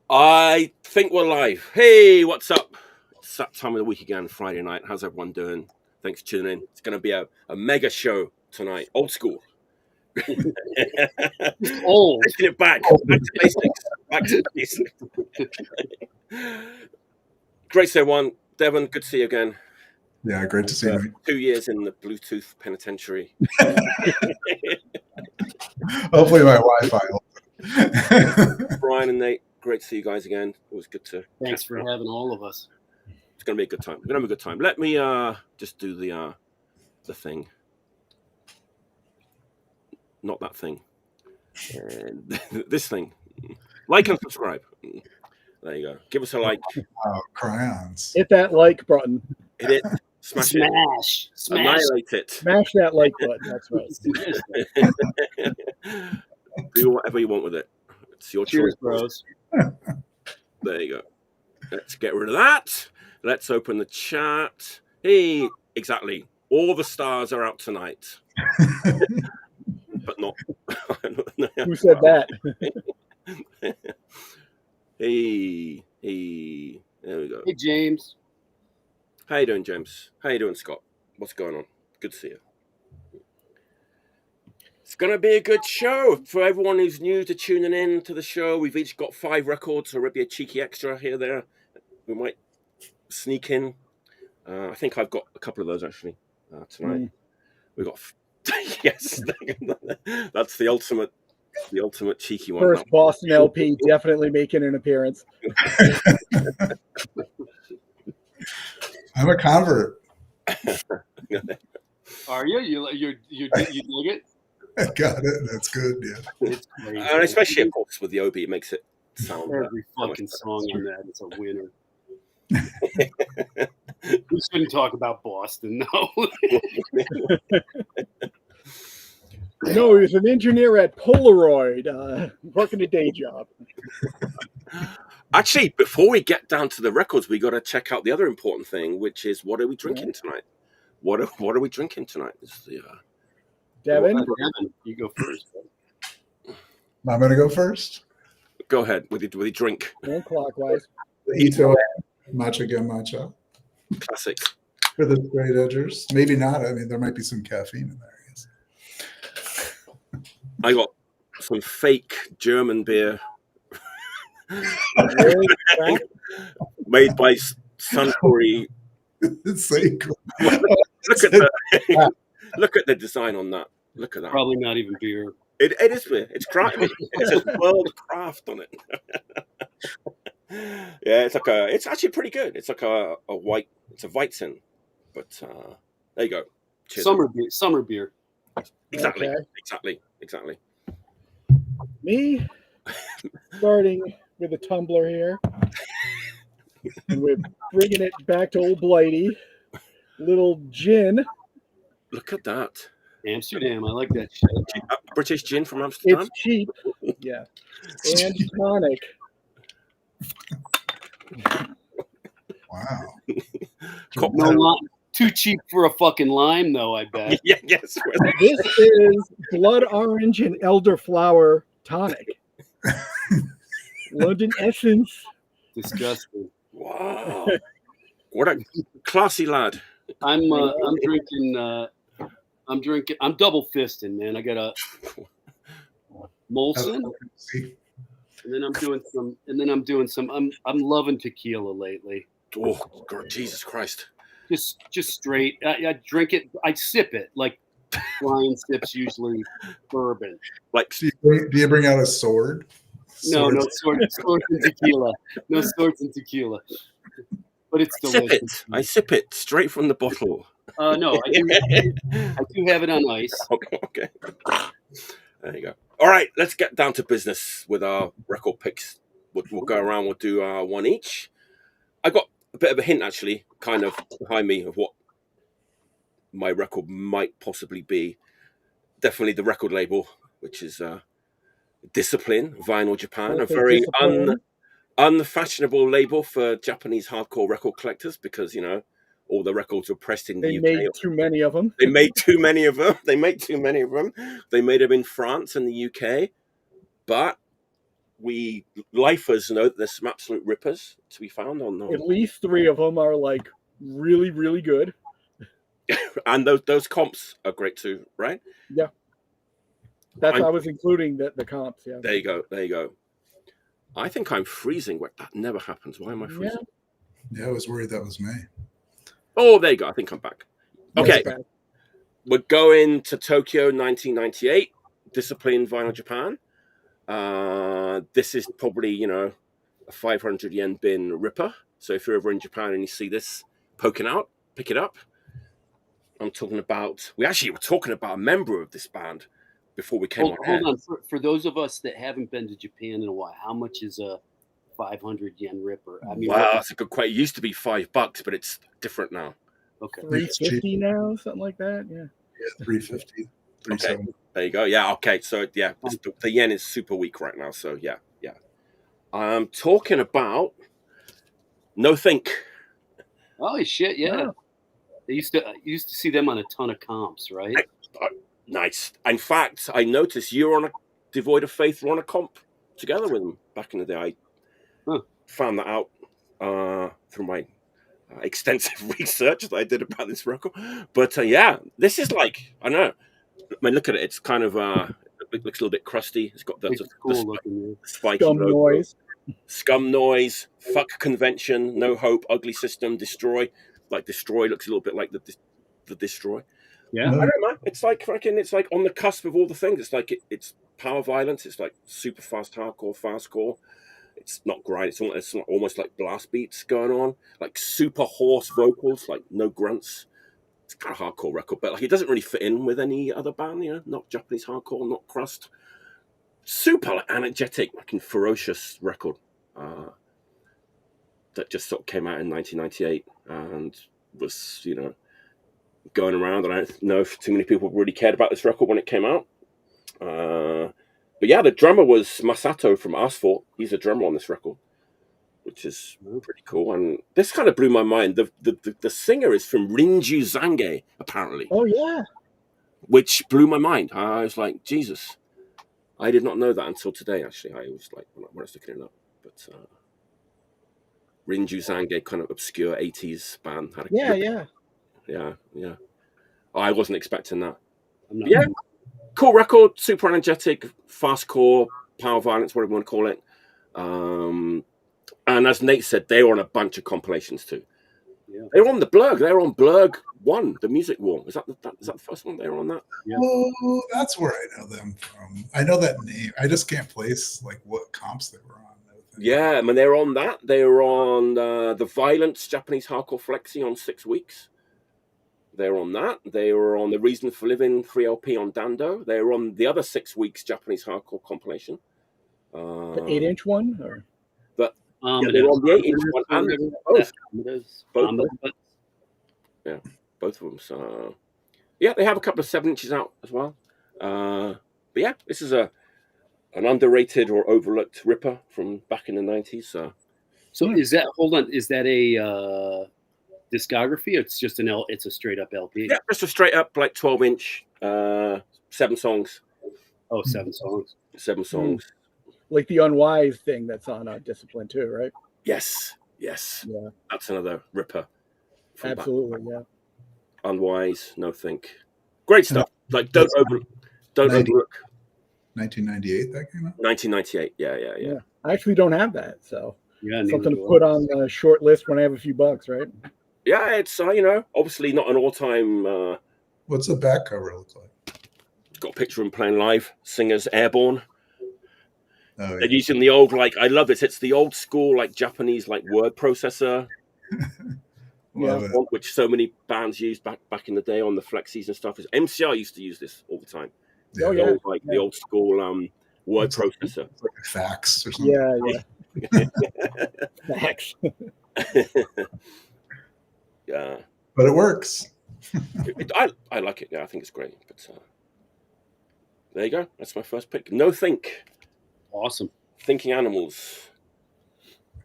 I think we're live. Hey, what's up? It's that time of the week again, Friday night. How's everyone doing? Thanks for tuning in. It's going to be a mega show tonight. Old school. Old. Taking it back. Back to basics. Back to basics. Great to see everyone. Devon, good to see you again. Yeah, great to see you. 2 years in the Bluetooth penitentiary. Hopefully my Wi-Fi holds. Brian and Nate, great to see you guys again. It was good to. Thanks for having all of us. It's gonna be a good time. We're gonna have a good time. Let me just do the thing. Not that thing. This thing. Like and subscribe. There you go. Give us a like. Oh, crayons. Hit that like button. Hit it. Smash it. Smash. Annihilate it. Smash that like button. That's right. Do whatever you want with it. It's your Cheers, choice. bros. There you go. Let's get rid of that. Let's open the chat. Hey, exactly. All the stars are out tonight. But not. Who said that? Hey. There we go. Hey, James. How you doing, James? How you doing, Scott? What's going on? Good to see you. It's going to be a good show. For everyone who's new to tuning in to the show, we've each got 5 records, so maybe a cheeky extra here, there. We might sneak in. I think I've got a couple of those, actually, tonight. We got... Yes, that's the ultimate cheeky one. First Boston LP definitely making an appearance. I'm a convert. Are you? You dig it? I got it. That's good. Yeah. It's crazy. And especially, of course, with the Obi, it makes it sound Every fucking song on that is a winner. We shouldn't talk about Boston, no. No, he's an engineer at Polaroid, working a day job. Actually, before we get down to the records, we got to check out the other important thing, which is what are we drinking tonight? What are we drinking tonight? Is the Devon? Devon, you go first. I'm going to go first. Go ahead with your drink. And clockwise. Ito matcha gum matcha. Classic. For the straight edgers. Maybe not. I mean, there might be some caffeine in there, I guess. I got some fake German beer made by Suntory. It's so cool. Look at the design on that. Look at that. Probably not even beer. It is beer. It's craft. It says World Craft on it. Yeah, it's actually pretty good. It's like a white. It's a Weizen, but there you go. Cheers. Summer beer. Exactly. Okay. Exactly. Me, starting with a tumbler here. And we're bringing it back to old Blighty. Little gin. Look at that. Amsterdam. I like that shit. British gin from Amsterdam. It's cheap. Yeah. And tonic. Wow. No, too cheap for a fucking lime, though, I bet. Yeah, yes. This is blood orange and elderflower tonic. London Essence. Disgusting. Wow. What a classy lad. I'm double fisting, man. I got a Molson, and then I'm doing some. I'm loving tequila lately. Oh, God, Jesus Christ! Just straight. I drink it. I sip it like Brian sips usually bourbon. Like, Do you bring out a sword? No swords and tequila. No swords and tequila. But it's delicious. I sip it straight from the bottle. No, I do have it on ice. Okay. There you go. All right, let's get down to business with our record picks. We'll go around. We'll do one each. I got a bit of a hint, actually, kind of behind me of what my record might possibly be. Definitely the record label, which is Discipline, Vinyl Japan, a very unfashionable label for Japanese hardcore record collectors because, you know, all the records were pressed in the UK. They made too many of them. They made too many of them. They made them in France and the UK. but we lifers know that there's some absolute rippers to be found on At least 3 of them are like really, really good. and those comps are great too, right? Yeah. That's I was including the comps, yeah. There you go. I think I'm freezing. That never happens. Why am I freezing? Yeah, I was worried that was me. Oh, there you go. I think I'm back. Okay. We're going to Tokyo 1998, Discipline Vinyl Japan. This is probably, a 500 yen bin ripper. So if you're ever in Japan and you see this poking out, pick it up. I'm talking about, we actually were talking about a member of this band before we came on air. Hold on. For those of us that haven't been to Japan in a while, how much is a 500 yen ripper? I mean, wow, that's a good question. It used to be $5, but it's different now. Okay. 350 now, something like that. Yeah. Yeah, 350. Okay. There you go. Yeah. Okay. So yeah, the yen is super weak right now. So yeah. I'm talking about No Think. Oh shit! Yeah. Wow. You used to see them on a ton of comps, right? Nice. In fact, I noticed you're on a Devoid of Faith. We're on a comp together with them back in the day. I found that out through my extensive research that I did about this record. But yeah, this is like, I don't know. I mean, look at it. It's kind of it looks a little bit crusty. It's got the spiky Scum logo. Noise. Scum Noise, Fuck Convention, No Hope, Ugly System, Destroy. Like Destroy looks a little bit like the Destroy. Yeah, I don't know. It's like on the cusp of all the things. It's like it's power violence. It's like super fast hardcore, fastcore. It's not grind. It's almost like blast beats going on. Like super hoarse vocals, like no grunts. It's kind of hardcore record, but like it doesn't really fit in with any other band. Not Japanese hardcore, not crust. Super energetic, like ferocious record that just sort of came out in 1998 and was, going around. And I don't know if too many people really cared about this record when it came out. But yeah, the drummer was Masato from Asphalt. He's a drummer on this record, which is pretty cool. And this kind of blew my mind. The singer is from Rinju Zange, apparently. Oh, yeah. Which blew my mind. I was like, Jesus. I did not know that until today, actually. I was like, when I was looking it up. But Rinju Zange, kind of obscure 80s band. Yeah. I wasn't expecting that. Yeah. Cool record, super energetic, fastcore, power violence, whatever you want to call it. And as Nate said, they were on a bunch of compilations too. Yeah. They were on the Blurg. They were on Blurg 1, the Music War. Is that the first one they were on that? Yeah. Oh, that's where I know them from. I know that name. I just can't place like what comps they were on. Yeah, I mean, they were on that. They were on the Violence Japanese Hardcore Flexi on 6 Weeks. They were on that. They were on the Reason for Living 3LP on Dando. They were on the other 6 Weeks Japanese Hardcore compilation. The 8-inch one? Or? But they were on the 8-inch one and both. Yeah, both of them. So, yeah, they have a couple of 7 inches out as well. But yeah, this is an underrated or overlooked ripper from back in the 90s. So is that, hold on, is that a discography? It's just it's a straight up LP. Yeah, just a straight up like 12-inch, 7 songs. Oh, 7 songs. 7 songs. Like the Unwise thing that's on Discipline too, right? Yes. Yeah. That's another ripper. Absolutely, yeah. Unwise, No Think. Great stuff. Like don't overlook. 1998 that came out? 1998, yeah. I actually don't have that, so something to I. put on the short list when I have a few bucks, right? Yeah, it's obviously not an all-time. What's the back cover look like? It's got a picture of him playing live. Singers Airborne. Oh, yeah. They're using the old, I love this. It's the old school, Japanese, word processor. Which so many bands used back in the day on the flexis and stuff. MCR used to use this all the time. Yeah. Oh, yeah. The old school word processor. It's like a fax or something. Yeah. Fax. Yeah. But it works. I like it. Yeah, I think it's great. But there you go. That's my first pick. No Think. Awesome. Thinking Animals.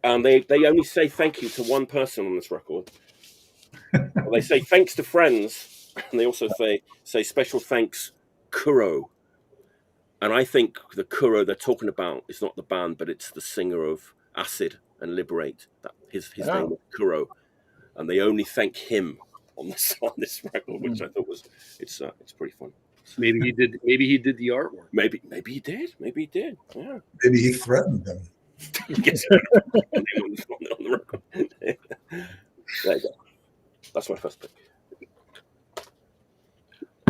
And they only say thank you to one person on this record. Well, they say thanks to friends, and they also say special thanks, Kuro. And I think the Kuro they're talking about is not the band, but it's the singer of Acid and Liberate. That his name was Kuro, and they only thank him on this record, which I thought was it's pretty fun. Maybe he did. Maybe he did the artwork. Maybe he did. Yeah. Maybe he threatened them. on the record. There you go. That's my first pick.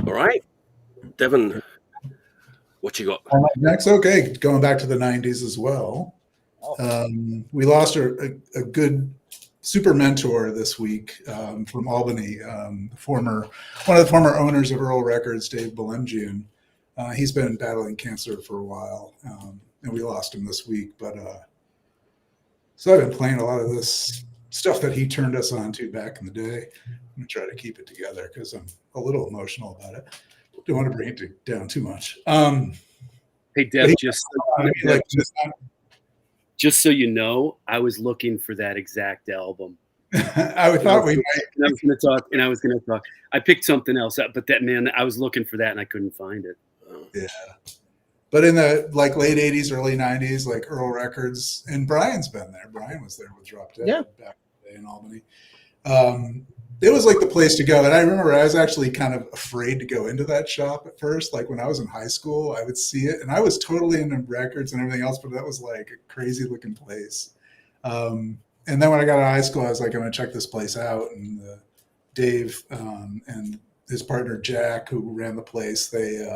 All right, Devon, what you got? Next, okay, going back to the 90s as well. We lost a good super mentor this week from Albany, one of the former owners of Earl Records, Dave Belemjian. He's been battling cancer for a while, and we lost him this week. But so I've been playing a lot of this stuff that he turned us on to back in the day. I'm gonna try to keep it together because I'm a little emotional about it. Don't want to bring it down too much. Hey, Dev, just so you know, I was looking for that exact album. I thought we might. And I was going to talk. I picked something else up, but that, man, I was looking for that and I couldn't find it. Yeah. But in the late 80s, early 90s, like Earl Records, and Brian's been there. Brian was there with Dropdead back in the day in Albany. It was like the place to go. And I remember I was actually kind of afraid to go into that shop at first. Like when I was in high school, I would see it and I was totally into records and everything else, but that was like a crazy looking place. And then when I got out of high school, I was like, I'm going to check this place out. And Dave and his partner, Jack, who ran the place, they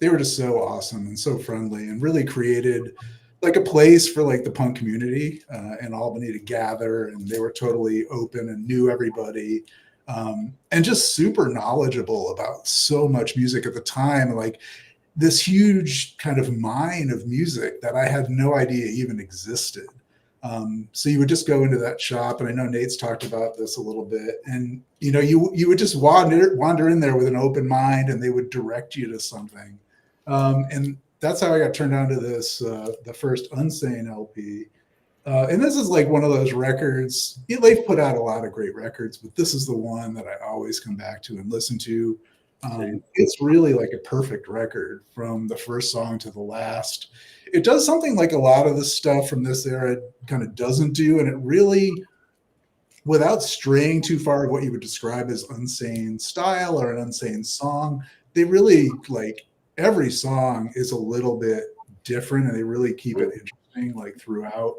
were just so awesome and so friendly and really created like a place for like the punk community in Albany to gather, and they were totally open and knew everybody, and just super knowledgeable about so much music at the time, like this huge kind of mine of music that I had no idea even existed. So you would just go into that shop, and I know Nate's talked about this a little bit, and you would just wander in there with an open mind, and they would direct you to something, and that's how I got turned on to this, the first Unsane LP. And this is like one of those records. They've put out a lot of great records, but this is the one that I always come back to and listen to. It's really like a perfect record from the first song to the last. It does something like a lot of the stuff from this era kind of doesn't do. And it really, without straying too far of what you would describe as Unsane style or an Unsane song, they really like, every song is a little bit different and they really keep it interesting like throughout.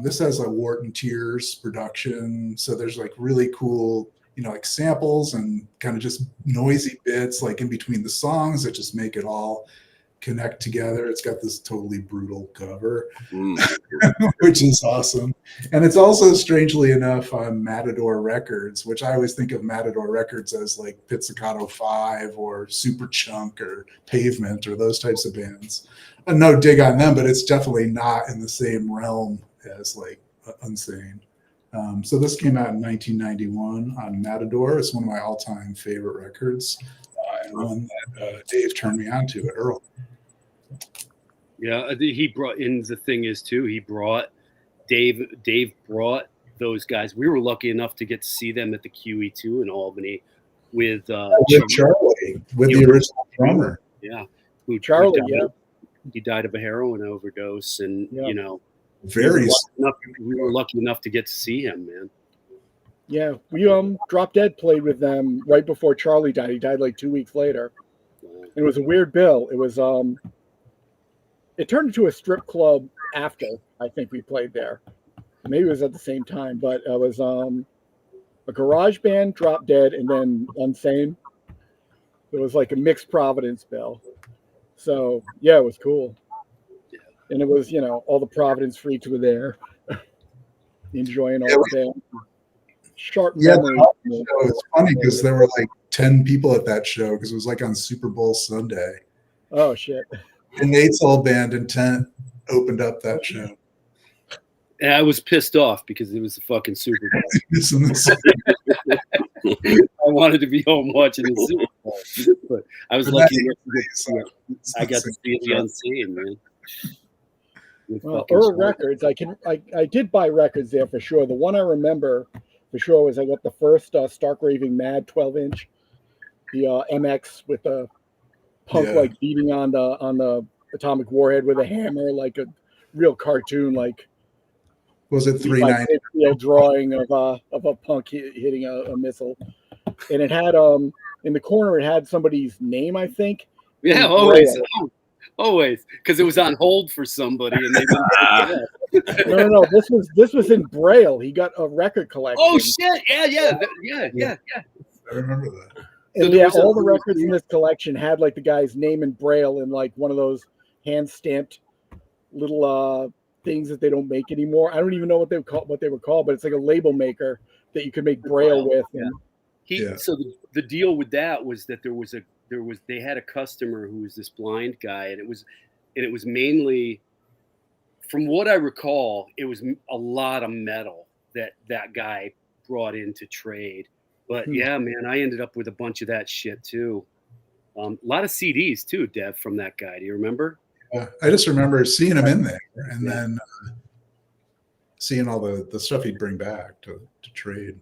This has a Wharton Tears production, so there's like really cool like samples and kind of just noisy bits like in between the songs that just make it all connect together. It's got this totally brutal cover, which is awesome. And it's also, strangely enough, on Matador Records, which I always think of Matador Records as like Pizzicato 5 or Superchunk or Pavement or those types of bands. No dig on them, but it's definitely not in the same realm as like Unsane. So this came out in 1991 on Matador. It's one of my all-time favorite records, and one that Dave turned me on to at Earl. Yeah, he brought in, the thing is too, Dave brought those guys. We were lucky enough to get to see them at the QE2 in Albany with Charlie, with the original drummer. Yeah. Charlie, he died of a heroin overdose, and we were lucky enough to get to see him, man. Yeah, we Dropdead played with them right before Charlie died. He died like 2 weeks later. It was a weird bill. It was it turned into a strip club after I think we played there. Maybe it was at the same time, but it was a garage band, Dropdead, and then Unsane. It was like a mixed Providence bill. So yeah, it was cool. And it was, all the Providence freaks were there, enjoying all the band. Sharp memory. It's funny because there were like 10 people at that show because it was like on Super Bowl Sunday. Oh shit! And Nate's old band Intent opened up that show. And I was pissed off because it was the fucking Super Bowl. I wanted to be home watching the Super Bowl, but I was lucky enough to get to see it. I got to see the Unsane, man. Well, Earl Records, I did buy records there for sure. The one I remember for sure was I got the first Stark Raving Mad 12-inch, the MX with the punk like beating on the atomic warhead with a hammer, like a real cartoon, like was it 390 drawing of a punk hitting a missile, and it had in the corner it had somebody's name, I think. Yeah, always, because it was on hold for somebody, and they didn't. No. This was in Braille. He got a record collection. Oh shit! Yeah. I remember that. And all the records in this collection had like the guy's name in Braille in like one of those hand stamped little things that they don't make anymore. I don't even know what they were called, but it's like a label maker that you could make Braille with. And, So the deal with that was that they had a customer who was this blind guy, and it was mainly, from what I recall, it was a lot of metal that guy brought in to trade. But yeah, man, I ended up with a bunch of that shit too. A lot of CDs too, Dev, from that guy. Do you remember? I just remember seeing him in there, and then seeing all the stuff he'd bring back to trade.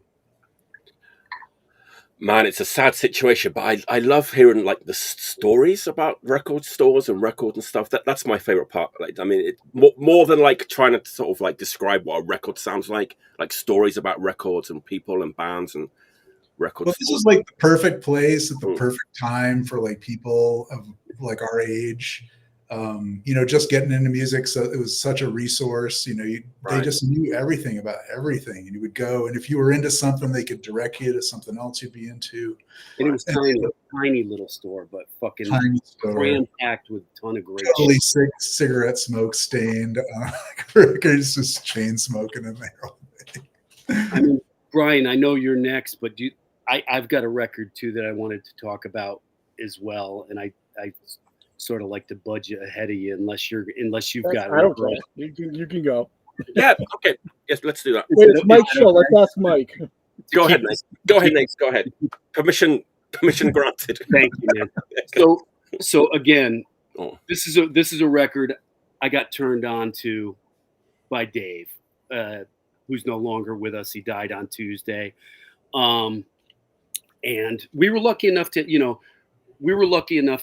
Man, it's a sad situation, but I love hearing like the stories about record stores and records and stuff. That's my favorite part. Like, I mean, more than like trying to sort of like describe what a record sounds like stories about records and people and bands and records. Well, this is like the perfect place at the perfect time for like people of like our age. Just getting into music. So it was such a resource, they just knew everything about everything, and you would go, and if you were into something, they could direct you to something else you'd be into. And it was tiny little store, but fucking cram packed with a ton of great totally cigarette smoke stained, records just chain smoking in there all day. I mean, Brian, I know you're next, but I've got a record too that I wanted to talk about as well, and I sort of like to budge ahead of you unless you've got. I don't care. You can go. Yeah. Okay. Yes. Let's do that. Wait, it's Mike's show. Let's ask Mike. Go ahead, Nate. Go ahead. Permission granted. Thank you, man. So again, this is a record I got turned on to by Dave, who's no longer with us. He died on Tuesday, and we were lucky enough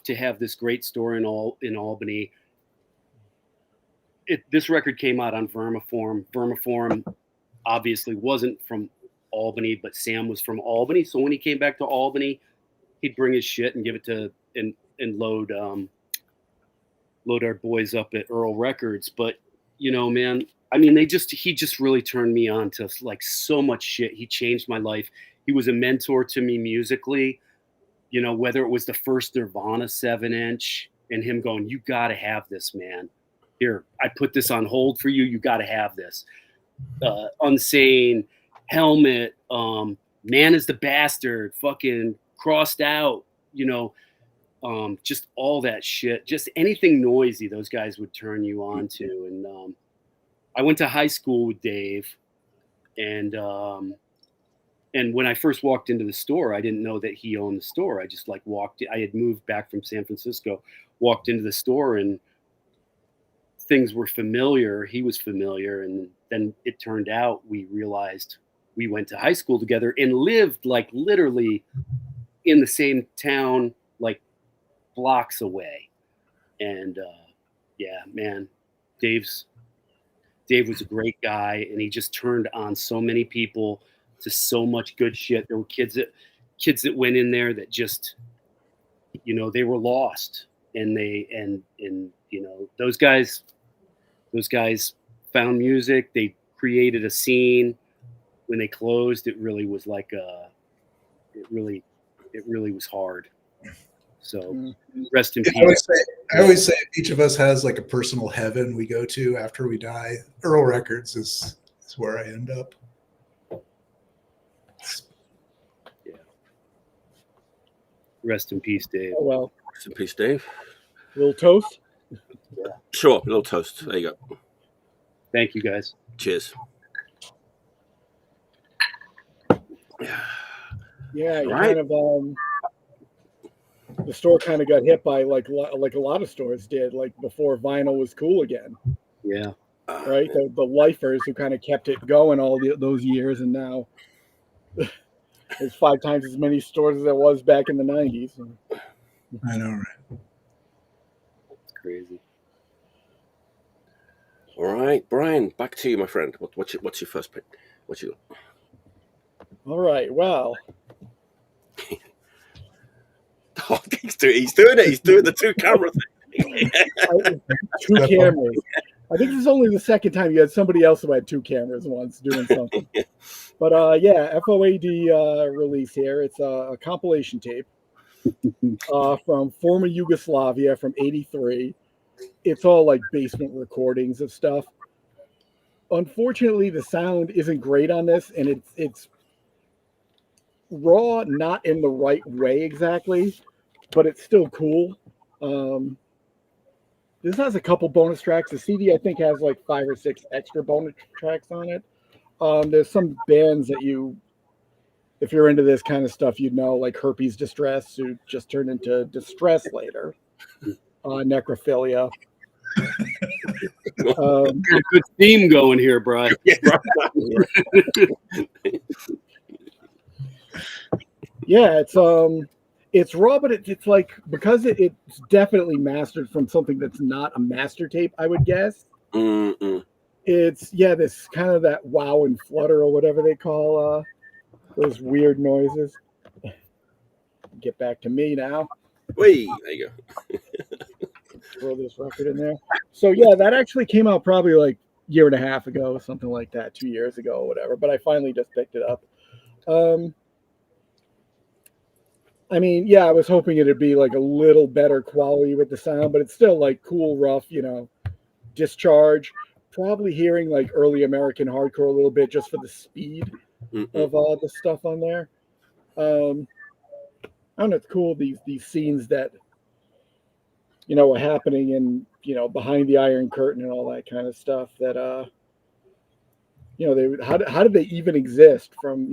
to have this great store in Albany. This record came out on Vermiform. Vermiform obviously wasn't from Albany, but Sam was from Albany. So when he came back to Albany, he'd bring his shit and give it to and load our boys up at Earl Records. But man, I mean, he just really turned me on to like so much shit. He changed my life. He was a mentor to me musically. Whether it was the first Nirvana 7-inch and him going, "You got to have this, man. Here, I put this on hold for you. You got to have this." Unsane, Helmet, Man is the Bastard, fucking Crossed Out, just all that shit. Just anything noisy, those guys would turn you on to. And I went to high school with Dave, and when I first walked into the store, I didn't know that he owned the store. I just I had moved back from San Francisco, walked into the store, and things were familiar. He was familiar. And then it turned out we realized we went to high school together and lived like literally in the same town, like blocks away. And yeah, man, Dave was a great guy, and he just turned on so many people to so much good shit. There were kids that went in there that just, they were lost, and those guys found music. They created a scene. When they closed, it really was like it really was hard. So rest in peace. I always say each of us has like a personal heaven we go to after we die. Earl Records is where I end up. Yeah. Rest in peace, Dave. Oh, well. Rest in peace, Dave. Little toast? Yeah. Sure, little toast. There you go. Thank you, guys. Cheers. Yeah, you kind of the store kind of got hit by like a lot of stores did, like before vinyl was cool again. Yeah. Right? The lifers who kind of kept it going all those years, and now there's 5 times as many stores as there was back in the 90s. I know, right? crazy. All right, Brian, back to you, my friend. What's your first pick? What you got? All right. Well, Oh, he's doing it. He's doing the 2 camera thing. 2 cameras. I think this is only the second time you had somebody else who had 2 cameras once doing something. But yeah, FOAD release here. It's a compilation tape from former Yugoslavia from '83. It's all like basement recordings of stuff. Unfortunately, the sound isn't great on this, and it's raw, not in the right way exactly, but it's still cool. This has a couple bonus tracks. The CD, I think, has like 5 or 6 extra bonus tracks on it. There's some bands that if you're into this kind of stuff, you'd know, like Herpes Distress, who just turned into Distress later. Necrophilia. Good theme going here, Brian. Yeah, it's raw, but it's like, because it's definitely mastered from something that's not a master tape, I would guess. It's this kind of that wow and flutter or whatever they call those weird noises. Get back to me now. Wait, there you go. Throw this record in there. So yeah, that actually came out probably like a year and a half ago, something like that, 2 years ago or whatever. But I finally just picked it up. I mean, yeah, I was hoping it'd be like a little better quality with the sound, but it's still like cool, rough, Discharge. Probably hearing like early American hardcore a little bit just for the speed of the stuff on there. I don't know, it's cool, these scenes that are happening in behind the Iron Curtain and all that kind of stuff that how did they even exist from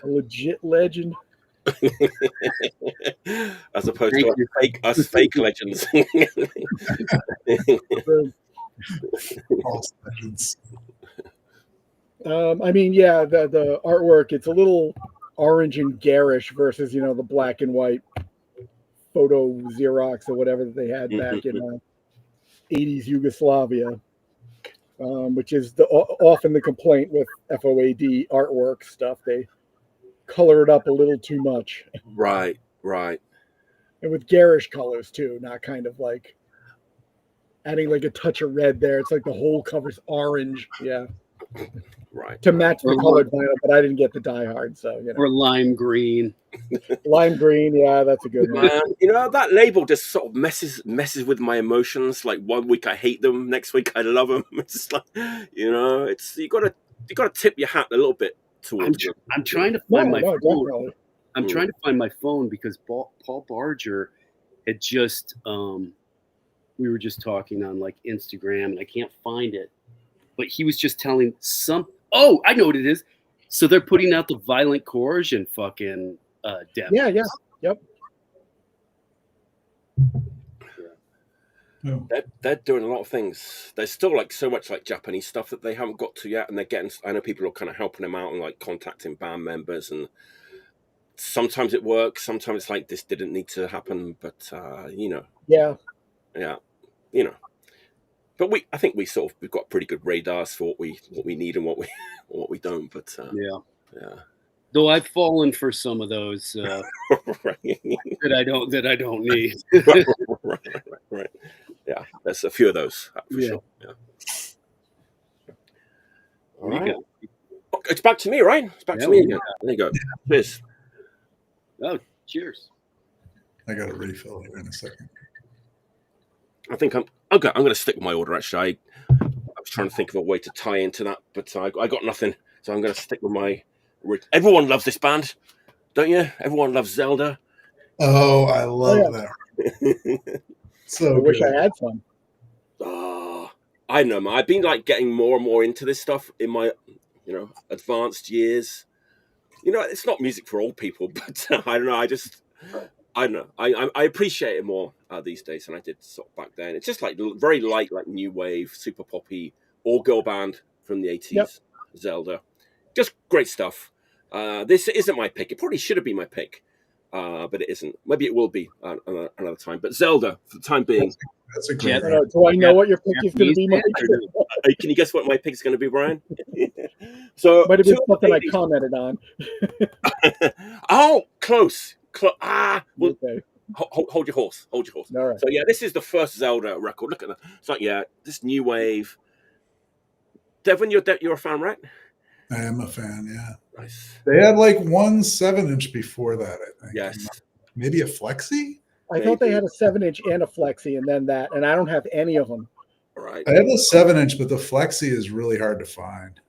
a legit legend as opposed to us fake legends. False legends. I mean, yeah, the artwork, it's a little orange and garish versus the black and white photo Xerox or whatever that they had back in 80s Yugoslavia, which is often the complaint with FOAD artwork stuff. They color it up a little too much. Right. And with garish colors too, not kind of like adding like a touch of red there. It's like the whole cover's orange. Yeah. Right. To match the colored vinyl, but I didn't get the Die Hard, so Or lime green. Lime green, yeah, that's a good one. That label just sort of messes with my emotions. Like, one week I hate them, next week I love them. It's just like, it's you gotta tip your hat a little bit towards it. I'm trying to find my phone. Definitely. I'm trying to find my phone because Paul Barger had just we were just talking on like Instagram and I can't find it, but he was just telling oh, I know what it is. So they're putting out the Violent Coercion fucking demo. Yeah. Yep. They're doing a lot of things. There's still like so much like Japanese stuff that they haven't got to yet, and they're getting. I know people are kind of helping them out and like contacting band members, and sometimes it works. Sometimes it's like, this didn't need to happen, but Yeah. But I think we've got pretty good radars for what we need and what we don't. But yeah. Though I've fallen for some of those that I don't need. Right. Yeah, there's a few of those for sure. Yeah. All right. It's back to me, right? It's back to me again. There you go. Cheers. Oh, cheers. I got a refill here in a second. I think I'm okay. I'm going to stick with my order. Actually, I was trying to think of a way to tie into that, but I got nothing. So I'm going to stick with my. Everyone loves this band, don't you? Everyone loves Zelda. Oh, I love that. So I wish I had some. I know, man. I've been like getting more and more into this stuff in my, advanced years. It's not music for old people, but I don't know. I don't know. I appreciate it more these days than I did sort of back then. It's just like very light, like new wave, super poppy, all girl band from the 80s. Yep. Zelda, just great stuff. This isn't my pick. It probably should have been my pick, but it isn't. Maybe it will be another time. But Zelda, for the time being. That's a great. Do I know what your pick is going to be, Mike? Can you guess what my pick is going to be, Brian? So might have been something I commented on. Oh, close. Well, Okay. hold your horse. Hold your horse. All right. So yeah, this is the first Zelda record. Look at that. It's like, yeah, this new wave. Devon, you're a fan, right? I am a fan. Yeah. Nice. They had like one 7-inch before that, I think. Yes. Maybe a flexi. I thought they had a 7-inch and a flexi, and then that, and I don't have any of them. All right. I have a 7-inch, but the flexi is really hard to find.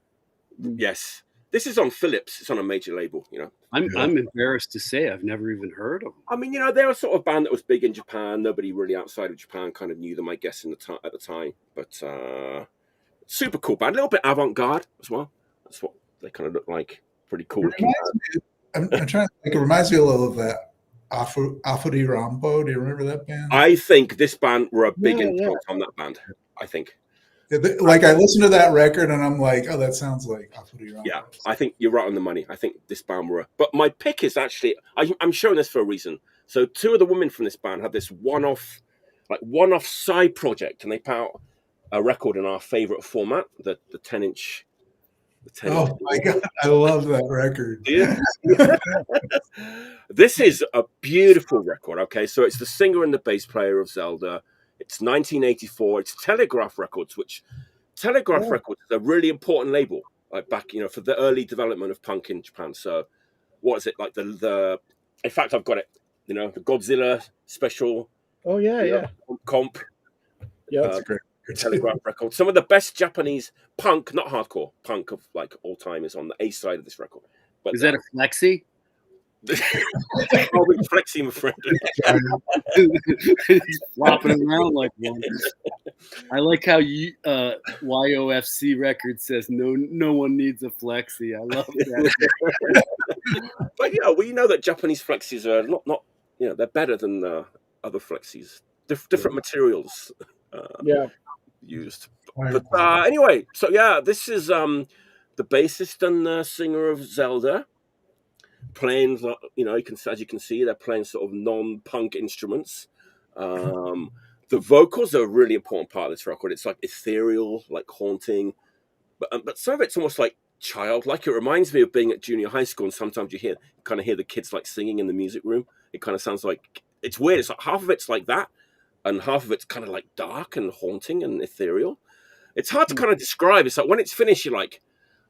Yes. This is on Philips. It's on a major label, you know. I'm embarrassed to say I've never even heard of them. I mean, you know, they're a sort of band that was big in Japan. Nobody really outside of Japan kind of knew them, I guess, at the time. But super cool band. A little bit avant-garde as well. That's what they kind of look like. Pretty cool. I'm trying to think. It reminds me a little of that Afuri Rambo. Do you remember that band? I think this band were a big influence on that band. I think. Like I listened to that record and I'm like, oh, that sounds like Afuri Rambo. Yeah, I think you're right on the money. I think this band were. But my pick is actually, I'm showing this for a reason. So two of the women from this band had this one-off side project, and they put out a record in our favorite format, the 10-inch. Oh my God, I love that record. Yeah. This is a beautiful record. Okay, so it's the singer and the bass player of Zelda. It's 1984. It's Telegraph Records, which Telegraph Records is a really important label, like back, you know, for the early development of punk in Japan. So, what is it like? The in fact, I've got it. You know, the Godzilla special. Oh yeah, comp. Yeah, that's great. Telegraph Records. Some of the best Japanese punk, not hardcore punk of like all time, is on the A side of this record. But is that a flexi? Oh, we're flexing, my friend. He's flopping around like one. I like how YOFC Records says no one needs a flexi. I love that. But yeah, we know that Japanese flexis are not you know, they're better than other flexis. Different materials. Used. But anyway, so yeah, this is the bassist and singer of Zelda playing, you know, as you can see, they're playing sort of non-punk instruments. The vocals are a really important part of this record. It's like ethereal, like haunting, but some of it's almost like childlike. It reminds me of being at junior high school, and sometimes you kind of hear the kids like singing in the music room. It kind of sounds like, it's weird. It's like half of it's like that, and half of it's kind of like dark and haunting and ethereal. It's hard to kind of describe. It's like when it's finished, you're like,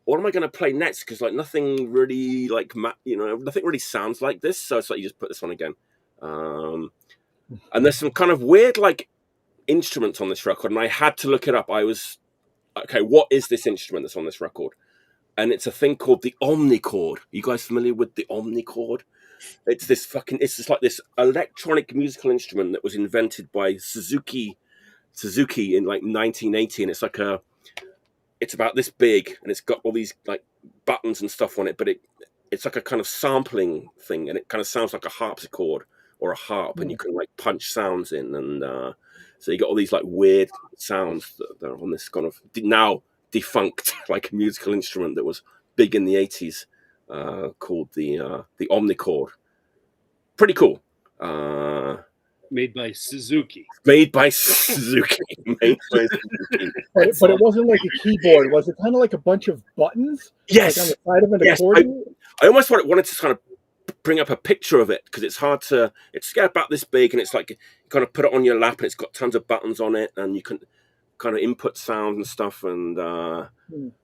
what am I going to play next? Because like nothing really like, you know, nothing really sounds like this. So it's like you just put this on again. And there's some kind of weird like instruments on this record, and I had to look it up. I was, okay, what is this instrument that's on this record? And it's a thing called the omnichord. Are you guys familiar with the omnichord? It's just like this electronic musical instrument that was invented by Suzuki in like 1980, and it's about this big, and it's got all these like buttons and stuff on it, but it's like a kind of sampling thing, and it kind of sounds like a harpsichord or a harp, and you can like punch sounds in, and so you got all these like weird sounds that are on this kind of now defunct like musical instrument that was big in the 80s, called the omnichord. Pretty cool. Made by Suzuki. But it wasn't like a keyboard. Was it kind of like a bunch of buttons? Yes. Like on the side of an accordion? I almost wanted to kind of bring up a picture of it, because it's hard to. It's about this big, and it's like you kind of put it on your lap, and it's got tons of buttons on it, and you can kind of input sound and stuff, and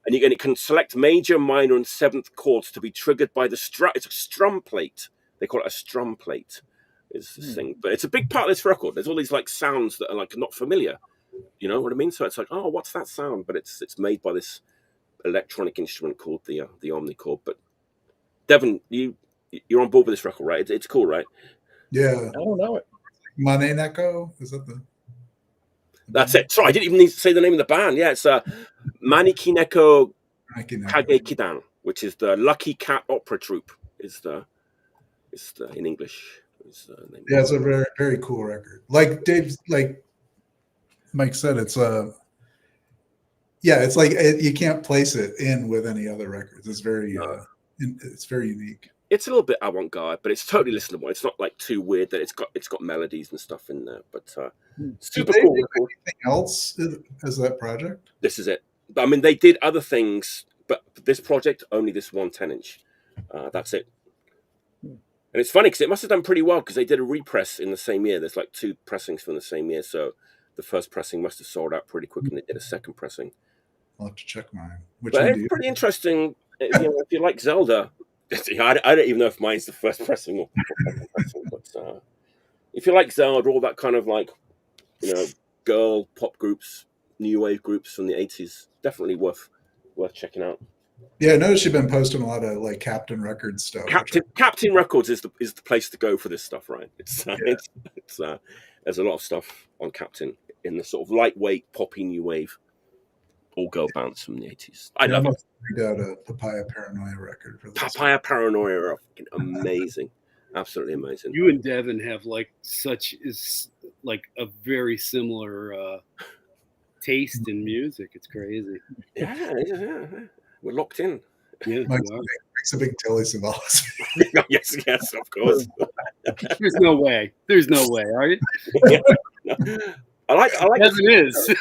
it can select major, minor, and seventh chords to be triggered by the strum. It's a strum plate. They call it a strum plate. Is this thing, but it's a big part of this record. There's all these like sounds that are like not familiar. You know what I mean? So it's like, oh, what's that sound? But it's made by this electronic instrument called the omnichord. But Devon, you're on board with this record, right? It's cool, right? Yeah. I don't know it. Mane Neko? Is that the? That's it. Sorry, I didn't even need to say the name of the band. Yeah, it's招き猫カゲキ団, which is the Lucky Cat Opera Troupe. Is the in English. Yeah, it's a very, very cool record. Like Mike said, it's it's like you can't place it in with any other records. It's very it's very unique. it's a little bit avant-garde, but it's totally listenable. It's not like too weird that it's got melodies and stuff in there. But super cool. Anything else as that project? This is it. I mean, they did other things, but this project only this 1 10-inch. That's it. And it's funny because it must have done pretty well because they did a repress in the same year. There's like 2 pressings from the same year, so the first pressing must have sold out pretty quick, and they did a second pressing. I'll have to check mine. But it's pretty interesting. If you like Zelda. I don't even know if mine's the first pressing or second pressing, but if you like Zelda, all that kind of like, girl pop groups, new wave groups from the 80s, definitely worth checking out. Yeah, I noticed you've been posting a lot of like Captain Records stuff. Captain Records is the place to go for this stuff, right? It's there's a lot of stuff on Captain in the sort of lightweight poppy new wave all girl bands from the 80s. I love it. We got a Papaya Paranoia record for this. Papaya Paranoia are amazing. Absolutely amazing. You and Devon have like a very similar taste in music. It's crazy. Yeah. We're locked in. Yeah, makes a big Tilly Savalas. yes, of course. There's no way, are you? I like as it is.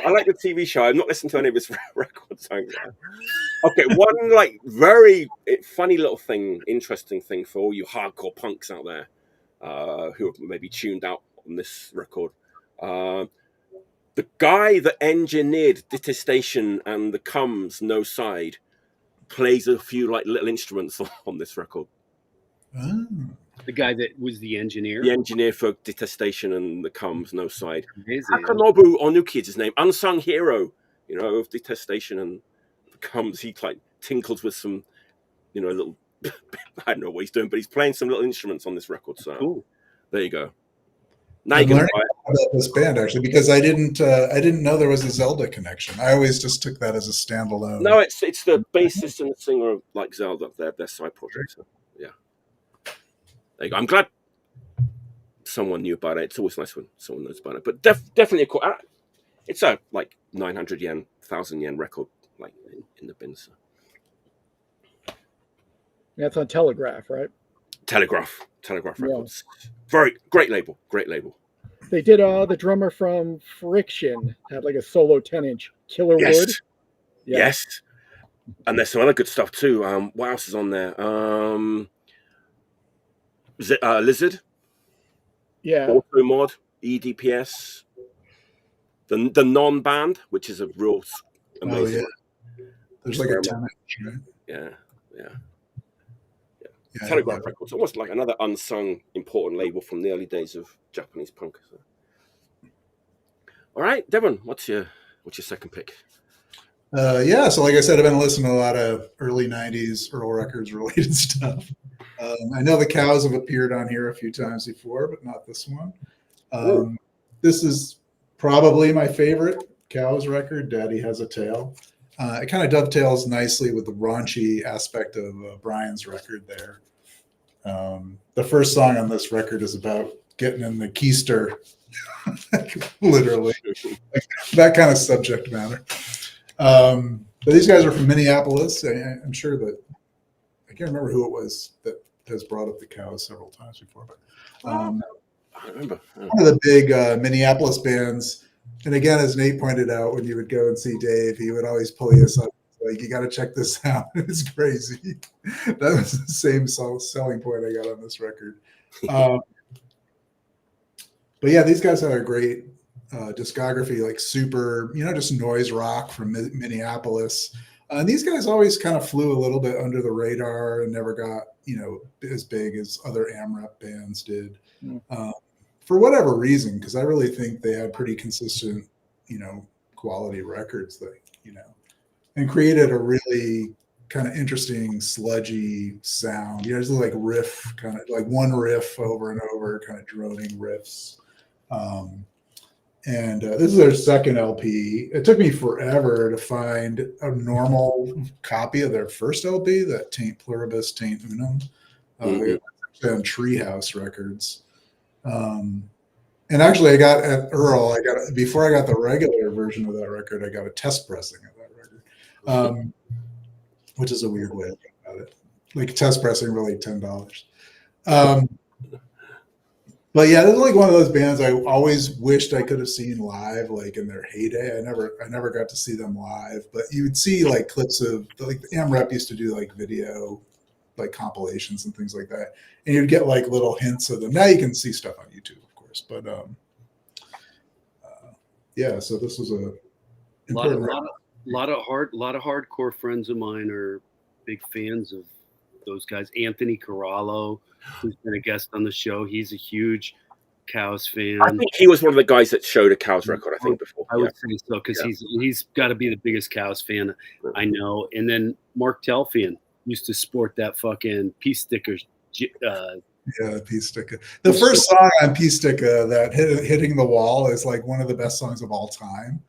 I like the TV show. I've not listened to any of his records. Okay, one like very funny little thing, interesting thing for all you hardcore punks out there who have maybe tuned out on this record. The guy that engineered Detestation and the Comes No Side plays a few like little instruments on this record. Oh. The guy that was the engineer? The engineer for Detestation and the Comes No Side. Takanobu Onuki is his name. Unsung hero, of Detestation and the Comes. He like tinkles with some, little, I don't know what he's doing, but he's playing some little instruments on this record. So cool. There you go. Now I'm learning about this band actually because I didn't know there was a Zelda connection. I always just took that as a standalone. No, it's the bassist and the singer of like Zelda, their side project. So, yeah. There you go. I'm glad someone knew about it. It's always nice when someone knows about it. But definitely it's a like 900 yen, 1,000 yen record, like in the bin. So. Yeah, it's on Telegraph, right? Telegraph Records. Very great label. They did the drummer from Friction had like a solo 10-inch Killer Wood. Yeah. Yes. And there's some other good stuff too. What else is on there? Lizard. Yeah. Auto Mod, EDPS. The non-band, which is a real amazing. Oh, yeah. There's like a 10-inch, right? Yeah. Telegraph Records, almost like another unsung important label from the early days of Japanese punk. So. All right, Devon, what's your second pick? So like I said, I've been listening to a lot of early 90s Earl Records related stuff. I know the Cows have appeared on here a few times before, but not this one. This is probably my favorite Cows record, Daddy Has a Tail. It kind of dovetails nicely with the raunchy aspect of Brian's record there. The first song on this record is about getting in the keister, literally, that kind of subject matter. But these guys are from Minneapolis. I'm sure that I can't remember who it was that has brought up the Cows several times before, but I remember one of the big Minneapolis bands. And again, as Nate pointed out, when you would go and see Dave, he would always pull you aside, like, you got to check this out. It's crazy. That was the same selling point I got on this record. But yeah, these guys had a great discography, like super, just noise rock from Minneapolis. And these guys always kind of flew a little bit under the radar and never got, as big as other AMRAP bands did. For whatever reason, because I really think they had pretty consistent, quality records that, and created a really kind of interesting sludgy sound. Just like riff, kind of like one riff over and over, kind of droning riffs. And this is their second LP. It took me forever to find a normal copy of their first LP, that Taint Pluribus, Taint Unum. It was on Treehouse Records. And actually, I got at Earl. Before I got the regular version of that record, I got a test pressing of that record, which is a weird way to think about it. like test pressing really $10. But yeah, this is like one of those bands I always wished I could have seen live, like in their heyday. I never got to see them live, but you would see like clips of like AmRep used to do like video, like compilations and things like that, and you'd get like little hints of them. Now you can see stuff on YouTube, of course, but yeah. So this was a lot of hardcore friends of mine are big fans of those guys. Anthony Corallo, who's been a guest on the show, he's a huge Cows fan. I think he was one of the guys that showed a Cows record, I think, before. I would say so, because he's got to be the biggest Cows fan I know. And then Mark Telfian used to sport that fucking Peace Sticker. Peace Sticker. The first song on Peace Sticker, that Hitting the Wall, is like one of the best songs of all time.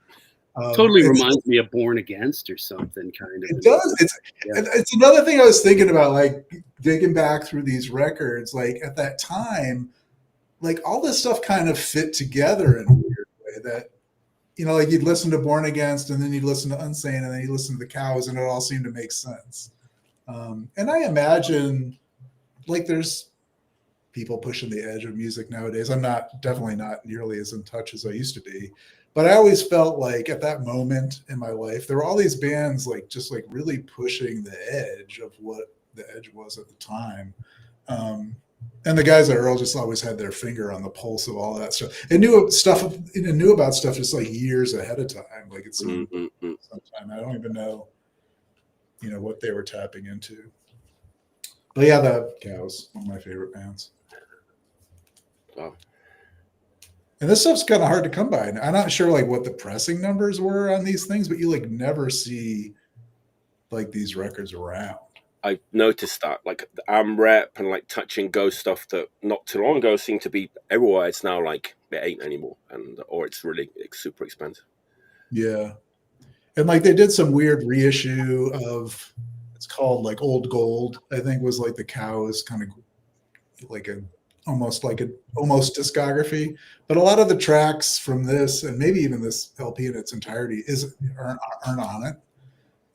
Totally reminds me of Born Against or something, kind of. It does. It's another thing I was thinking about, like digging back through these records. Like at that time, like all this stuff kind of fit together in a weird way. That, you know, like you'd listen to Born Against, and then you'd listen to Unsane, and then you'd listen to the Cows, and it all seemed to make sense. And I imagine, like, there's people pushing the edge of music nowadays. I'm definitely not nearly as in touch as I used to be. But I always felt like at that moment in my life, there were all these bands like just like really pushing the edge of what the edge was at the time. And the guys at Earl just always had their finger on the pulse of all that stuff. They knew about stuff just like years ahead of time. Like it's sometime I don't even know, you know, what they were tapping into. But yeah, the Cows, one of my favorite bands. Wow. And this stuff's kind of hard to come by. I'm not sure like what the pressing numbers were on these things, but you like never see like these records around. I noticed that like the AmRep and like Touch and Go stuff that not too long ago seemed to be everywhere. It's now like it ain't anymore, or it's really super expensive. Yeah, and like they did some weird reissue of, it's called like Old Gold, I think, was like the Cows kind of like almost discography, but a lot of the tracks from this, and maybe even this LP in its entirety, aren't on it.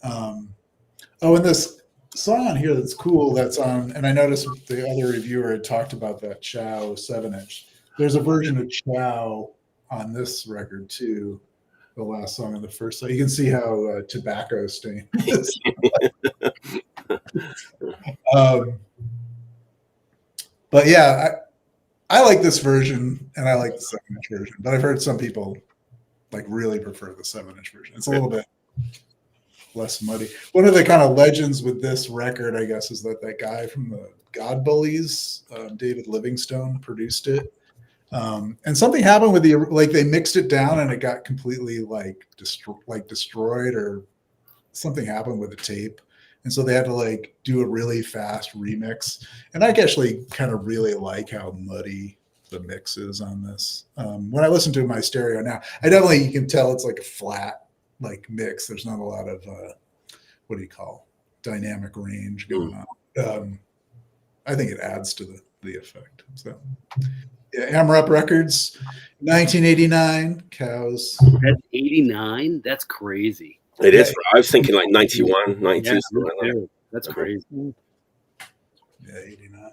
And this song on here that's cool, that's on, and I noticed the other reviewer had talked about that Chow 7-inch. There's a version of Chow on this record too, the last song on the first side. You can see how tobacco stained is. But yeah, I like this version, and I like the 7-inch version. But I've heard some people like really prefer the 7-inch version. It's a little bit less muddy. One of the kind of legends with this record, I guess, is that guy from the God Bullies, David Livingstone, produced it. And something happened with they mixed it down, and it got completely destroyed, or something happened with the tape. And so they had to like do a really fast remix. And I actually kind of really like how muddy the mix is on this. When I listen to my stereo now, you can tell it's like a flat like mix. There's not a lot of dynamic range going on. I think it adds to the effect. So yeah, AmRep Records, 1989, Cows. That's 89? That's crazy. It is. I was thinking like 91, 92. Yeah, something like that. That's crazy. Yeah, 89.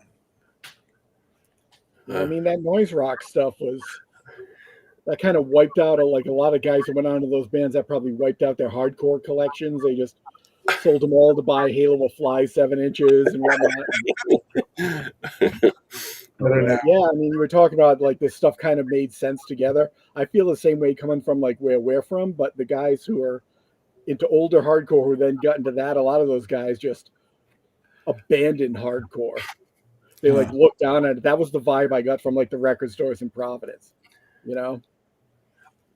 I mean, that noise rock stuff that kind of wiped out like a lot of guys who went on to those bands. That probably wiped out their hardcore collections. They just sold them all to buy Halo of Fly 7 inches and whatnot. Yeah, I mean, you were talking about like this stuff kind of made sense together. I feel the same way coming from like where we're from, but the guys who are into older hardcore who then got into that, a lot of those guys just abandoned hardcore. They like looked down at it. That was the vibe I got from like the record stores in Providence, you know?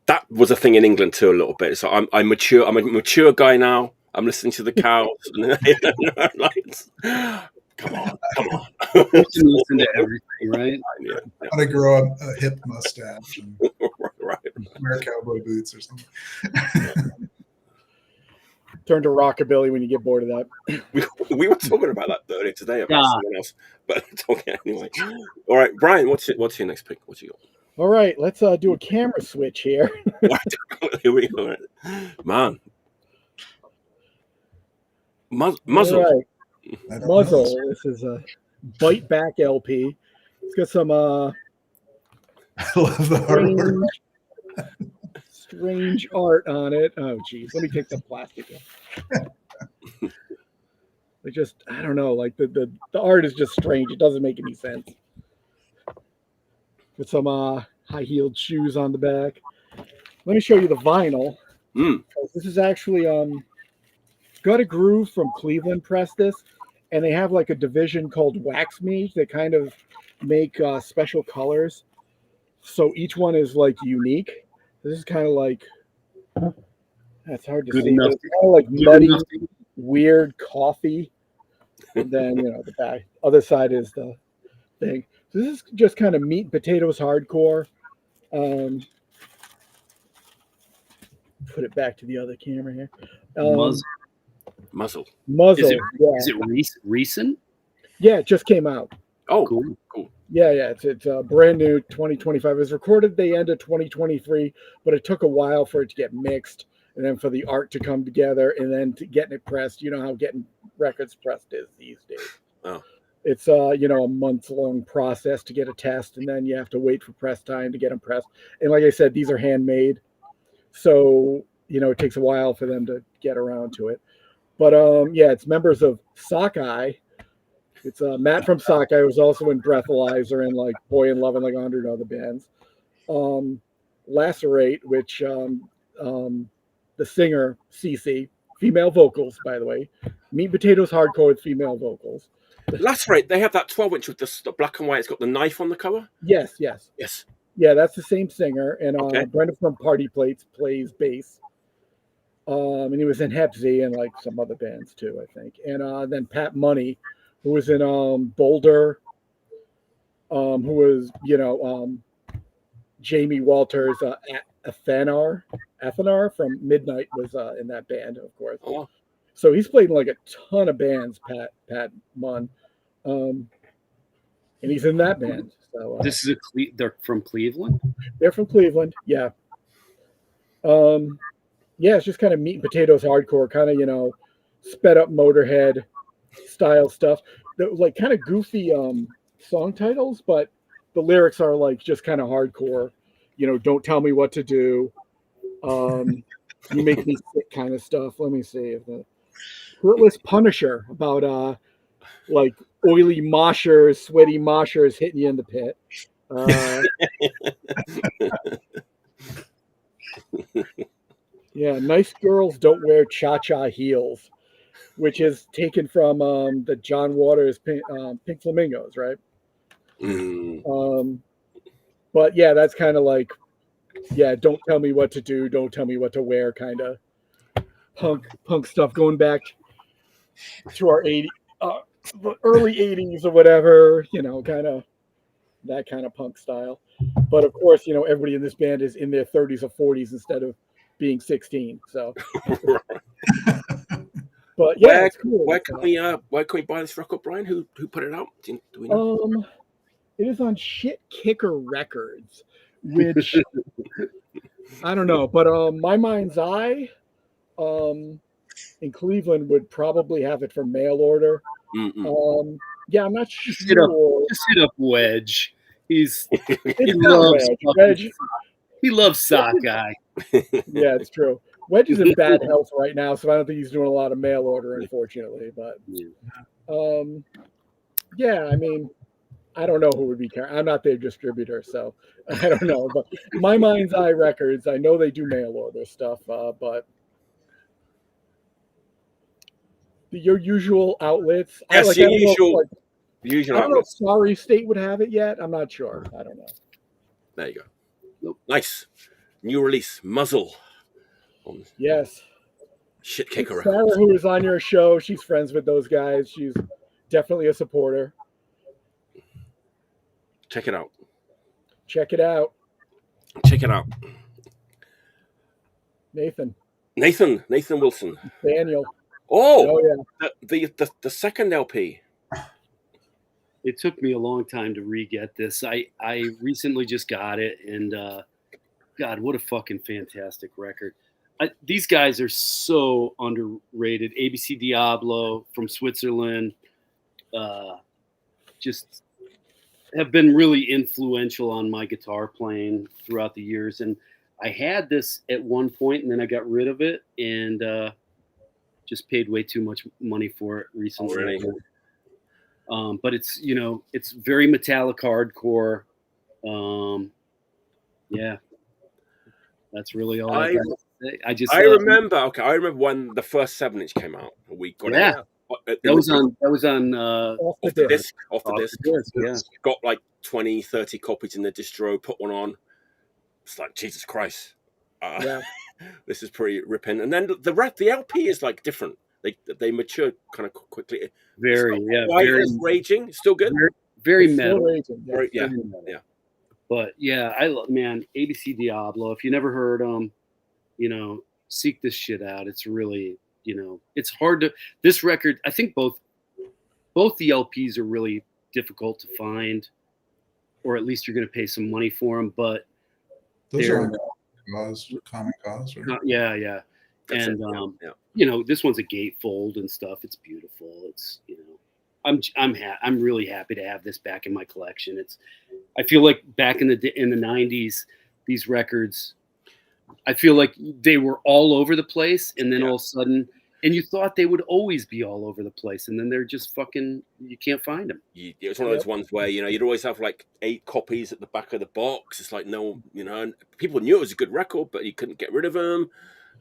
That was a thing in England too, a little bit. So I'm a mature guy now. I'm listening to the Cows. Come on. You can listen to everything, right? Yeah. I'm gonna grow a hip mustache and Right. wear cowboy boots or something. Turn to rockabilly when you get bored of that. We were talking about that earlier today about someone else, but talking anyway. All right, Brian, what's your next pick? What you got? All right, let's do a camera switch here. Here we go, man. Muzzle. Right. Muzzle. This is a Bite Back LP. It's got some I love the artwork. Strange art on it. Oh, geez. Let me take the plastic off. It just, I don't know. Like the art is just strange. It doesn't make any sense. With some high-heeled shoes on the back. Let me show you the vinyl. This is actually Got a Groove from Cleveland pressed this, and they have like a division called Wax Me. They kind of make special colors, so each one is like unique. This is kind of like, that's hard to see. It's kind of like muddy, weird coffee. And then, the back, other side is the thing. So this is just kind of meat and potatoes hardcore. Put it back to the other camera here. Muzzle. Is Yeah. it recent? Yeah, it just came out. Oh, cool. Yeah, it's brand new, 2025. It was recorded the end of 2023, but it took a while for it to get mixed, and then for the art to come together, and then to getting it pressed. You know how getting records pressed is these days. Oh. It's a month-long process to get a test, and then you have to wait for press time to get them pressed. And like I said, these are handmade, so it takes a while for them to get around to it. But it's members of Sockeye. It's Matt from Sockeye, was also in Breathalyzer and like Boy in Love and like 100 other bands. Lacerate, which the singer Cece, female vocals, by the way. Meat Potatoes hardcore with female vocals. Lacerate, they have that 12-inch with the black and white. It's got the knife on the cover. Yes. Yeah, that's the same singer. And Brenda from Party Plates plays bass. And he was in Hep Z and like some other bands too, I think. And then Pat Money, who was in Boulder, who was, Jamie Walters, Athanar from Midnight was in that band, of course. Oh. So he's played in like a ton of bands, Pat Munn. And he's in that band. So this is they're from Cleveland? They're from Cleveland, yeah. It's just kind of meat and potatoes hardcore, kind of, sped up Motorhead style stuff. Like kind of goofy song titles, but the lyrics are like just kind of hardcore. Don't tell me what to do. You make me sick kind of stuff. Let me see if the Hurtless Punisher about like oily moshers, sweaty moshers hitting you in the pit. Nice girls don't wear cha-cha heels, which is taken from the John Waters Pink Flamingos, right? But that's kind of like, don't tell me what to do, don't tell me what to wear, kind of punk stuff, going back to our early 80s or whatever, kind of that kind of punk style. But of course, everybody in this band is in their 30s or 40s instead of being 16. So, but it's cool. Where can we buy this record, Brian? Who put it out? Do we know? It is on Shit Kicker Records, which I don't know, but My Mind's Eye in Cleveland would probably have it for mail order. I'm not sure. Just hit up Wedge. He loves Sockeye. Yeah, it's true. Wedge is in bad health right now, so I don't think he's doing a lot of mail order, unfortunately. But I mean, I don't know who would be carrying. I'm not their distributor, so I don't know. But My Mind's Eye Records, I know they do mail order stuff, but your usual outlets. Yes, your usual I don't know if Sorry State would have it yet. I'm not sure. I don't know. There you go. Nice. New release, Muzzle. Yes. Shit Kicker Sarah, Records. who was on your show, she's friends with those guys. She's definitely a supporter. Check it out. Check it out. Check it out. Nathan Wilson. Daniel. Oh yeah. The second LP. It took me a long time to re-get this. I recently just got it, and God, what a fucking fantastic record. these guys are so underrated. ABC Diablo from Switzerland, just have been really influential on my guitar playing throughout the years. And I had this at one point, and then I got rid of it, and just paid way too much money for it recently. Oh, really? But it's, you know, it's very metallic hardcore. Yeah, that's really all I got to say. I remember when the first 7-inch came out. We got it. That was on off the disc. Yeah. Got like 20, 30 copies in the distro, put one on. It's like, Jesus Christ. This is pretty ripping. And then the LP is like different. They mature kind of quickly. Very raging. Still good. Very metal. Yeah. But yeah, man, ABC Diablo. If you never heard them, you know, seek this shit out. It's really, you know, it's hard to. This record, I think both the LPs are really difficult to find, or at least you're going to pay some money for them. But those are Common Cause, right? Yeah. And you know, this one's a gatefold and stuff. It's beautiful. It's, you know, I'm really happy to have this back in my collection. I feel like back in the 90s, these records, I feel like they were all over the place, and then all of a sudden, and you thought they would always be all over the place, and then they're just fucking, you can't find them. It's one of those ones where, you know, you'd always have like 8 copies at the back of the box. It's like, no, you know, and people knew it was a good record, but you couldn't get rid of them.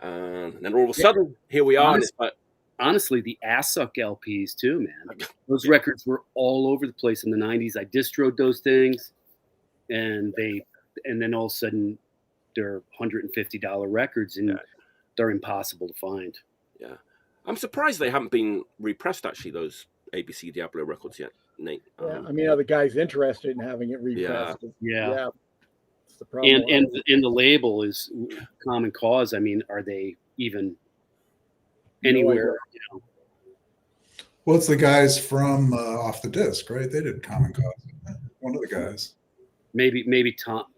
And then all of a sudden, here we are. Honestly, the Assuk LPs too, man. Those records were all over the place in the 90s. I distroed those things, and then all of a sudden, they're $150 records, and they're impossible to find. Yeah, I'm surprised they haven't been repressed. Actually, those ABC Diablo records yet, Nate. I mean, are the guys interested in having it repressed? Yeah. It's the problem. And the label is Common Cause. I mean, are they even anywhere? You know? Well, it's the guys from Off the Disc, right? They did Common Cause. One of the guys. Maybe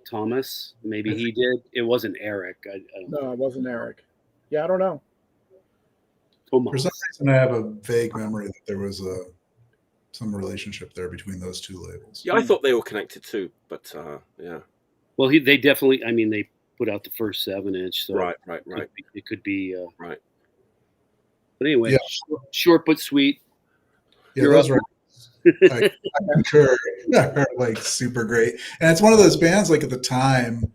Thomas. Maybe he did. It wasn't Eric. No, it wasn't Eric. Yeah, I don't know. Thomas. For some reason, I have a vague memory that there was some relationship there between those two labels. Yeah, I thought they were connected too, but yeah. Well, they definitely. I mean, they put out the first 7-inch. So right. It could be right. But anyway, short but sweet. Yeah, those records, I'm sure, are like super great. And it's one of those bands, like at the time,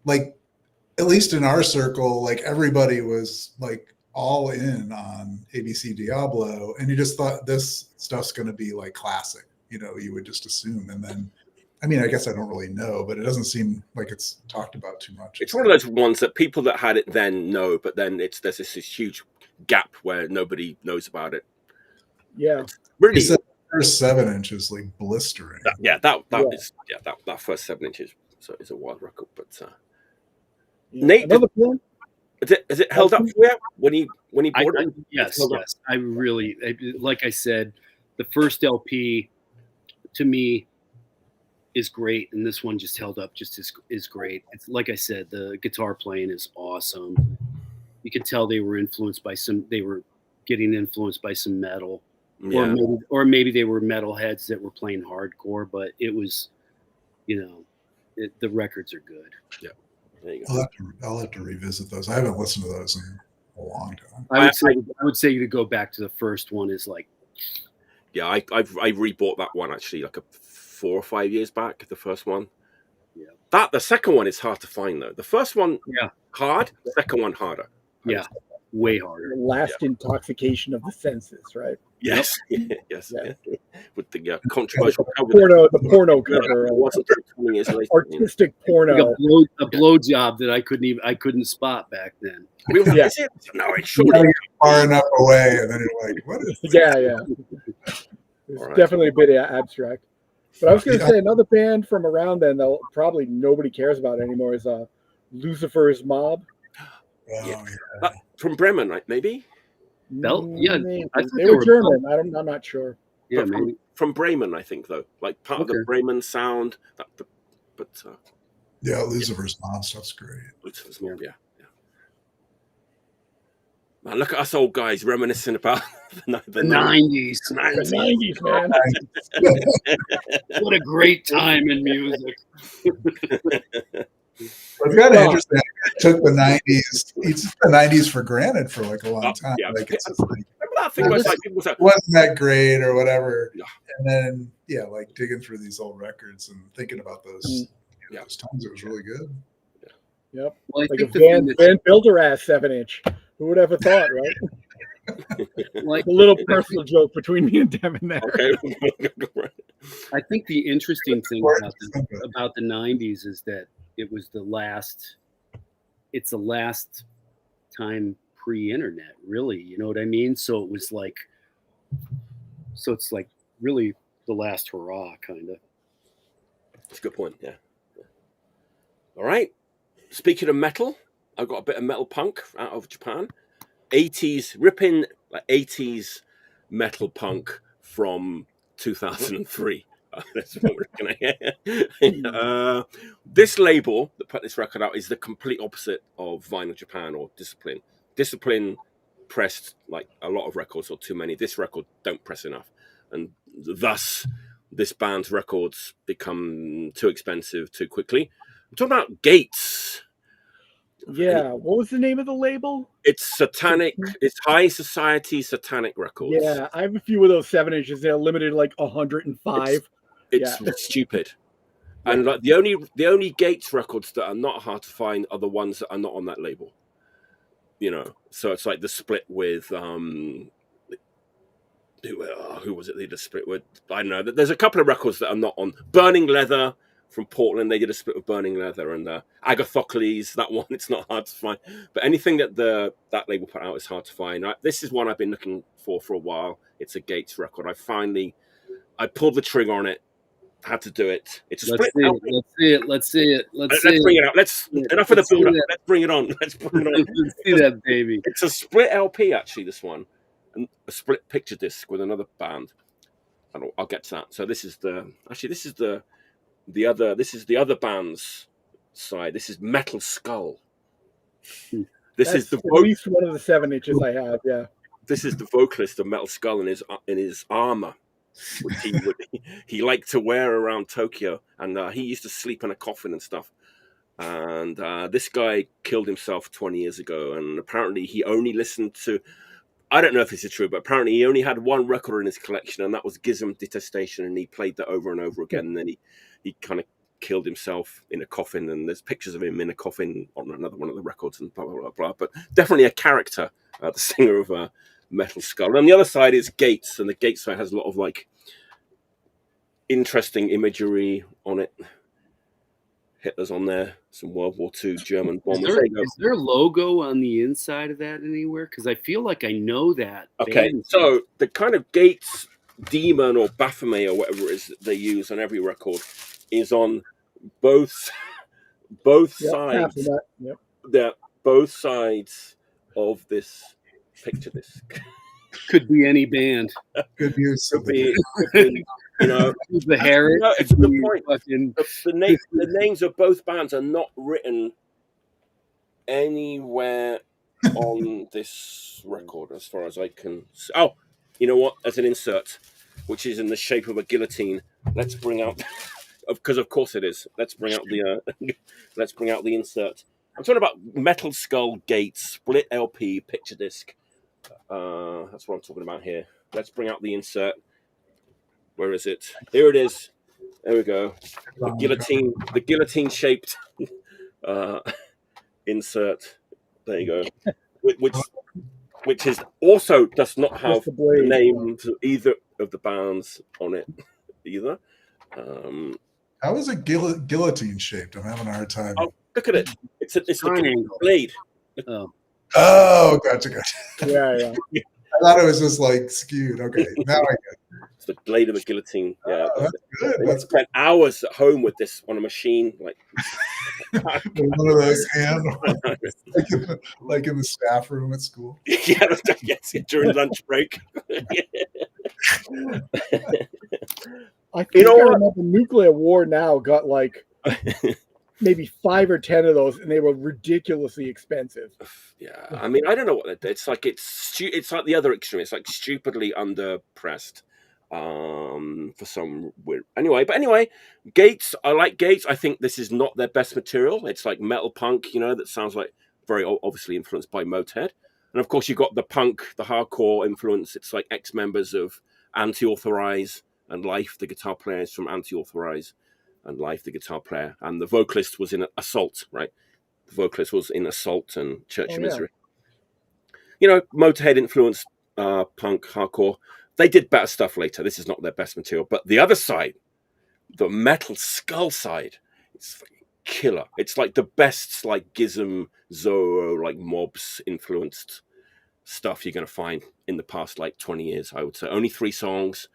like at least in our circle, like everybody was like all in on ABC Diablo, and you just thought this stuff's going to be like classic. You know, you would just assume, and then. I mean, I guess I don't really know, but it doesn't seem like it's talked about too much. It's one of those ones that people that had it then know, but then there's this huge gap where nobody knows about it. Yeah, really. The first 7-inch is like blistering. That first 7-inch is a wild record. But Nate, has it held up for you when you bought it? Yes. I really, like I said, the first LP to me is great, and this one just held up just is great. It's like I said, the guitar playing is awesome. You can tell they were getting influenced by some metal, or maybe they were metalheads that were playing hardcore. But it was, you know, the records are good. Yeah, there you go. I'll have to revisit those. I haven't listened to those in a long time. I would say to go back to the first one is like. Yeah, I rebought that one actually like 4 or 5 years back, the first one. Yeah. The second one is hard to find though. The first one, hard. The second one harder. Yeah, way harder. The last intoxication of the senses, right? Yes, yes. With the controversial cover. The porno cover. Wasn't 20 years later. Artistic porno. Like a blow job that I couldn't spot back then. Is it? No, it's surely far enough away, and then you're like, "What is?" Yeah. It's definitely a bit abstract. But I was going to say another band from around then that probably nobody cares about anymore is Lucifer's Mob. From Bremen, right? Maybe. They were German. I'm not sure. Yeah, maybe from Bremen, I think though, like part of the Bremen sound. Lucifer's Mob stuff's great. Lucifer's Mob, yeah. Man, look at us old guys reminiscing about the 90s. The 90s, man. What a great time in music. It's kind of interesting. I took the 90s. He took the 90s for granted for like a long time. Yeah. Like it's just like, that thing was like, people say, wasn't that great or whatever. Yeah. And then like digging through these old records and thinking about those, those times, it was really good. Yep. Well, like a Van Builder ass 7-inch. Who would ever thought, right? Like a little personal joke between me and Devon there. Okay. I think the interesting thing about the 90s is that it's the last time pre-internet, really. You know what I mean? So it's like really the last hurrah, kind of. That's a good point. Yeah. All right. Speaking of metal, I've got a bit of metal punk out of Japan. 80s, ripping like 80s metal punk from 2003. That's what we're looking at here. This label that put this record out is the complete opposite of Vinyl Japan or Discipline. Discipline pressed like a lot of records or too many. This record don't press enough. And thus, this band's records become too expensive too quickly. I'm talking about G.A.T.E.S. Yeah, what was the name of the label? It's Satanic. It's High Society Satanic Records. Yeah, I have a few of those 7-inches. They're limited like 105. It's stupid. And like the only G.A.T.E.S records that are not hard to find are the ones that are not on that label. You know, so it's like the split with who was it? They did a split with, I don't know. There's a couple of records that are not on. Burning Leather from Portland, they did a split with Burning Leather, and Agathocles, that one, it's not hard to find. But anything that that label put out is hard to find. This is one I've been looking for a while. It's a G.A.T.E.S record. I pulled the trigger on it. Had to do it. It's a split. Let's see it. Let's bring it out. Enough of the build up. Let's bring it on. Let's bring it on. Let's see that baby. It's a split LP actually. This one, and a split picture disc with another band. I'll get to that. So this is the other band's side. This is Metal Skull. This is at least one of the 7-inches I have. Yeah. This is the vocalist of Metal Skull in his armor, which he liked to wear around Tokyo, and he used to sleep in a coffin and stuff. And this guy killed himself 20 years ago, and apparently he only listened to, I don't know if this is true, but apparently he only had one record in his collection, and that was Gizm Detestation, and he played that over and over again, and then he kind of killed himself in a coffin, and there's pictures of him in a coffin on another one of the records, and blah, blah, blah, blah. But definitely a character, the singer of Metal Skull. And on the other side is G.A.T.E.S, and the G.A.T.E side has a lot of like interesting imagery on it. Hitler's on there, some World War II German bombers. Is there a logo on the inside of that anywhere? Because I feel like I know that. Okay, so the kind of G.A.T.E demon or Baphomet or whatever it is that they use on every record is on both sides. Yep. They're both sides of this picture disc. Could be any band. Good use. Could be, you know, the hair. No, it's a good point. The names of both bands are not written anywhere on this record, as far as I can. Oh, you know what? As an insert, which is in the shape of a guillotine. Let's bring out, because of course it is. Let's bring out the insert. I'm talking about Metal Skull G.A.T.E split LP picture disc. That's what I'm talking about here. Let's bring out the insert. Where is it? Here it is. There we go. The guillotine shaped insert. There you go. Which is also does not have the names of either of the bands on it either. How is it guillotine shaped? I'm having a hard time. Oh, look at it. It's a blade. Oh, gotcha. Yeah. I thought it was just like skewed. Okay, now I get it. It's the blade of a guillotine. Yeah, that's good. That's spent hours at home with this on a machine, like one of those hands, like in the staff room at school. yes, during lunch break. I think I remember Nuclear War Now got like maybe 5 or 10 of those, and they were ridiculously expensive. Yeah, I mean, I don't know what it's like. It's like the other extreme. It's like stupidly underpressed for some weird. Anyway, G.A.T.E.S. I like G.A.T.E.S. I think this is not their best material. It's like metal punk, that sounds like very obviously influenced by Motorhead. And of course, you've got the punk, the hardcore influence. It's like ex-members of Anti-Authorize and Life, the guitar player is from Anti-Authorize, and Life, the guitar player. And the vocalist was in Assault, right? The vocalist was in Assault and Church of Misery. Motorhead influenced punk, hardcore. They did better stuff later. This is not their best material. But the other side, the Metal Skull side, it's fucking killer. It's like the best, like Gizm, Zorro, like Mobs influenced stuff you're going to find in the past like 20 years, I would say. Only 3 songs,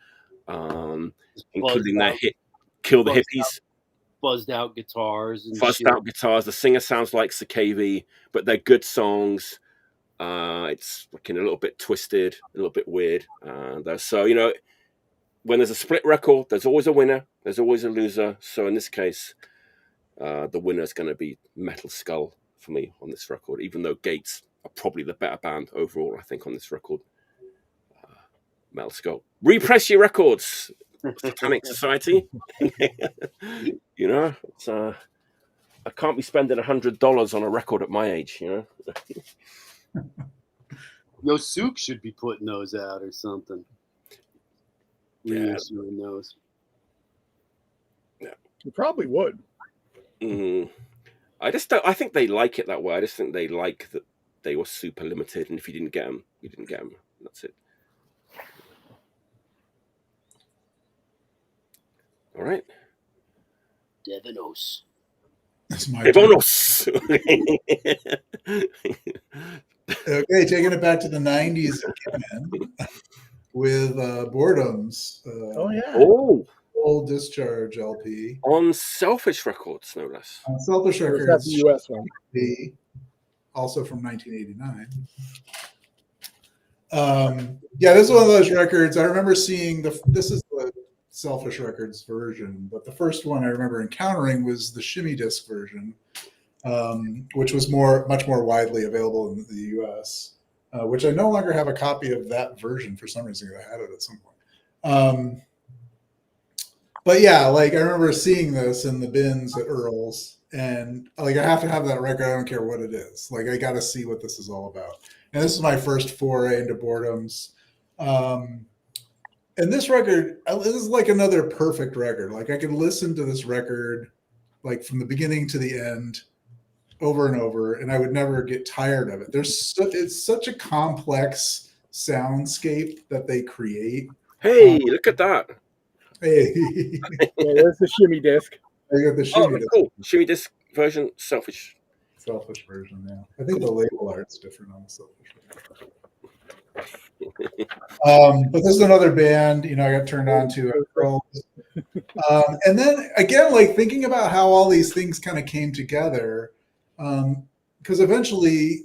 including their hit Kill the Hippies. Buzzed out guitars. Out guitars. The singer sounds like Sakavi, but they're good songs. It's looking a little bit twisted, a little bit weird. So, when there's a split record, there's always a winner, there's always a loser. So in this case, the winner is going to be Metal Skull for me on this record, even though G.A.T.E.S. are probably the better band overall, I think, on this record. Metal Skull. Repress your records, Satanic Society. It's, I can't be spending $100 on a record at my age, Yosuke should be putting those out or something. Yeah. Those. Yeah. You probably would. I just don't. I think they like it that way. I just think they like that they were super limited, and if you didn't get them, you didn't get them. That's it. All right. Devonos. That's my Devonos. Okay, taking it back to the 90s again with Boredom's old Discharge LP. On Selfish Records, no less. On Selfish Records. That's the US one. Also from 1989. This is one of those records. I remember seeing this is the Selfish Records version, but the first one I remember encountering was the shimmy disc version, which was much more widely available in the US, which I no longer have a copy of that version for some reason. I had it at some point. But yeah, like I remember seeing this in the bins at Earl's, and like I have to have that record. I don't care what it is. Like I got to see what this is all about. And this is my first foray into Boredom's. And this record, this is like another perfect record. Like I could listen to this record like from the beginning to the end over and over, and I would never get tired of it. It's such a complex soundscape that they create. Hey, look at that. Hey. There's the shimmy disc. I got the shimmy disc. Cool. Shimmy disc version, Selfish. Selfish version, yeah. I think the label art's different on the Selfish version. But this is another band, I got turned on to. And then again, like thinking about how all these things kind of came together, because eventually,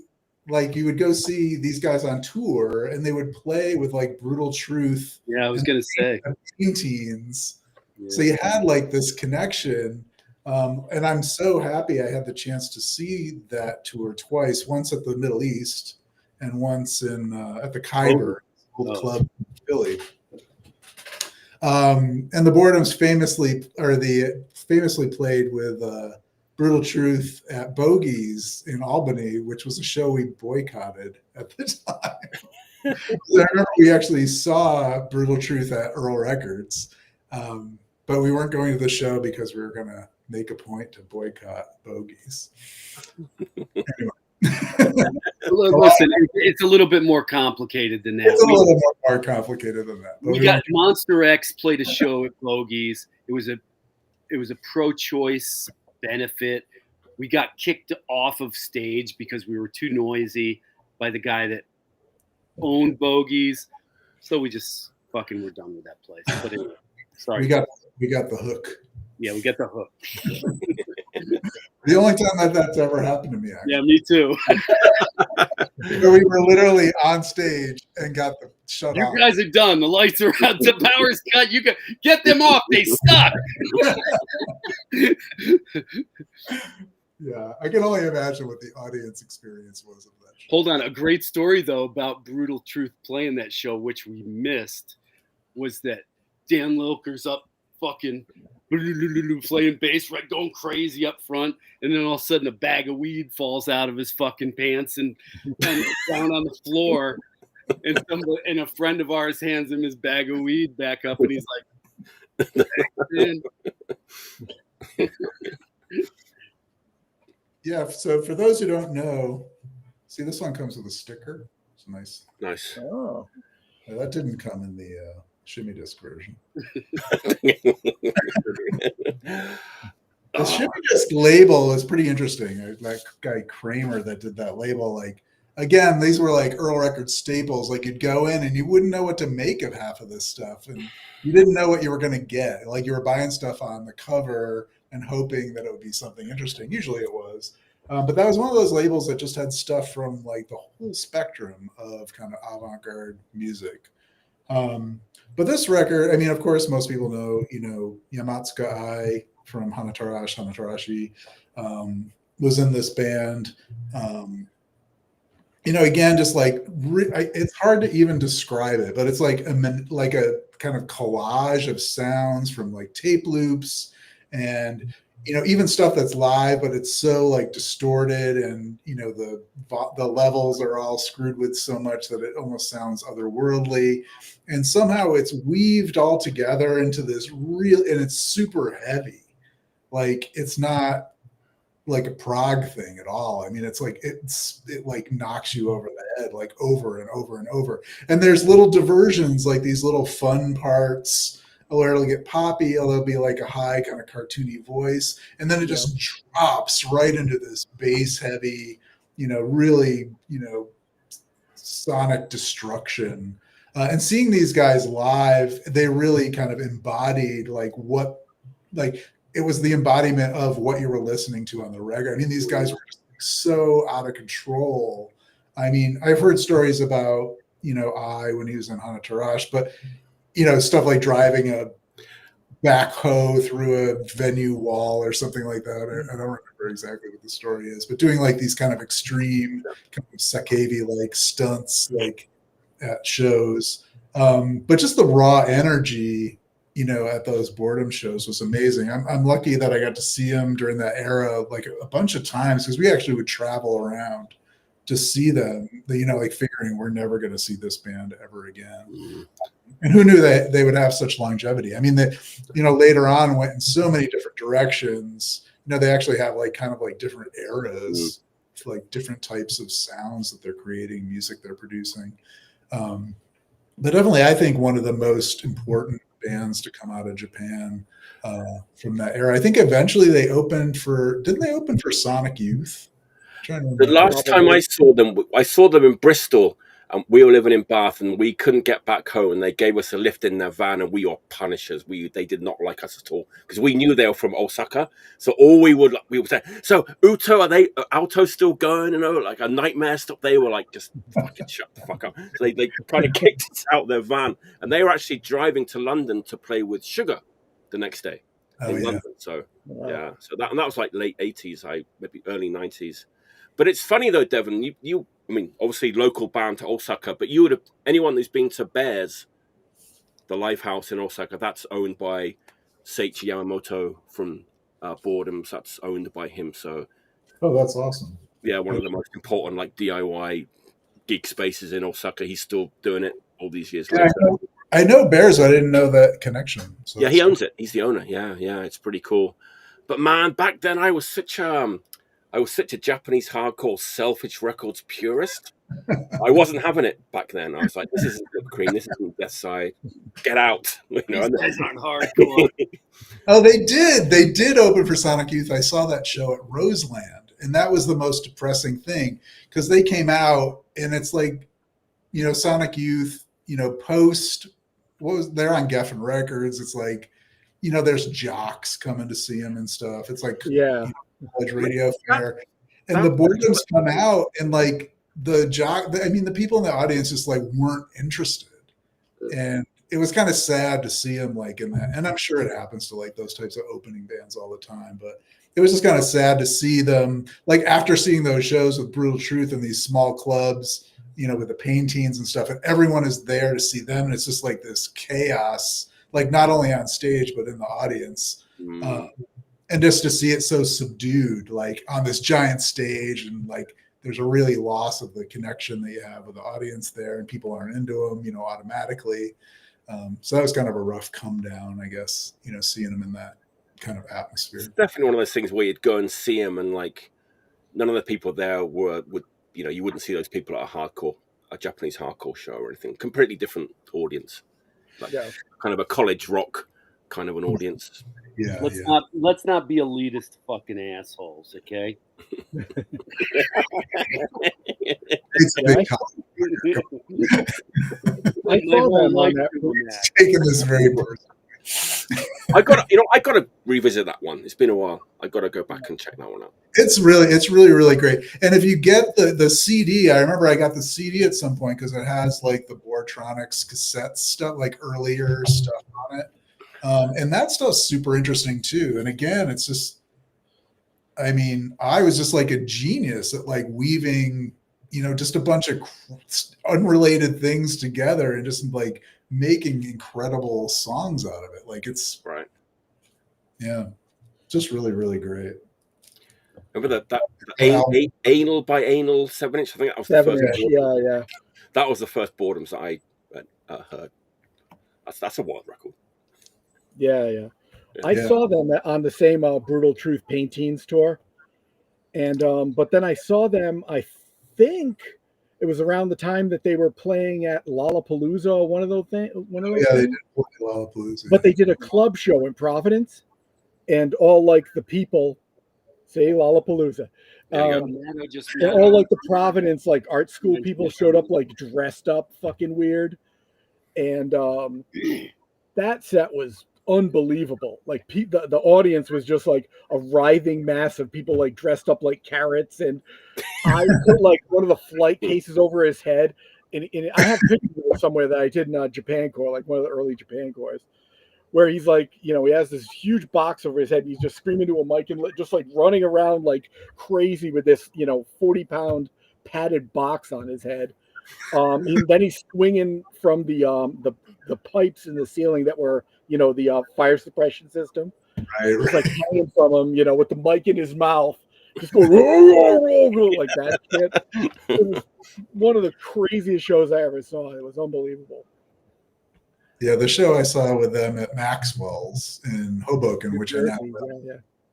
like you would go see these guys on tour and they would play with like Brutal Truth. Yeah, I was going to say. Teens. Yeah. So you had like this connection. And I'm so happy I had the chance to see that tour twice, once at the Middle East and once at the Khyber old club in Philly. And the Boredoms famously played with Brutal Truth at Bogey's in Albany, which was a show we boycotted at the time. I remember we actually saw Brutal Truth at Earl Records, but we weren't going to the show because we were going to make a point to boycott Bogey's. Anyway. Listen, it's a little bit more complicated than that. It's a little more complicated than that. We got Monster X played a show at Bogey's. It was a pro-choice benefit. We got kicked off of stage because we were too noisy by the guy that owned Bogey's. So we just fucking were done with that place. But anyway, sorry. We got the hook. Yeah, we got the hook. The only time that's ever happened to me, actually. Yeah, me too. We were literally on stage and got the shut You off. guys are done. The lights are out. The power's cut. You can get them off. They suck. Yeah, I can only imagine what the audience experience was of that show. Hold on. A great story, though, about Brutal Truth playing that show, which we missed, was that Dan Lilker's up fucking playing bass, right, going crazy up front, and then all of a sudden a bag of weed falls out of his fucking pants and down on the floor, and a friend of ours hands him his bag of weed back up, and he's like, man. Yeah, so for those who don't know, see, this one comes with a sticker. It's Nice. Oh. That didn't come in the Shimmy Disc version. The Shimmy Disc label is pretty interesting. That guy Kramer that did that label, like, again, these were like Earl Records staples. Like, you'd go in and you wouldn't know what to make of half of this stuff, and you didn't know what you were going to get. Like, you were buying stuff on the cover and hoping that it would be something interesting. Usually it was. But that was one of those labels that just had stuff from like the whole spectrum of kind of avant-garde music. But this record, I mean, of course, most people know, Yamatsuka Ai from Hanatarashi was in this band. Again, just like, it's hard to even describe it, but it's like a kind of collage of sounds from like tape loops and, even stuff that's live, but it's so like distorted, and the levels are all screwed with so much that it almost sounds otherworldly, and somehow it's weaved all together into this real, and it's super heavy. Like, it's not like a prog thing at all. I mean, it's like it like knocks you over the head, like over and over and over. And there's little diversions, like these little fun parts where it'll get poppy, or there'll be like a high kind of cartoony voice, and then it just drops right into this bass heavy, really, sonic destruction. And seeing these guys live, they really kind of embodied it was the embodiment of what you were listening to on the record. I mean, these guys were just so out of control. I mean, I've heard stories about, Ai when he was in Hanatarash, but stuff like driving a backhoe through a venue wall or something like that. I don't remember exactly what the story is, but doing like these kind of extreme kind of Sakevi-like stunts, like at shows. But just the raw energy, at those Boredom shows was amazing. I'm lucky that I got to see them during that era, like a bunch of times, because we actually would travel around to see them, like figuring we're never going to see this band ever again. And who knew that they would have such longevity? I mean, they, later on went in so many different directions. They actually have like kind of like different eras, like different types of sounds that they're creating, music they're producing. But definitely, I think one of the most important bands to come out of Japan from that era. I think eventually didn't they open for Sonic Youth? The last time I saw them in Bristol, and we were living in Bath, and we couldn't get back home, and they gave us a lift in their van, and we were punishers. They did not like us at all, because we knew they were from Osaka. So all we would say, so Uto, are Alto still going? Like a Nightmare stop. They were like, just fucking shut the fuck up. So they kind of kicked us out their van, and they were actually driving to London to play with Sugar the next day in London. So yeah, so that was like late 80s, maybe early 90s. But it's funny though, Devon, I mean, obviously local band to Osaka, but anyone who's been to Bears, the live house in Osaka, that's owned by Seiichi Yamamoto from Boredoms. That's owned by him. So, that's awesome. Yeah, one of the most important like DIY gig spaces in Osaka. He's still doing it all these years later. I know Bears. I didn't know that connection. So yeah, he owns it. He's the owner. Yeah, it's pretty cool. But man, back then I was such a Japanese hardcore Selfish Records purist. I wasn't having it back then. I was like, this isn't Lip Cream, this isn't Death Side. Get out. These guys aren't hardcore. Oh, they did open for Sonic Youth. I saw that show at Roseland, and that was the most depressing thing, because they came out and it's like, Sonic Youth, they're on Geffen Records. It's like, there's jocks coming to see them and stuff. It's like, college radio fair, and the Boredoms come out, and like the people in the audience just like weren't interested. and it was kind of sad to see him like in that. And I'm sure it happens to like those types of opening bands all the time, but it was just kind of sad to see them like after seeing those shows with Brutal Truth in these small clubs, you know, with the paintings and stuff, and everyone is there to see them. And it's just like this chaos, like not only on stage, but in the audience. And just to see it so subdued, like on this giant stage, and like there's a really loss of the connection that you have with the audience there, and people aren't into them, you know, automatically. So that was kind of a rough come down, I guess, you know, seeing them in that kind of atmosphere. It's definitely one of those things where you'd go and see them, and like none of the people there would, you know, you wouldn't see those people at a Japanese hardcore show or anything. Completely different audience, like kind of a college rock kind of an audience. Yeah. Let's not be elitist fucking assholes, okay? It's a big taking this very personally. I gotta revisit that one. It's been a while. I gotta go back and check that one out. It's really great. And if you get the CD, I remember I got the CD at some point because it has like the Boretronics cassette stuff, like earlier stuff on it. And that stuff's super interesting too. And again, it's just, I mean, I was just like a genius at like weaving, you know, just a bunch of unrelated things together and just like making incredible songs out of it. Like it's right. Yeah. Just really, really great. Remember that anal by anal 7-inch? I think that was the first. Yeah. That was the first Boredoms that I heard. That's a wild record. Yeah. I saw them on the same Brutal Truth Paintings tour, and but then I saw them. I think it was around the time that they were playing at Lollapalooza. One of those things. They did play Lollapalooza. But they did a club show in Providence, and all like the people say Lollapalooza. And all like the Providence like art school people showed up like dressed up fucking weird, and that set was unbelievable. Like the audience was just like a writhing mass of people like dressed up like carrots, and I put like one of the flight cases over his head, and I have pictures of it somewhere that I did in Japankore, like one of the early Japankores, where he's like, you know, he has this huge box over his head, and he's just screaming to a mic and just like running around like crazy with this, you know, 40-pound padded box on his head. And then he's swinging from the pipes in the ceiling that were, you know, the fire suppression system. Right. It's like hanging from him, you know, with the mic in his mouth, just going like that. It was one of the craziest shows I ever saw. It was unbelievable. Yeah, the show I saw with them at Maxwell's in Hoboken, which I now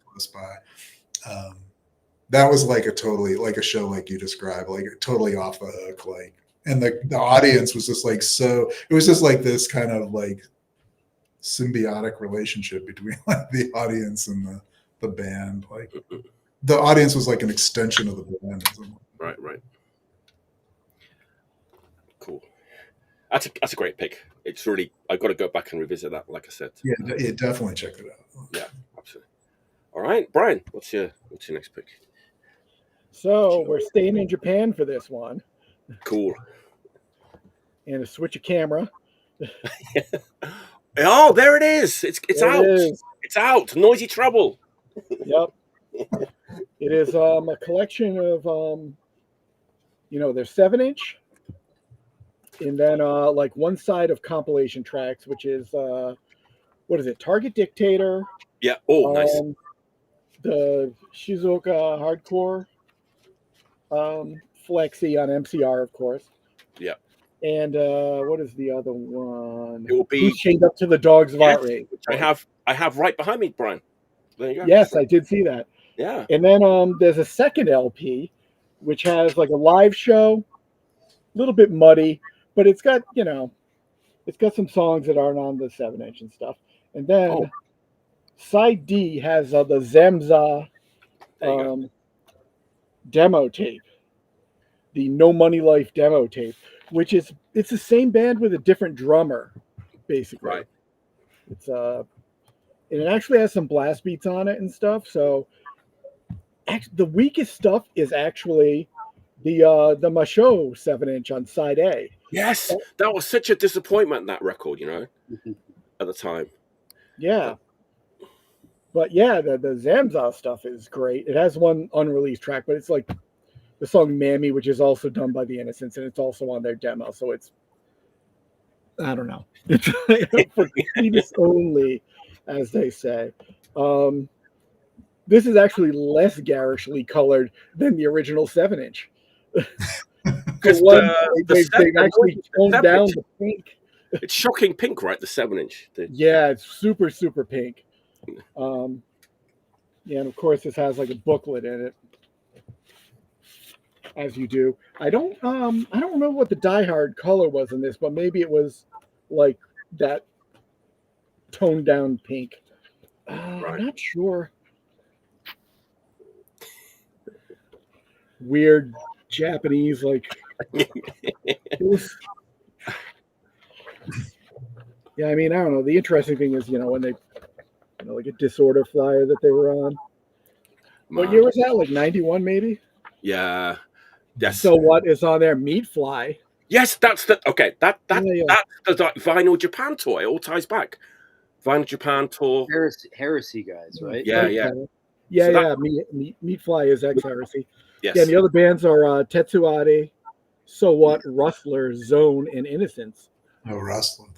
close by. That was like a show like you described, like totally off the hook, like, and the audience was just like, so it was just like this kind of like symbiotic relationship between like the audience and the band. Like the audience was like an extension of the band. Right. Cool. That's a great pick. It's really, I got to go back and revisit that. Like I said, yeah, definitely check it out. Yeah, absolutely. All right, Brian, what's your next pick? So we're staying in Japan for this one. Cool. And a switch of camera. Oh, there it is. It's out. It's out. Noisy Trouble. Yep. It is a collection of you know, there's 7-inch, and then like one side of compilation tracks, which is what is it? Target Dictator. Yeah. Oh, nice. The Shizuoka Hardcore. Flexi on MCR, of course. Yeah. And what is the other one? It will be Who's Chained Up to the Dogs of Outrage. I have right behind me, Brian. There you go. Yes, I did see that. Yeah. And then there's a second LP, which has like a live show, a little bit muddy, but it's got, you know, it's got some songs that aren't on the 7-inch and stuff. And then side D has the Zemza demo tape, the No Money Life demo tape, which is, it's the same band with a different drummer, basically. Right. It's and it actually has some blast beats on it and stuff. So the weakest stuff is actually the Macho 7-inch on side A. Yes, that was such a disappointment, that record, you know, at the time. Yeah. But yeah, the Zamza stuff is great. It has one unreleased track, but it's like the song Mammy, which is also done by the Innocents, and it's also on their demo. So it's, I don't know. It's for cleanest only, as they say. This is actually less garishly colored than the original 7-inch. Because they've actually toned down the pink. It's shocking pink, right? The 7-inch. Yeah, it's super, super pink. Yeah, and of course this has like a booklet in it, as you do. I don't remember what the diehard color was in this, but maybe it was like that toned down pink. I'm not sure. Weird Japanese, like it was. Yeah, I mean, I don't know. The interesting thing is, you know, when they, you know, like a Disorder flyer that they were on. What year was that? Like 91, maybe? Yeah. Yes. So what is on there? Meat Fly. Yes, that's the that's the Vinyl Japan tour. It all ties back. Vinyl Japan tour. Heresy guys, right? Yeah. Meat Fly is ex-Heresy. Yes. Yeah, and the other bands are Tetsuade, So What, Rustler, Zone, and Innocence. The Rustler.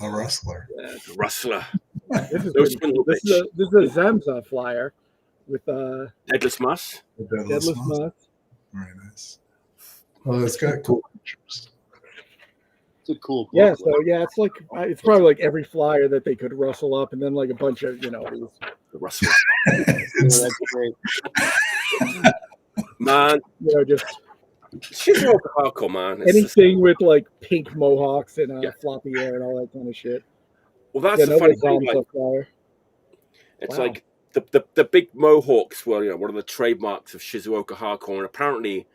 Yeah, the Rustler. This is cool. This is a Zamza flyer with Deadless Mass. Deadless Mass. Very nice. Well, it's got cool pictures. It's a cool book. Yeah, so yeah, it's like it's probably like every flyer that they could rustle up, and then like a bunch of, you know, the Rustler. That's great. Man, you know, just she's real hardcore, man. Anything with like pink mohawks and floppy hair and all that kind of shit. Well, that's the funny thing. Like, flyer. It's like the big mohawks were, you know, one of the trademarks of Shizuoka hardcore, and apparently,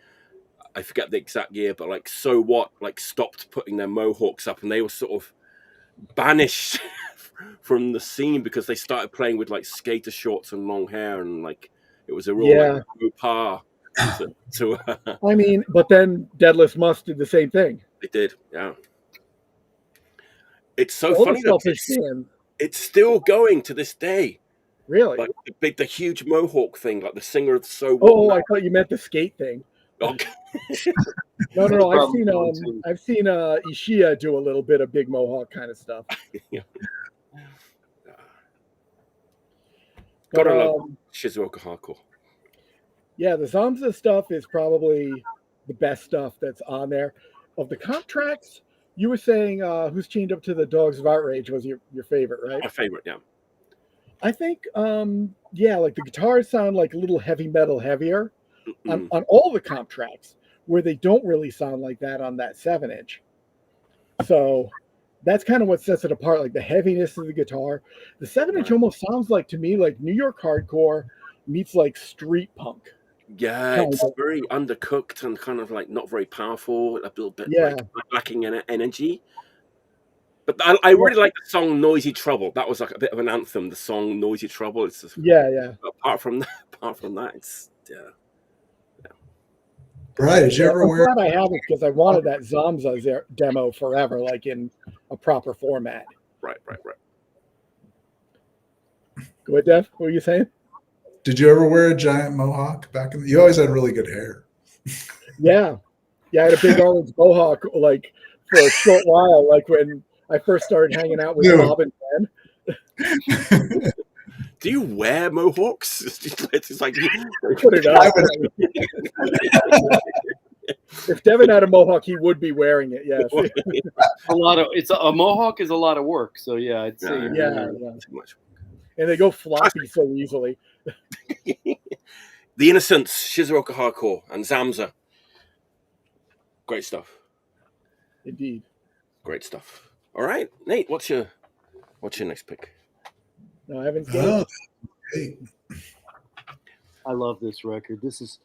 I forget the exact year, but like So What like stopped putting their mohawks up, and they were sort of banished from the scene because they started playing with like skater shorts and long hair, and like it was a real like, faux pas. I mean, but then Deadless Must did the same thing. They did, yeah. It's so funny that it's still going to this day. Really? Like the huge mohawk thing, like the singer of So What. Oh, I thought you meant the skate thing. Okay. No. I've seen Ishia do a little bit of big mohawk kind of stuff. Gotta love Shizuoka hardcore. Yeah, the Zamza stuff is probably the best stuff that's on there. Of the comp tracks, you were saying Who's Chained Up to the Dogs of Outrage was your favorite, right? My favorite, yeah. I think, like the guitars sound like a little heavy metal heavier on all the comp tracks, where they don't really sound like that on that 7-inch. So that's kind of what sets it apart, like the heaviness of the guitar. The 7-inch almost sounds like, to me, like New York hardcore meets like street punk. Yeah, it's very undercooked and kind of like not very powerful, a little bit like lacking in energy. But I really like the song "Noisy Trouble." That was like a bit of an anthem. The song "Noisy Trouble." It's just, Apart from that, it's Right? Did you ever wear? I'm glad I have it because I wanted that Zamza demo forever, like in a proper format. Right. Go ahead, Dev. What were you saying? Did you ever wear a giant mohawk back in? You always had really good hair. Yeah, I had a big orange mohawk like for a short while, like when I first started hanging out with Bob and Ben. Do you wear mohawks? It's like put it up. If Devon had a mohawk, he would be wearing it. Yeah, a mohawk is a lot of work. So yeah, I'd say too much. And they go floppy so easily. The Innocents, Shizuoka hardcore, and Zamza. Great stuff. Indeed. Great stuff. All right, Nate, what's your next pick? No, I haven't seen it. I love this record. This is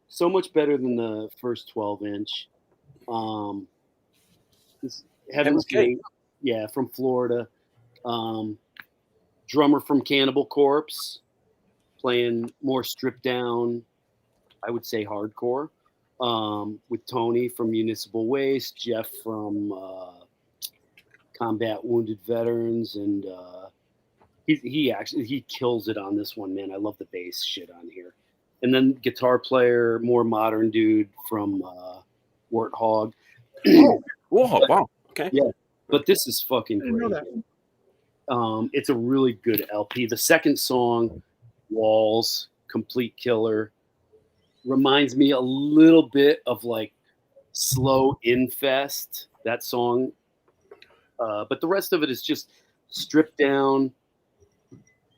so much better than the first 12-inch. This Heaven's Gate, from Florida. Drummer from Cannibal Corpse, playing more stripped down, I would say hardcore. with Tony from Municipal Waste, Jeff from Combat Wounded Veterans, and he kills it on this one, man. I love the bass shit on here. And then guitar player, more modern dude from Warthog. Warthog, wow. Okay. Yeah, but this is fucking great. It's a really good LP. The second song, Walls, Complete Killer, reminds me a little bit of like Slow Infest, that song. But the rest of it is just stripped down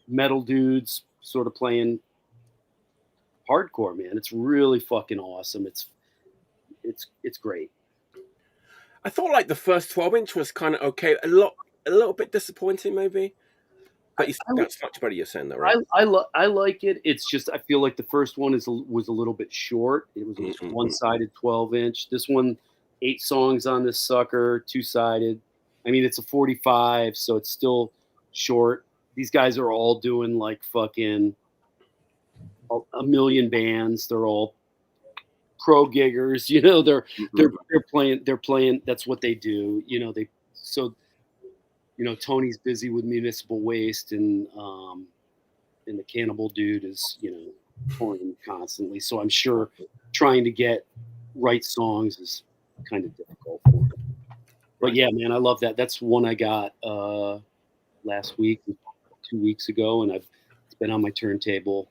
metal dudes sort of playing hardcore, man. It's really fucking awesome. It's great. I thought like the first 12-inch was kind of okay. A little bit disappointing, maybe. But that's much better. You're saying that, right? I like it. It's just I feel like the first one was a little bit short. It was a one-sided 12-inch. This one, 8 songs on this sucker, 2-sided. I mean, it's a 45, so it's still short. These guys are all doing like fucking a million bands. They're all pro giggers, you know. They're playing. That's what they do, you know. Tony's busy with Municipal Waste, and the Cannibal dude is, you know, touring constantly. So I'm sure trying to write songs is kind of difficult for him. But yeah, man, I love that. That's one I got last week, 2 weeks ago, and it's been on my turntable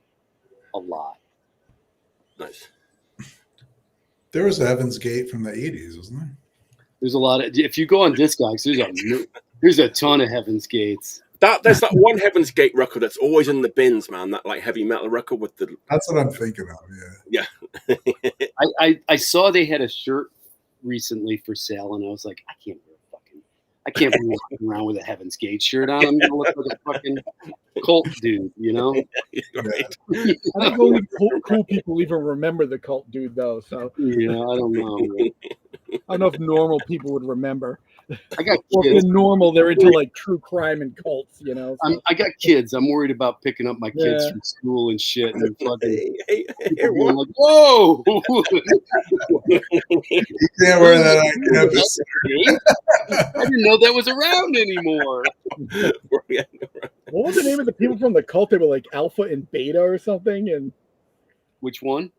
a lot. Nice. There was a Heaven's Gate from the 80s, wasn't there? There's a lot of. If you go on Discogs, there's a ton of Heaven's Gates. There's that one Heaven's Gate record that's always in the bins, man. That like heavy metal record with the. That's what I'm thinking of. Yeah. I saw they had a shirt recently for sale, and I was like, I can't be walking around with a Heaven's Gate shirt on. I'm gonna look like a fucking cult dude, you know? Right. I think only cool people even remember the cult dude, though. So yeah, I don't know. Man. I don't know if normal people would remember. I got kids. Well, if they're normal, they're into like true crime and cults, you know. So. I got kids. I'm worried about picking up my kids from school and shit, and fucking being like, "Whoa!" You can't wear that on campus. I didn't know that was around anymore. What was the name of the people from the cult? They were like Alpha and Beta or something. And which one?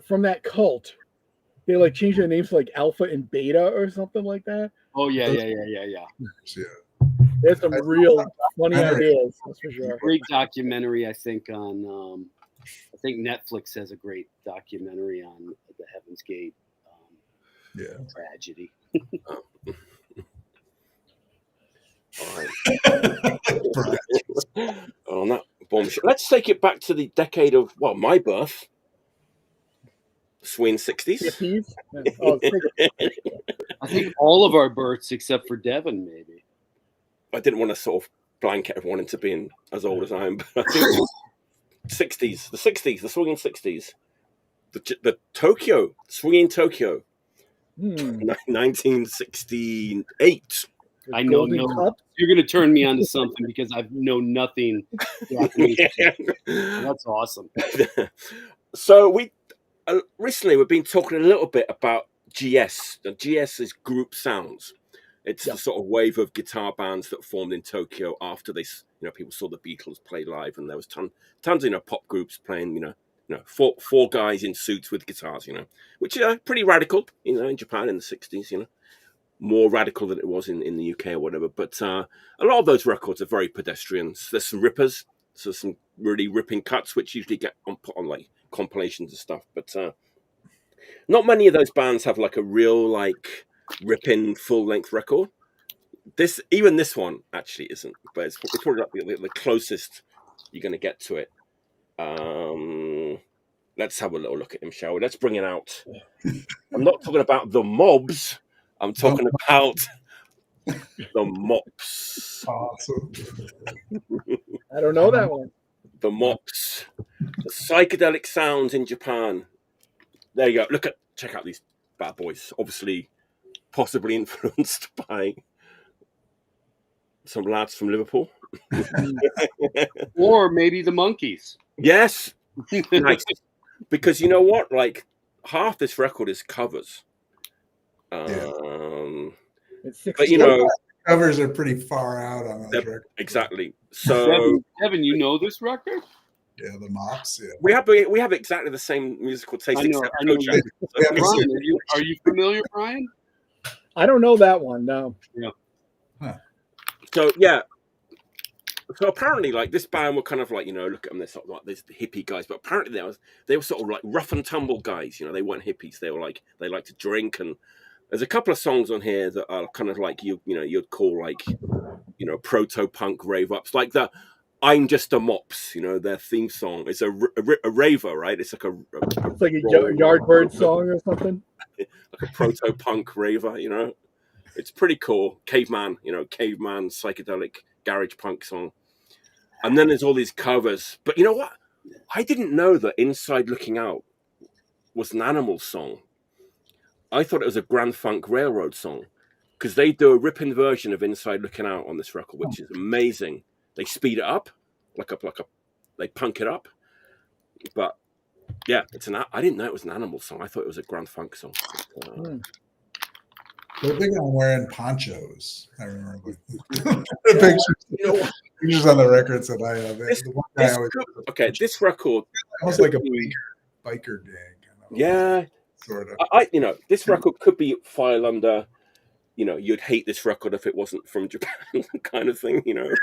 From that cult, they like changed their names to like Alpha and Beta or something like that. Oh yeah. There's some real funny ideas, that's for sure. Great documentary, I think, on I think Netflix has a great documentary on the Heaven's Gate tragedy. All right. On that bombshell, let's take it back to the decade of my birth. Swing 60s. I think all of our births except for Devon, maybe. I didn't want to sort of blanket everyone into being as old as I am, but I think 60s, the swinging 60s, the Tokyo, swinging Tokyo, 1968. I know you're going to turn me on to something because I know nothing. That's awesome. So recently we've been talking a little bit about G.A.T.E.S. G.A.T.E.S is group sounds. It's the sort of wave of guitar bands that formed in Tokyo after this. People saw the Beatles play live, and there was tons of pop groups playing. Four guys in suits with guitars. Which are pretty radical. In Japan in the 60s. More radical than it was in the UK or whatever. But a lot of those records are very pedestrian. There's some rippers, so some really ripping cuts, which usually get put on like compilations and stuff. But not many of those bands have like a real like ripping full length record. This one actually isn't, but it's probably like the closest you're going to get to it. Let's have a little look at him, shall we? Let's bring it out. I'm not talking about the Mobs. I'm talking about the Mops. Awesome. I don't know that one. The Mops. The psychedelic sounds in Japan. There you go. Check out these bad boys. Obviously, possibly influenced by some lads from Liverpool. Or maybe the Monkees. Yes. Nice. Because you know what? Like, half this record is covers. But you know, covers are pretty far out on those records. Exactly. So, Devon, you know this record? Yeah, the Mops. Yeah, we have exactly the same musical taste. I know. Brian, are you familiar, Brian? I don't know that one. No. Yeah. Huh. So yeah. So apparently, like this band were kind of like, you know, look at them, they're sort of like these hippie guys, but apparently they were sort of like rough and tumble guys. You know, they weren't hippies. They were like they like to drink, and there's a couple of songs on here that are kind of like you'd call like, you know, proto punk rave ups, like the "I'm Just a Mops." You know, their theme song is a raver, right? It's like it's like a Yardbird song or something. Like a proto punk raver, you know. It's pretty cool. Caveman psychedelic garage punk song. And then there's all these covers. But you know what? I didn't know that Inside Looking Out was an Animal song. I thought it was a Grand Funk Railroad song, because they do a ripping version of Inside Looking Out on this record, which is amazing. They speed it up, they punk it up. But yeah, I didn't know it was an Animal song. I thought it was a Grand Funk song. They're big on wearing ponchos. I remember pictures on the records that I have. This record almost like a biker gang. Yeah, sort of. This record could be filed under, you know, you'd hate this record if it wasn't from Japan, kind of thing. You know,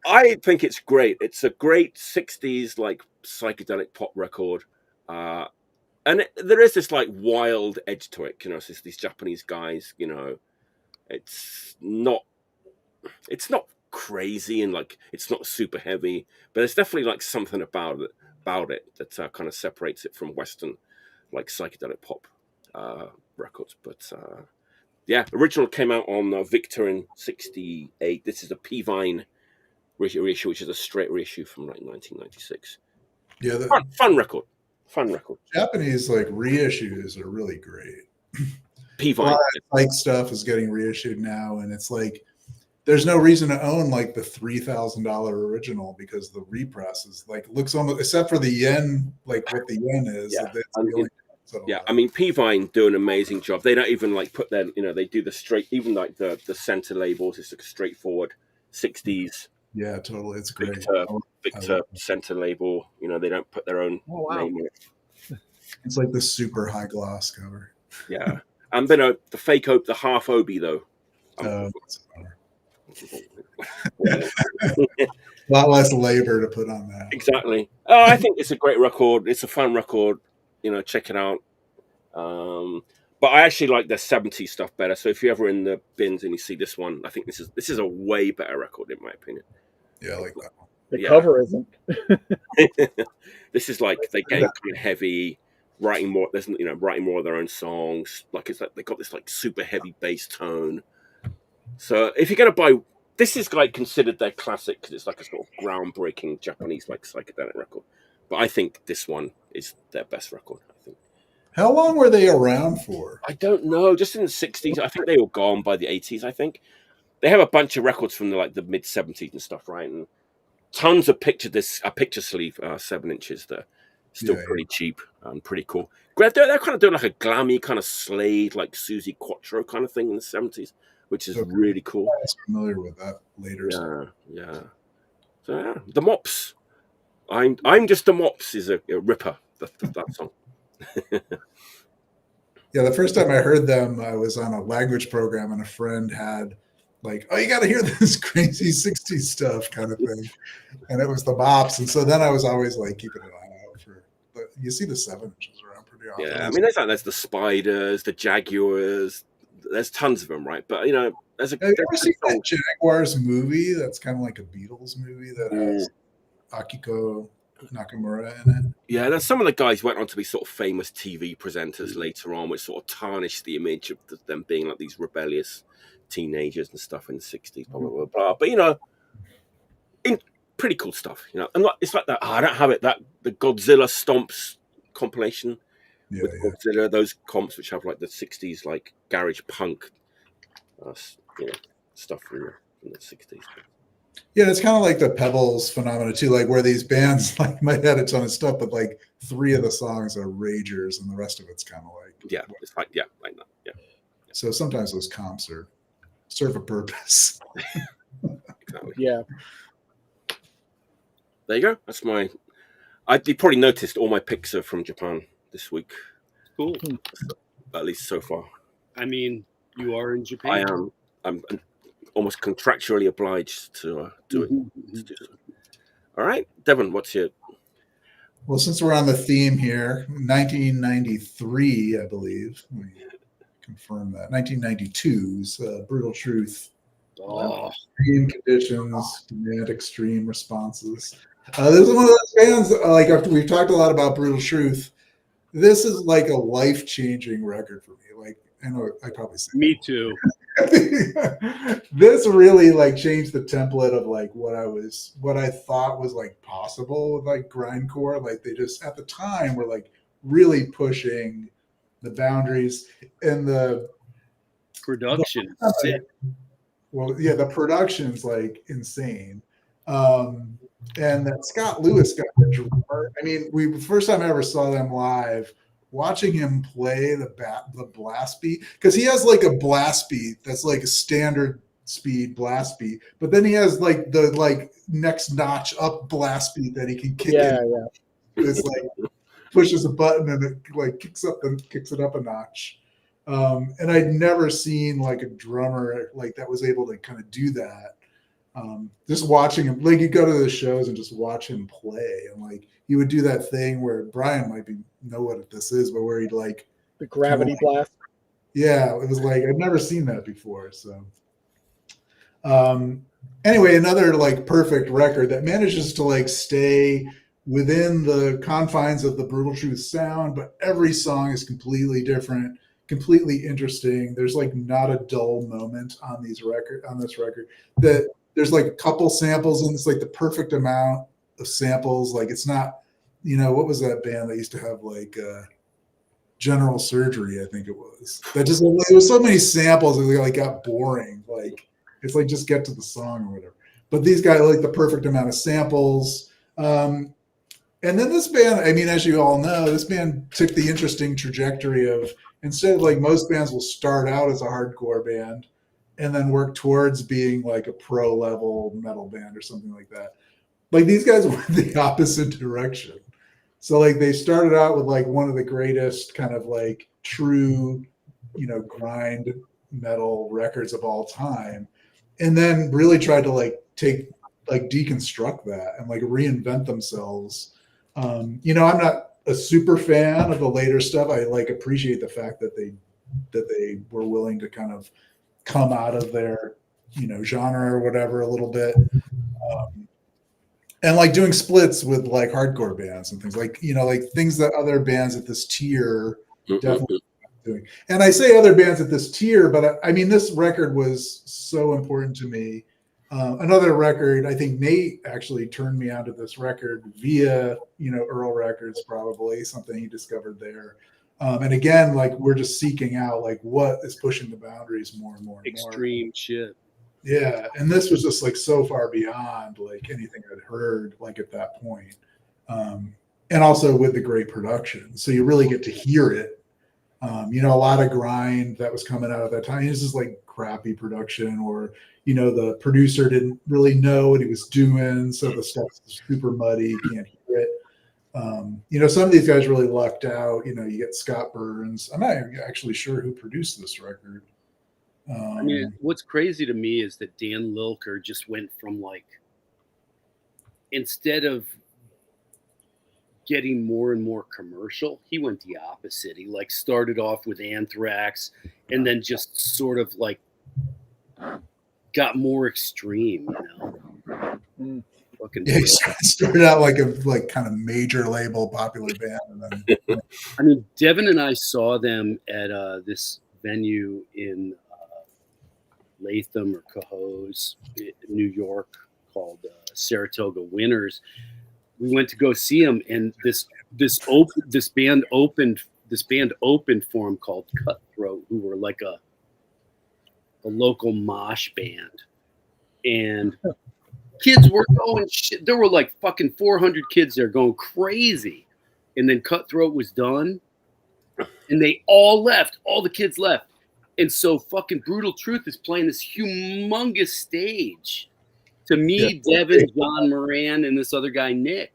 I think it's great. It's a great '60s like psychedelic pop record. And there is this like wild edge to it, you know. It's just these Japanese guys, you know. It's not crazy, and like it's not super heavy, but it's definitely like something about it that kind of separates it from Western like psychedelic pop records. But yeah, original came out on Victor in '68. This is a P-Vine reissue, which is a straight reissue from like 1996. Yeah, fun record. Japanese like reissues are really great. P-Vine like stuff is getting reissued now, and it's like there's no reason to own like the $3,000 original, because the repress is like looks almost, except for the yen, like what the yen is. Yeah, I mean P-Vine do an amazing job. They don't even like put their, you know, they do the straight, even like the center labels. It's like a straightforward '60s. Yeah, totally. It's great. Victor center label. You know, they don't put their own name in it. It's like the super high gloss cover. Yeah, and then the half obi though. A lot less labor to put on that. Exactly. Oh, I think it's a great record. It's a fun record. You know, check it out. But I actually like the '70s stuff better. So if you're ever in the bins and you see this one, I think this is a way better record in my opinion. Yeah, I like that one. The cover isn't. This is like they get kind of heavy, writing more of their own songs. Like it's like they got this like super heavy bass tone. So if you're gonna buy, this is like considered their classic because it's like a sort of groundbreaking Japanese like psychedelic record. But I think this one is their best record. I think. How long were they around for? I don't know. Just in the '60s. I think they were gone by the '80s. I think they have a bunch of records from the mid '70s and stuff, right? And tons of picture sleeve 7 inches. They're still pretty cheap and pretty cool. They're kind of doing like a glammy kind of Slade, like Susie Quattro kind of thing in the '70s, which is really cool. I was familiar with that later. Yeah. So yeah, the Mops. I'm Just a Mops is a ripper. That song. Yeah, the first time I heard them, I was on a language program, and a friend had like, "Oh, you got to hear this crazy '60s stuff," kind of thing, and it was the Mops. And so then I was always like keeping an eye out for. But you see the 7 inches around pretty often. Yeah, I mean, there's the Spiders, the Jaguars. There's tons of them, right? But you know, have you ever seen that Jaguars movie? That's kind of like a Beatles movie that has Akiko Nakamura in it. Yeah, then some of the guys went on to be sort of famous TV presenters later on, which sort of tarnished the image of them being like these rebellious teenagers and stuff in the '60s, blah blah blah blah. But you know, pretty cool stuff. You know, and it's like that. I don't have it. That the Godzilla Stomps compilation with Godzilla, those comps which have like the '60s like garage punk, stuff from the '60s. Yeah, it's kind of like the Pebbles phenomena too, like where these bands like might have a ton of stuff, but like 3 of the songs are ragers and the rest of it's kind of like it's like like that. Yeah. So sometimes those comps serve a purpose. Exactly. Yeah. There you go. That's my. You probably noticed all my picks are from Japan this week. Cool. At least so far. I mean, you are in Japan. I am. I'm almost contractually obliged to do it. To do so. All right, Devon, what's your? Well, since we're on the theme here, 1993, I believe. Let me confirm that. 1992's Brutal Truth. Oh. Extreme conditions, demand extreme responses. This is one of those bands, like after we've talked a lot about Brutal Truth, this is like a life-changing record for me. Like, I know I probably said me too. This really like changed the template of like what I thought was like possible with like grindcore. Like they just at the time were like really pushing the boundaries and the production. Well, yeah, the production's like insane. And that Scott Lewis got the drummer. I mean, first time I ever saw them live, watching him play the blast beat, because he has like a blast beat that's like a standard speed blast beat, but then he has like the like next notch up blast beat that he can kick in. It's like pushes a button and it like kicks it up a notch. And I'd never seen like a drummer like that was able to kind of do that. Just watching him, like you go to the shows and just watch him play, and like he would do that thing where Brian might know what this is, but where he'd like the gravity blast. Yeah, it was like I've never seen that before. So, anyway, another like perfect record that manages to like stay within the confines of the Brutal Truth sound, but every song is completely different, completely interesting. There's like not a dull moment on this record. That there's like a couple samples, and it's like the perfect amount of samples. Like it's not, what was that band that used to have like General Surgery? I think it was. That just there was so many samples that like got boring. Like it's like just get to the song or whatever. But these guys like the perfect amount of samples. And then this band, I mean, as you all know, this band took the interesting trajectory of, instead of like most bands will start out as a hardcore band and then work towards being like a pro level metal band or something like that. Like these guys went the opposite direction. So like they started out with like one of the greatest kind of like true, grind metal records of all time. And then really tried to like deconstruct that and like reinvent themselves. I'm not a super fan of the later stuff. I like appreciate the fact that they were willing to kind of come out of their genre or whatever a little bit, and like doing splits with like hardcore bands and things like like things that other bands at this tier definitely doing. And I say other bands at this tier, but I mean this record was so important to me. Another record, I think Nate actually turned me onto this record via, Earl Records, probably something he discovered there. And again, like we're just seeking out like what is pushing the boundaries more and more. Extreme shit. Yeah. And this was just like so far beyond like anything I'd heard like at that point. And also with the great production. So you really get to hear it. A lot of grind that was coming out at that time. This is like crappy production, or the producer didn't really know what he was doing, so the stuff's super muddy, you can't hear it. Some of these guys really lucked out. You get Scott Burns. I'm not actually sure who produced this record. I mean, what's crazy to me is that Dan Lilker just went from like, instead of getting more and more commercial, he went the opposite. He like started off with Anthrax and then just sort of like got more extreme, Fucking yeah, he started out like a kind of major label popular band, and then I mean, Devon and I saw them at this venue in Latham or Cohoes, New York, called Saratoga Winners. We went to go see them, and this band opened for them called Cutthroat, who were like a local mosh band, and Kids were going shit. There were like fucking 400 kids there going crazy. And then Cutthroat was done. And they all left. All the kids left. And so fucking Brutal Truth is playing this humongous stage to me, Devon, John Moran, and this other guy, Nick.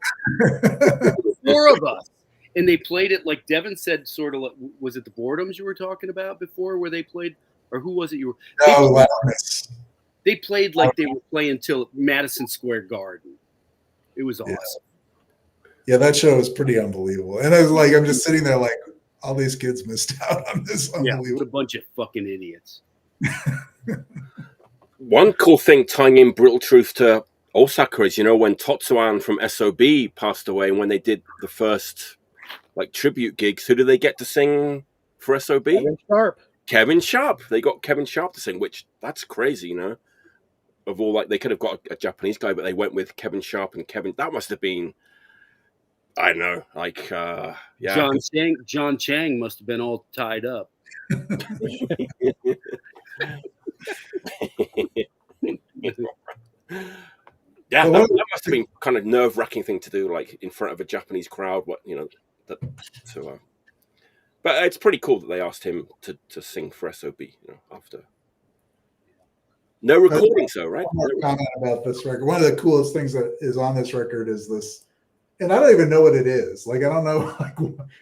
4 of us. And they played it like Devon said, sort of like, was it the Boredoms you were talking about before where they played? Or who was it you were? They played like they were playing till Madison Square Garden. It was awesome. Yeah, that show was pretty unbelievable. And I was like, I'm just sitting there like, all these kids missed out on this. Yeah, what a bunch of fucking idiots. One cool thing tying in Brutal Truth to Osaka is, when Totsuan from SOB passed away, when they did the first like tribute gigs, who did they get to sing for SOB? Kevin Sharp. They got Kevin Sharp to sing, which that's crazy, Of all, like, they could have got a Japanese guy, but they went with Kevin Sharp, and that must have been, I don't know, like, yeah. John Chang must have been all tied up. Yeah, that must have been kind of nerve-wracking thing to do, like in front of a Japanese crowd. But it's pretty cool that they asked him to sing for SOB. After no recording, right? One more comment about this record. One of the coolest things that is on this record is this, and I don't even know what it is. Like, I don't know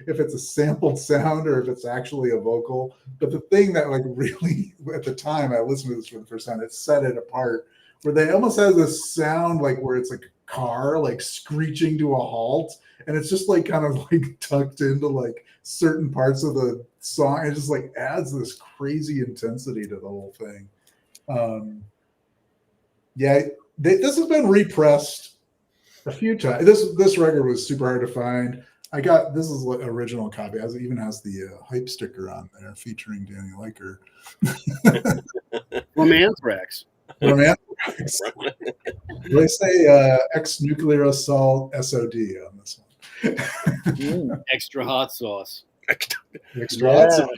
if it's a sampled sound or if it's actually a vocal. But the thing that really, at the time I listened to this for the first time, it set it apart. Where they almost has this sound where it's like a car screeching to a halt, and it's just kind of tucked into certain parts of the song. It just adds this crazy intensity to the whole thing. This has been repressed a few times. This record was super hard to find. This is an original copy. It even has the hype sticker on there featuring Danny Liker. From Anthrax. They say ex-nuclear assault SOD on this one. Extra hot sauce. Extra hot sauce.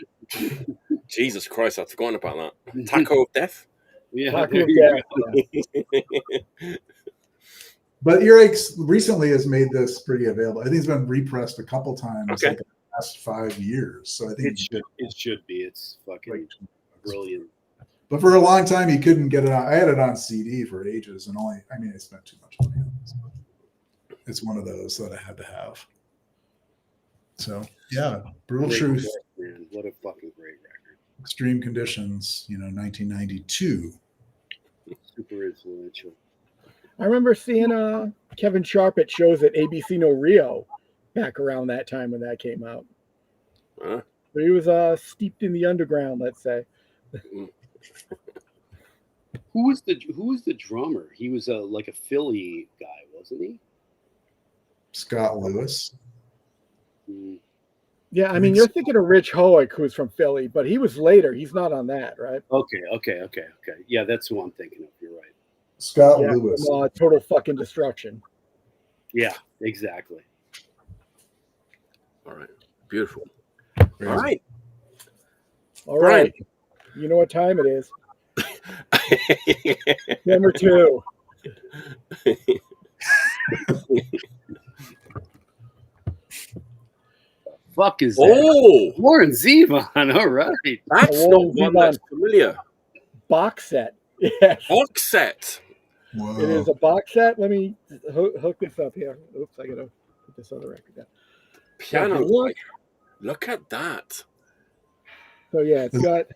Jesus Christ, I'd forgotten about that. Taco of Death? Yeah. Taco of Death. But Earaches recently has made this pretty available. I think it's been repressed a couple times in the last 5 years. So I think it should be. It's fucking brilliant. But for a long time, you couldn't get it on. I had it on CD for ages, and I spent too much money on this. It's one of those that I had to have. So, yeah, Brutal Truth. Man. What a fucking great record. Extreme Conditions, 1992. Super influential. I remember seeing Kevin Sharp at shows at ABC No Rio back around that time when that came out. Huh? But he was steeped in the underground, let's say. Who was the drummer? He was a Philly guy, wasn't he? Scott Lewis. Yeah, I mean, you're thinking of Rich Hoek, who's from Philly, but he was later. He's not on that, right? Okay. Yeah, that's who I'm thinking of. You're right. Scott Lewis. From, Total Fucking Destruction. Yeah, exactly. All right. Beautiful. Crazy. All right. All right. You know what time it is. Number 2. Fuck is that? Warren Zevon. All right. That's not one that's familiar. Box set. Yes. Box set. Whoa. It is a box set. Let me hook this up here. Oops, I gotta put this other record down. Piano. Look at that. So yeah, it's got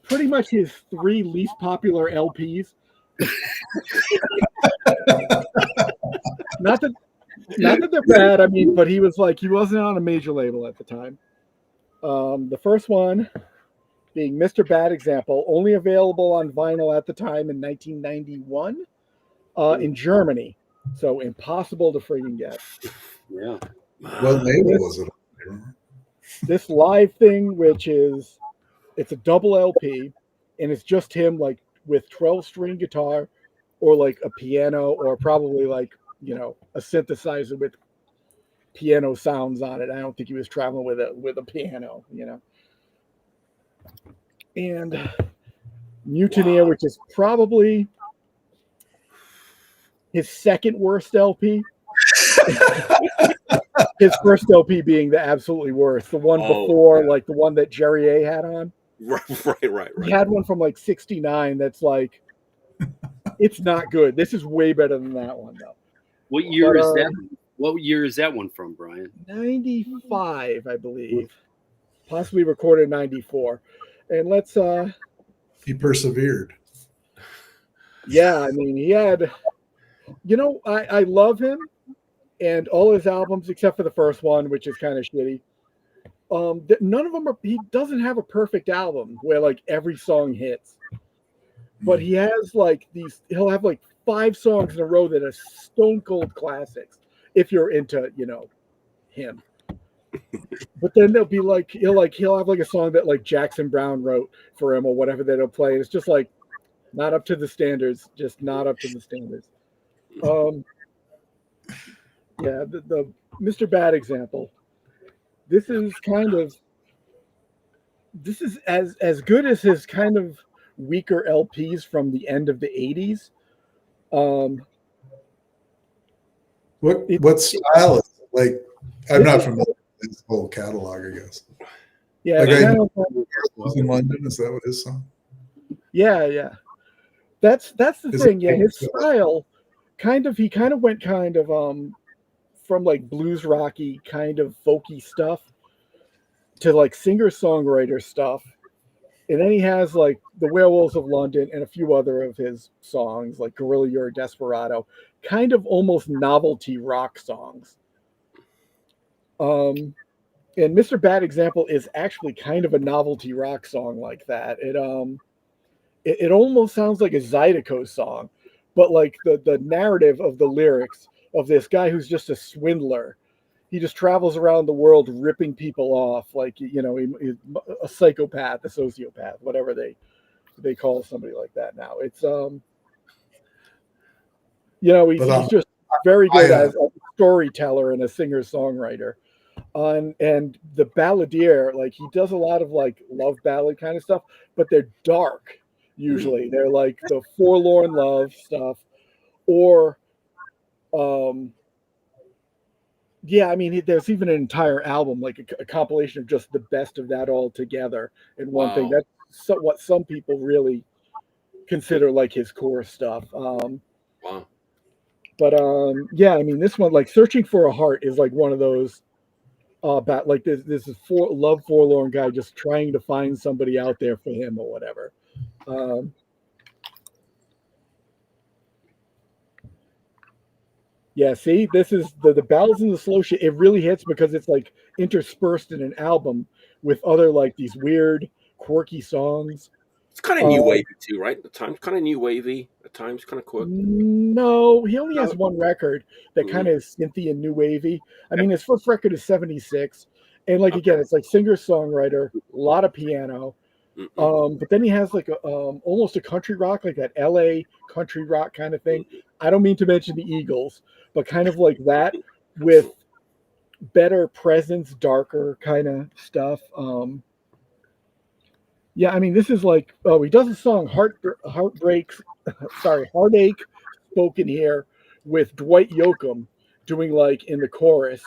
pretty much his 3 least popular LPs. Not that they're bad. I mean, but he wasn't on a major label at the time. The first one being Mr. Bad Example, only available on vinyl at the time in 1991 in Germany. So impossible to freaking get. Yeah. What label was it? This live thing, it's a double LP, and it's just him with 12-string guitar or a piano or probably a synthesizer with piano sounds on it. I don't think he was traveling with a piano, And Mutineer, which is probably his second worst LP. His first LP being the absolutely worst. The one before, like the one that Jerry A had on. Right. He had one from like '69 that's like, it's not good. This is way better than that one though. What year is that? What year is that one from, Brian? 95, I believe. Possibly recorded 94. And let's he persevered. Yeah, I mean, he had, I love him and all his albums except for the first one, which is kind of shitty. None of them he doesn't have a perfect album where like every song hits. But he has like he'll have like 5 songs in a row that are stone cold classics if you're into, him. But then there'll be like he'll have like a song that like Jackson Browne wrote for him or whatever that he'll play. It's just like not up to the standards, just not up to the standards. Yeah, the Mr. Bad example. This is as good as his kind of weaker LPs from the end of the 80s. What style is it? Like, I'm not familiar with his whole catalog, I guess. Yeah, like was in London. Is that what his song? Yeah. That's the thing. Yeah, his style he kind of went from like blues rocky kind of folky stuff to like singer-songwriter stuff. And then he has like the Werewolves of London and a few other of his songs like Gorilla You're a Desperado, kind of almost novelty rock songs. And Mr. Bad Example is actually kind of a novelty rock song like that. It almost sounds like a Zydeco song, but like the narrative of the lyrics of this guy who's just a swindler. He just travels around the world ripping people off, like, he's a psychopath, a sociopath, whatever they call somebody like that now. It's he's just very good as a storyteller and a singer-songwriter. And the balladeer, like he does a lot of like love ballad kind of stuff, but they're dark usually. They're like the forlorn love stuff, or there's even an entire album, like a compilation of just the best of that all together in one thing. That's what some people really consider like his core stuff. But this one, like Searching for a Heart, is like one of those about like this is forlorn guy just trying to find somebody out there for him or whatever. Yeah, see, this is the ballads and the slow shit. It really hits because it's like interspersed in an album with other like these weird, quirky songs. It's kind of new wavy too, right? At times, kind of new wavy. At times, kind of quirky. No, he only has one record that kind of is synthy and new wavy. I mean, his first record is '76, and like again, it's like singer-songwriter, a lot of piano. But then he has like almost a country rock, like that LA country rock kind of thing. I don't mean to mention the Eagles, but kind of like that with better presence, darker kind of stuff. This is like, he does a song Heartache Spoken Here with Dwight Yoakam doing like in the chorus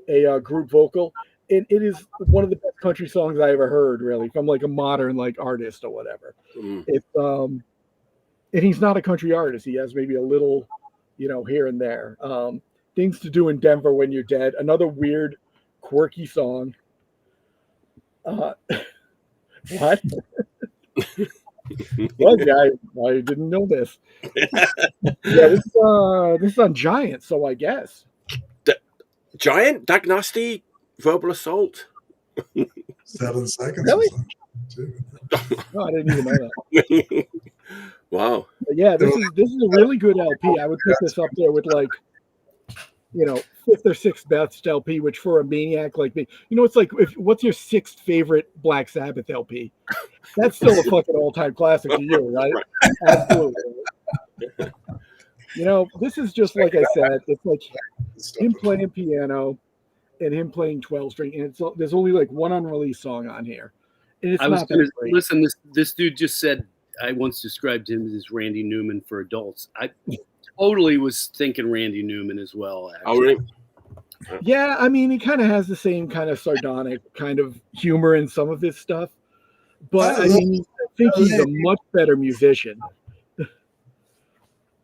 a group vocal. And it is one of the best country songs I ever heard, really, from like a modern like artist or whatever. It's and he's not a country artist. He has maybe a little, here and there. Things to Do in Denver When You're Dead, another weird, quirky song. What? Well, yeah, I didn't know this. This is on Giant, so I guess. Giant? Diagnosty? Verbal Assault? 7 seconds. Really? No, I didn't even know that. Wow. But yeah, this is a really good LP. I would put this up there with like, 5th or 6th best LP, which for a maniac like me, it's like, what's your 6th favorite Black Sabbath LP? That's still a fucking all-time classic to you, right? Absolutely. This is just like I said, it's like him playing piano and him playing 12-string, and there's only like one unreleased song on here. And it's not that great. Listen, this dude just said I once described him as Randy Newman for adults. totally was thinking Randy Newman as well. Actually. Oh, really? Yeah, I mean, he kind of has the same kind of sardonic kind of humor in some of his stuff, but I mean, I think he's a much better musician.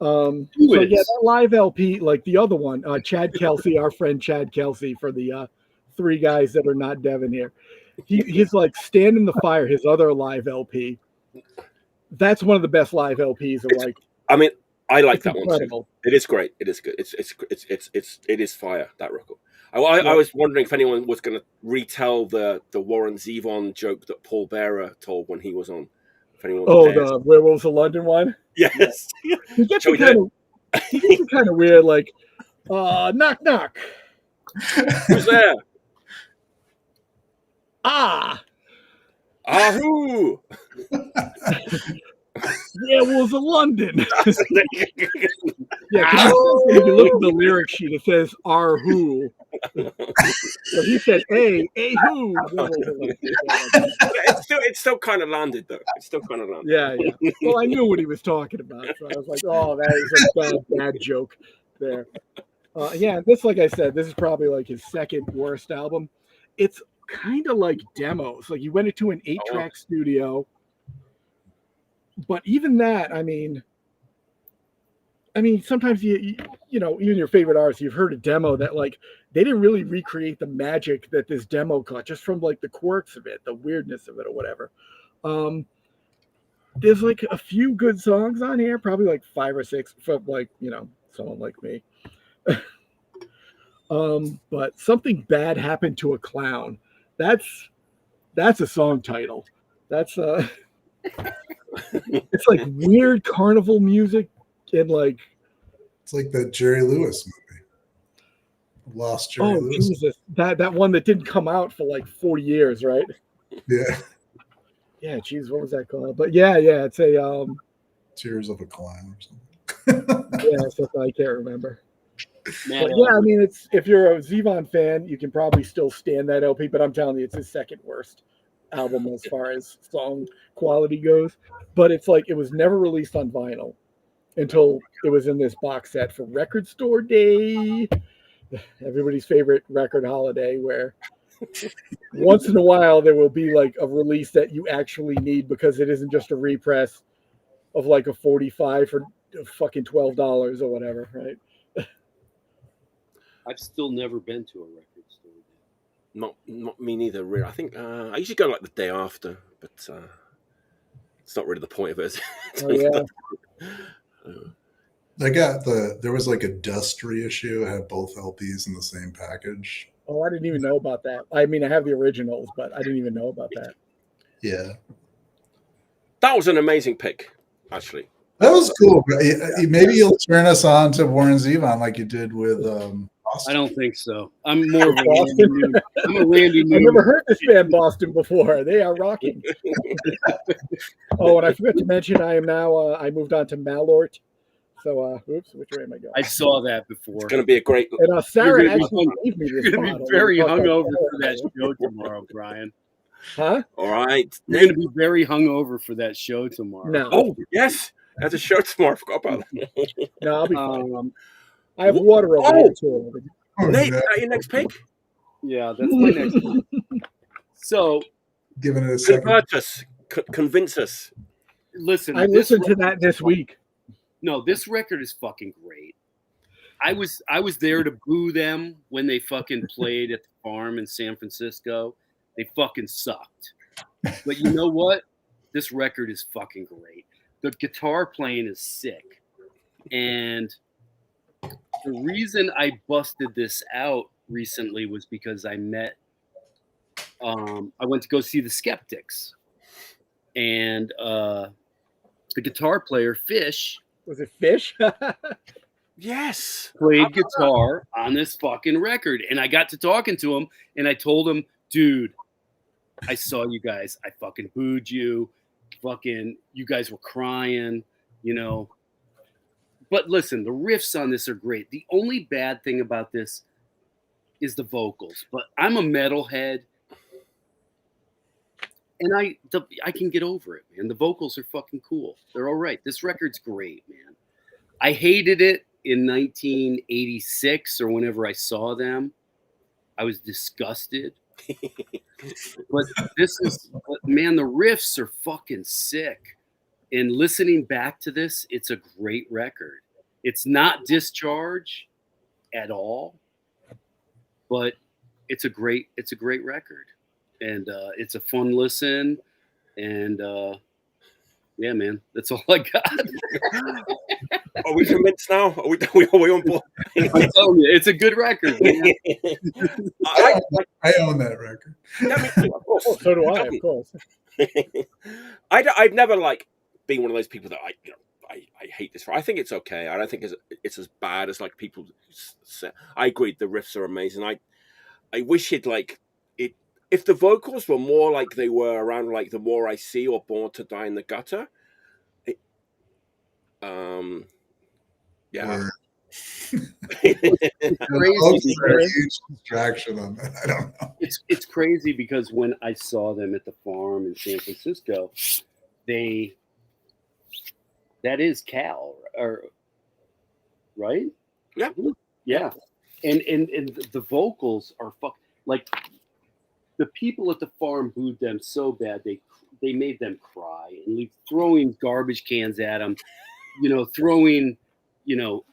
So yeah, that live LP, like the other one, Chad Kelsey, our friend Chad Kelsey, for the three guys that are not Devon here, he's like Stand in the Fire, his other live LP. That's one of the best live LPs of like. I mean, I like that incredible. one too. It is great. It is good. It is fire, that record. I was wondering if anyone was going to retell the Warren Zevon joke that Paul Bearer told when he was on. If anyone the Werewolves of London one. Yes. He gets kind of weird, like knock knock. Who's there? Who? Werewolves of London. Yeah, if you look at the lyric sheet, it says who. So he said who. It's still kind of landed though. It's still kind of landed. Yeah. Well, I knew what he was talking about, so I was like, oh, that is a bad joke there. Yeah, this, like I said, this is probably like his second worst album. It's kind of like demos. Like you went into an 8-track studio. But even that, I mean, sometimes you know, even your favorite artists, you've heard a demo that like they didn't really recreate the magic that this demo got just from like the quirks of it, the weirdness of it, or whatever. There's like a few good songs on here, probably like 5 or 6 for like, you know, someone like me. But Something Bad Happened to a Clown. That's a song title. That's it's like weird carnival music and like it's like that Jerry Lewis movie. Lost Jerry Lewis. Jesus. That one that didn't come out for like 40 years, right? Yeah. Yeah, geez, what was that called? But yeah, it's a Tears of a Clown or something. Yeah, something I can't remember. But yeah, I mean, it's if you're a Zevon fan, you can probably still stand that LP, but I'm telling you, it's his second worst album as far as song quality goes. But it's like it was never released on vinyl until it was in this box set for Record Store Day, everybody's favorite record holiday, where once in a while there will be like a release that you actually need because it isn't just a repress of like a 45 for fucking $12 or whatever, right? I've still never been to a record store. Not me neither, really. I think I usually go like the day after, but it's not really the point of it. Oh, yeah. There was like a Dust reissue. It had both LPs in the same package. Oh, I didn't even know about that. I mean, I have the originals, but I didn't even know about that. Yeah. That was an amazing pick, actually. That was cool. Maybe you'll turn us on to Warren Zevon like you did with Boston. I don't think so. I'm more of a Randy Newman. I'm a Randy Newman. I've never heard this band Boston before. They are rocking. Oh, and I forgot to mention, I am now, I moved on to Malort. So, oops, which way am I going? I saw that before. It's going to be a great... And Sarah actually gave me this. You're going to be very hungover for that show tomorrow, Brian. Huh? All right. You're going to be very hungover for that show tomorrow. No. Oh, yes. That's a show tomorrow. I forgot about that. No, I'll be fine. I have water over there, too. Nate, is that your next pick? Yeah, that's my next one. So, giving it a second. Convert us. Convince us. Listen. I listened to that this week. No, this record is fucking great. I was there to boo them when they fucking played at the farm in San Francisco. They fucking sucked. But you know what? This record is fucking great. The guitar playing is sick. And the reason I busted this out recently was because I went to go see the Skeptics. And the guitar player, Fish. Was it Fish? Yes. Played guitar on this fucking record. And I got to talking to him and I told him, dude, I saw you guys. I fucking booed you. Fucking, you guys were crying, you know. But listen, the riffs on this are great. The only bad thing about this is the vocals. But I'm a metalhead. And I can get over it, man. The vocals are fucking cool. They're all right. This record's great, man. I hated it in 1986 or whenever I saw them. I was disgusted. But man, the riffs are fucking sick. And listening back to this, it's a great record. It's not Discharge at all, but it's a great record. And it's a fun listen. And yeah, man, that's all I got. Are we convinced now? Are we on board? I'm telling you, it's a good record, man. I own that record. Yeah, me too, of course. Oh, so do I, of course. I've never like been one of those people that I hate this. I think it's okay. I don't think it's as bad as like people say. I agree, the riffs are amazing. I wish it like it if the vocals were more like they were around like The More I See or Born to Die in the Gutter. Yeah. Crazy. A huge distraction on that. I don't know. It's crazy because when I saw them at the farm in San Francisco, that is Cal, or right? Yeah. Yeah. And the vocals are like the people at the farm booed them so bad they made them cry and throwing garbage cans at them, throwing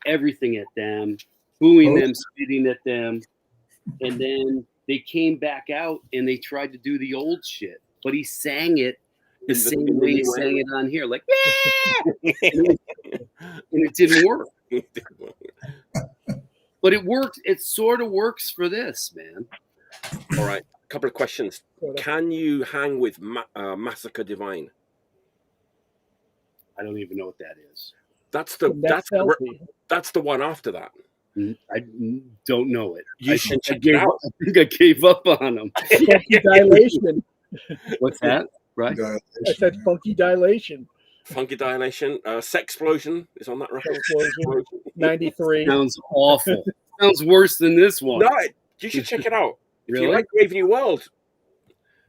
everything at them, booing them, spitting at them. And then they came back out and they tried to do the old shit, but he sang it the same way he sang it on here, like, yeah! and it didn't work. But it worked. It sort of works for this, man. All right. A couple of questions. Can you hang with Massacre Divine? I don't even know what that is. That's the one after that. I don't know it. You should check it out. I think I gave up on them. Funky Dilation. What's that? Right? I said Funky Dilation. Funky Dilation. Sexplosion is on that record. Sexplosion. 93. Sounds awful. Sounds worse than this one. No, you should check it out. Really? If you like Brave New World,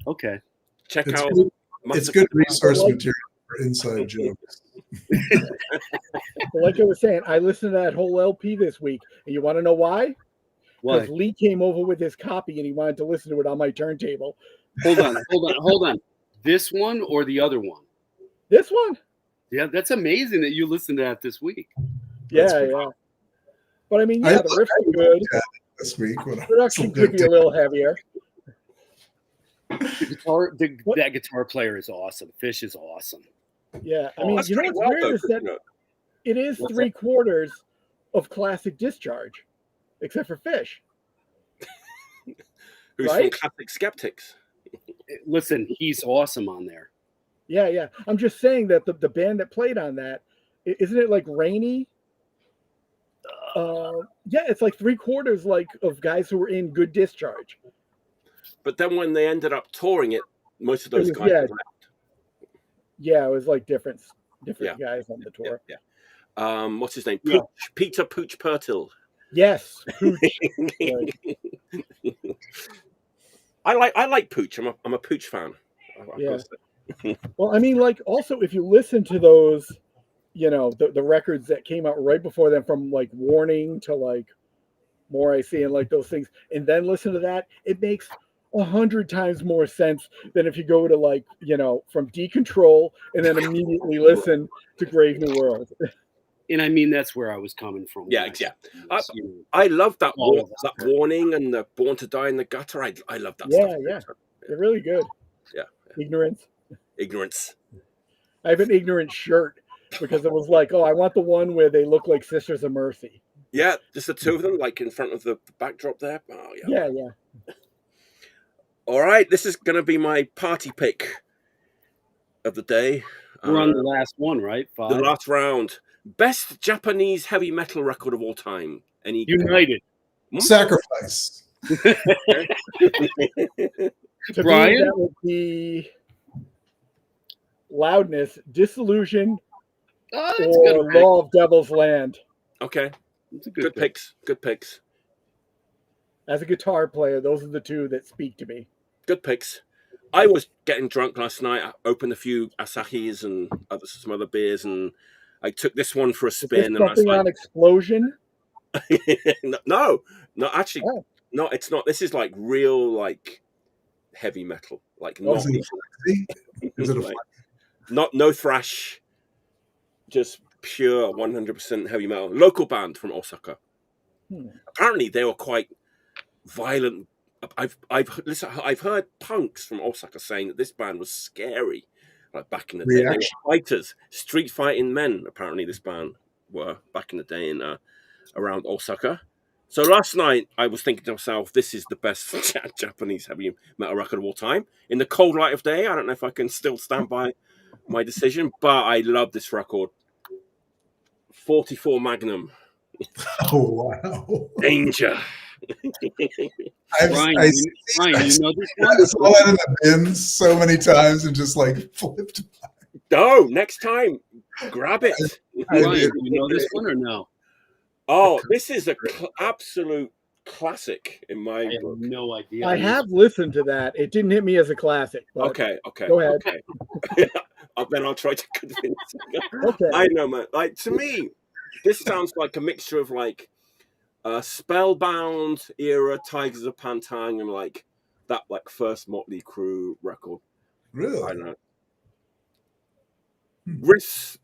okay. Check out. It's good resource material for inside jokes. Like I was saying, I listened to that whole LP this week, and you want to know why? Why? Because Lee came over with his copy, and he wanted to listen to it on my turntable. Hold on. This one or the other one? This one? Yeah, that's amazing that you listened to that this week. Yeah. But I mean, the riffs are good. This week, production could be a little heavier. That guitar player is awesome. Fish is awesome. Yeah, I mean, what's weird is that it is 3/4 of classic Discharge, except for Fish. Who's from Classic Skeptics? Listen, he's awesome on there. Yeah. I'm just saying that the band that played on that, isn't it like Rainy? Yeah, it's like 3/4 like of guys who were in good Discharge. But then when they ended up touring it, most of those guys left. Yeah, it was like different guys on the tour. Yeah. What's his name? Peter Pooch Pertil. Yes, Pooch. I like Pooch. I'm a Pooch fan. Yeah. Well, I mean, like also if you listen to those, the records that came out right before them, from like Warning to like More I See and like those things, and then listen to that, it makes 100 times more sense than if you go to like, from Decontrol and then immediately listen to Grave New World. And I mean, that's where I was coming from. Yeah. I love that Warning and the Born to Die in the Gutter. I love that stuff. Yeah. They're really good. Yeah. Ignorance. I have an Ignorance shirt because it was like, I want the one where they look like Sisters of Mercy. Yeah, just the two of them, like in front of the backdrop there. Oh, yeah. All right, this is going to be my party pick of the day. We're on the last one, right? 5? The last round. Best Japanese heavy metal record of all time. United. Sacrifice. Brian? That would be Loudness, Disillusion, or Law of Devil's Land. Okay. Good picks. As a guitar player, those are the two that speak to me. Good picks. I was getting drunk last night. I opened a few Asahis and some other beers, and I took this one for a Is this spin, and I was something like, on Explosion? no, actually, Oh. no, it's not. This is like real, like heavy metal, like not, Is it a like, no thrash, just pure 100% heavy metal. Local band from Osaka. Apparently, they were quite violent. I've heard punks from Osaka saying that this band was scary, like back in the day. They were fighters, street fighting men. Apparently, this band were back in the day in around Osaka. So last night I was thinking to myself, this is the best Japanese heavy metal record of all time. In the cold light of day, I don't know if I can still stand by my decision, but I love this record. 44 Magnum. Oh wow! Danger. Ryan, you know this one? I saw that in the bins so many times and just like flipped. No, next time, grab it. Ryan, you know this one or no? Oh, this is a absolute classic in my I have book. no idea. I have listened to that. It didn't hit me as a classic. But Okay. Go ahead. Okay. Then I'll try to convince you. Okay. I know, man. Like, to me, this sounds like a mixture of like Spellbound era, Tigers of Pantang, and like that like first Motley Crue record. Really? I don't know. Riffs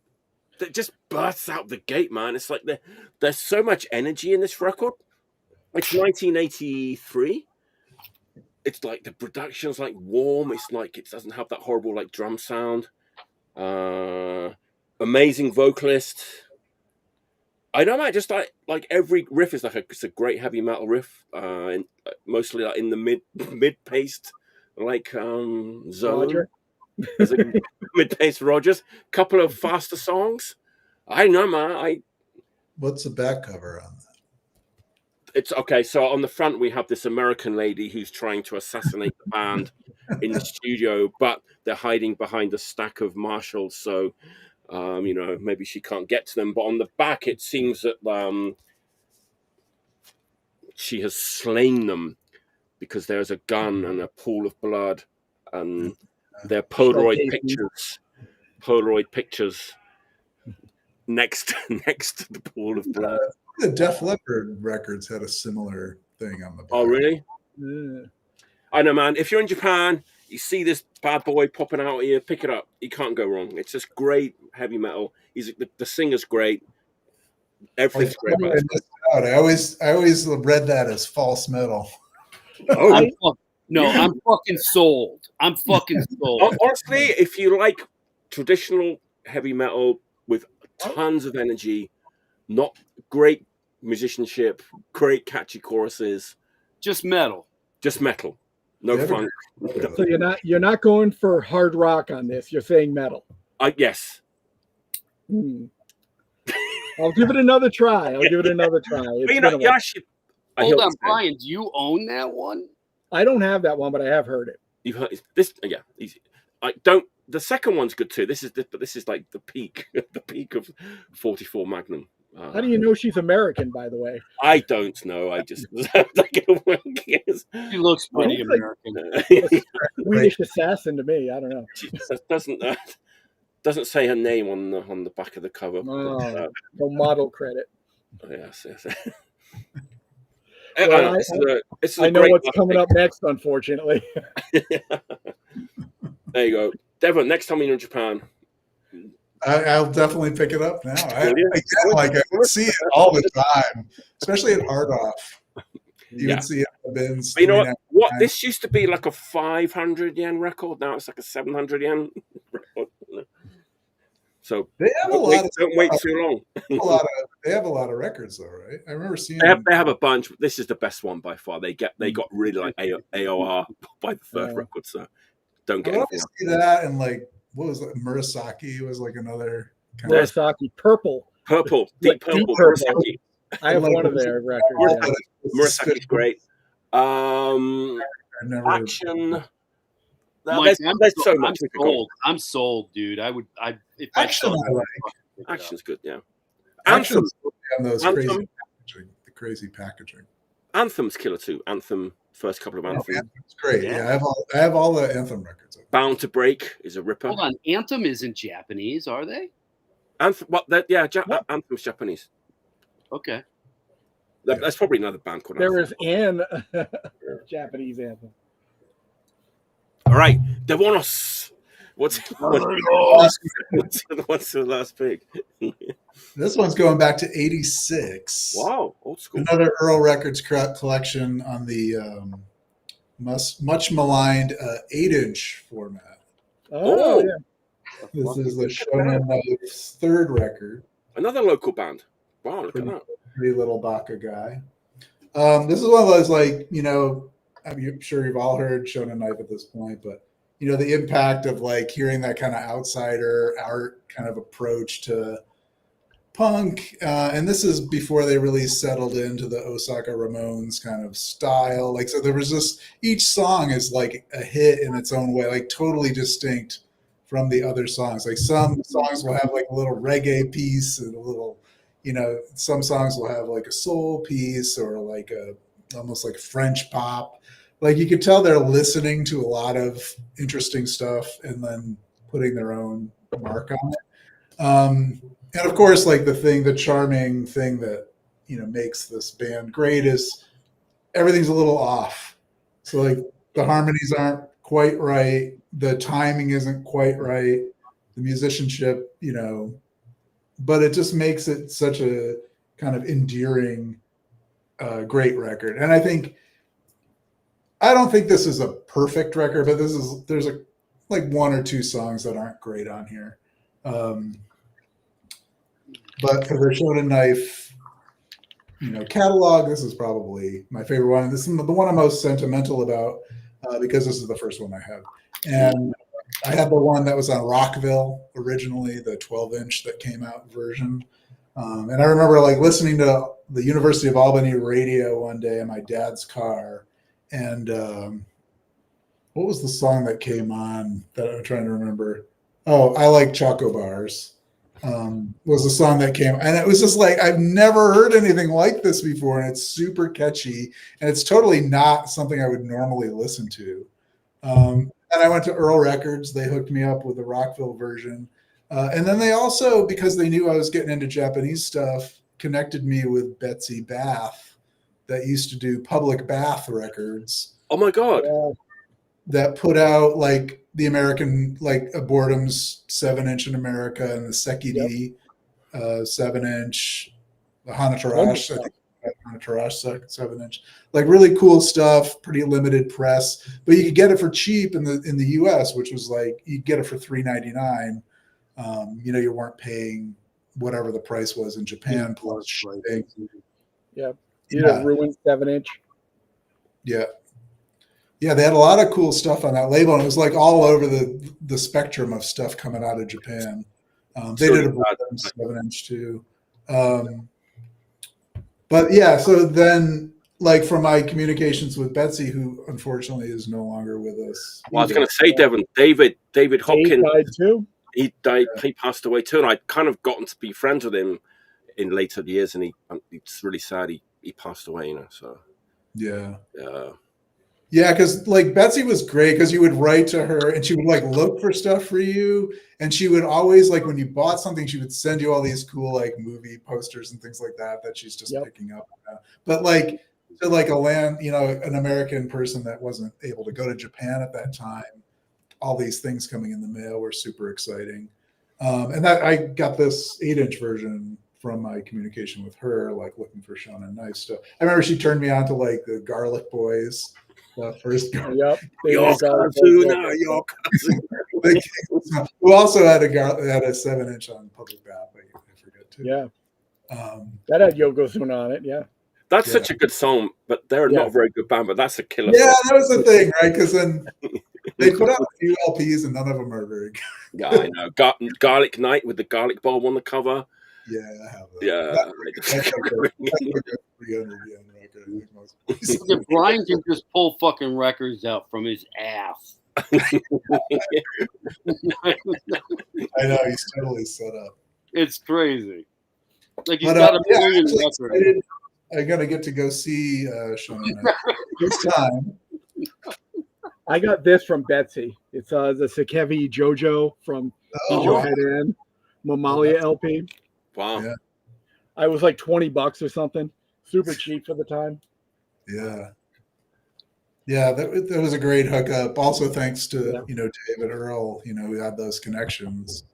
that just bursts out the gate, man. It's like there's so much energy in this record. It's 1983. It's like the production's like warm. It's like it doesn't have that horrible like drum sound. Amazing vocalist. I don't know, just like every riff is like it's a great heavy metal riff. Mostly like in the mid-paced like zone. Roger. Mid-paced Rogers. Couple of faster songs. I know, man. What's the back cover on that? It's okay. So on the front we have this American lady who's trying to assassinate the band in the studio, but they're hiding behind a stack of Marshalls. So, maybe she can't get to them. But on the back, it seems that she has slain them because there's a gun and a pool of blood, and they're Polaroid pictures next to the pool of blood. The Def Leppard records had a similar thing on the back. Oh, really? Yeah. I know, man. If you're in Japan, you see this bad boy popping out here, pick it up. You can't go wrong. It's just great heavy metal. The singer's great. Everything's great about it. I always read that as false metal. Oh, I'm fucking sold. I'm fucking sold. Honestly, if you like traditional heavy metal with tons of energy, not great musicianship, great catchy choruses, just metal. No fun. So you're not going for hard rock on this. You're saying metal. Yes. I'll give it another try. Hold on, Brian. Do you own that one? I don't have that one, but I have heard it. You've heard this? Yeah. Easy. I don't. The second one's good too. This is like the peak of 44 Magnum. How do you know she's American, by the way? I don't know. I just She looks pretty American. Swedish assassin to me. I don't know. She doesn't say her name on the back of the cover. No model credit. Yes. I know what's coming up next, unfortunately. There you go. Devon, next time you're in Japan. I'll definitely pick it up now. I see it all the time, especially at Hard Off. You would see it in the bins. But you know what? This used to be like a 500 yen record. Now it's like a 700 yen record. So they have don't wait too long. They have a lot of records, though, right? I remember seeing. They have a bunch. This is the best one by far. They got really like AOR by the third record. So don't get. I want to see that and like. What was it? Murasaki was like another kind Murasaki, purple, deep purple. Murasaki. I have one of their records. Murasaki's great. Action. There's so much. I'm sold, dude. Action's good, yeah. Action's those crazy packaging. Anthem's killer too. Anthem, first couple of Anthem. Anthem's great. Yeah, I have all the Anthem records. Bound to Break is a ripper. Hold on, Anthem isn't Japanese, are they? Anthem, Anthem's Japanese. Okay. That's probably another band called There Anthem. is an Japanese anthem. All right, Devonos. What's the last pick? This one's going back to 86. Wow, old school. Another Earl Records collection on the much maligned 8-inch format. Oh, yeah. This is the Shonen Knife's third record. Another local band. Wow, look at that. Pretty little baka guy. This is one of those, like, you know, I'm sure you've all heard Shonen Knife at this point, but you know, the impact of like hearing that kind of outsider art kind of approach to punk. And this is before they really settled into the Osaka Ramones kind of style. Like, so there was just, each song is like a hit in its own way, like totally distinct from the other songs. Like some songs will have like a little reggae piece and a little, you know, some songs will have like a soul piece or like a, almost like French pop. Like you could tell they're listening to a lot of interesting stuff and then putting their own mark on it. And of course, like the charming thing that, you know, makes this band great is everything's a little off. So like the harmonies aren't quite right. The timing isn't quite right. The musicianship, you know, but it just makes it such a kind of endearing, great record. And I don't think this is a perfect record, but there's like one or two songs that aren't great on here. But for the Shonen Knife, you know, catalog, this is probably my favorite one. This is the one I'm most sentimental about because this is the first one I have. And I had the one that was on Rockville originally, the 12-inch that came out version. And I remember like listening to the University of Albany radio one day in my dad's car. And what was the song that came on that I'm trying to remember? Oh, I Like Choco Bars was the song that came. And it was just like, I've never heard anything like this before. And it's super catchy. And it's totally not something I would normally listen to. And I went to Earl Records. They hooked me up with the Rockville version. And then they also, because they knew I was getting into Japanese stuff, connected me with Betsy Bath that used to do Public Bath Records. Oh my God. That put out like the American, like Abortum's 7-inch in America and the Sekiri 7-inch, the Hanatarash, I think Hanatarash 7-inch, like really cool stuff, pretty limited press, but you could get it for cheap in the US, which was like, you'd get it for $3.99. You know, you weren't paying whatever the price was in Japan plus shipping. Yeah. Yeah, ruined 7-inch. Yeah. Yeah, they had a lot of cool stuff on that label, and it was like all over the spectrum of stuff coming out of Japan. They did a 7-inch too. But yeah, so then like from my communications with Betsy, who unfortunately is no longer with us. Well, I was going to say, Devon, David Hopkins. He died too. He died. He passed away too, and I'd kind of gotten to be friends with him in later years, and it's really sad he passed away, you know. So yeah, because like Betsy was great because you would write to her and she would like look for stuff for you, and she would always like when you bought something, she would send you all these cool like movie posters and things like that she's just picking up. But like to like an American person that wasn't able to go to Japan at that time, all these things coming in the mail were super exciting. And that I got this 8-inch version from my communication with her, like looking for Shonen Knife stuff. I remember she turned me on to like the Garlic Boys. First, your cousin. Who also had a 7-inch on Public Bath. I forget too. Yeah, that had Yokozuna on it. Yeah, that's such a good song, but they're not a very good band. But that's a killer. Yeah, song. That was the thing, right? Because then they put out a few LPs and none of them are very good. Yeah, I know. Garlic Night with the garlic bulb on the cover. Yeah, I have that. Yeah, that's a 300 yen record. If Brian can just pull fucking records out from his ass. I know, he's totally set up. It's crazy. Like he's got a million records. I'm gonna get to go see Shonen this time. I got this from Betsy. It's the Sakevi JoJo from Jojo Head In. Mamalia LP. Wow. Yeah. I was like $20 or something. Super cheap for the time. Yeah. Yeah, that was a great hookup. Also, thanks to David Earl, who had those connections.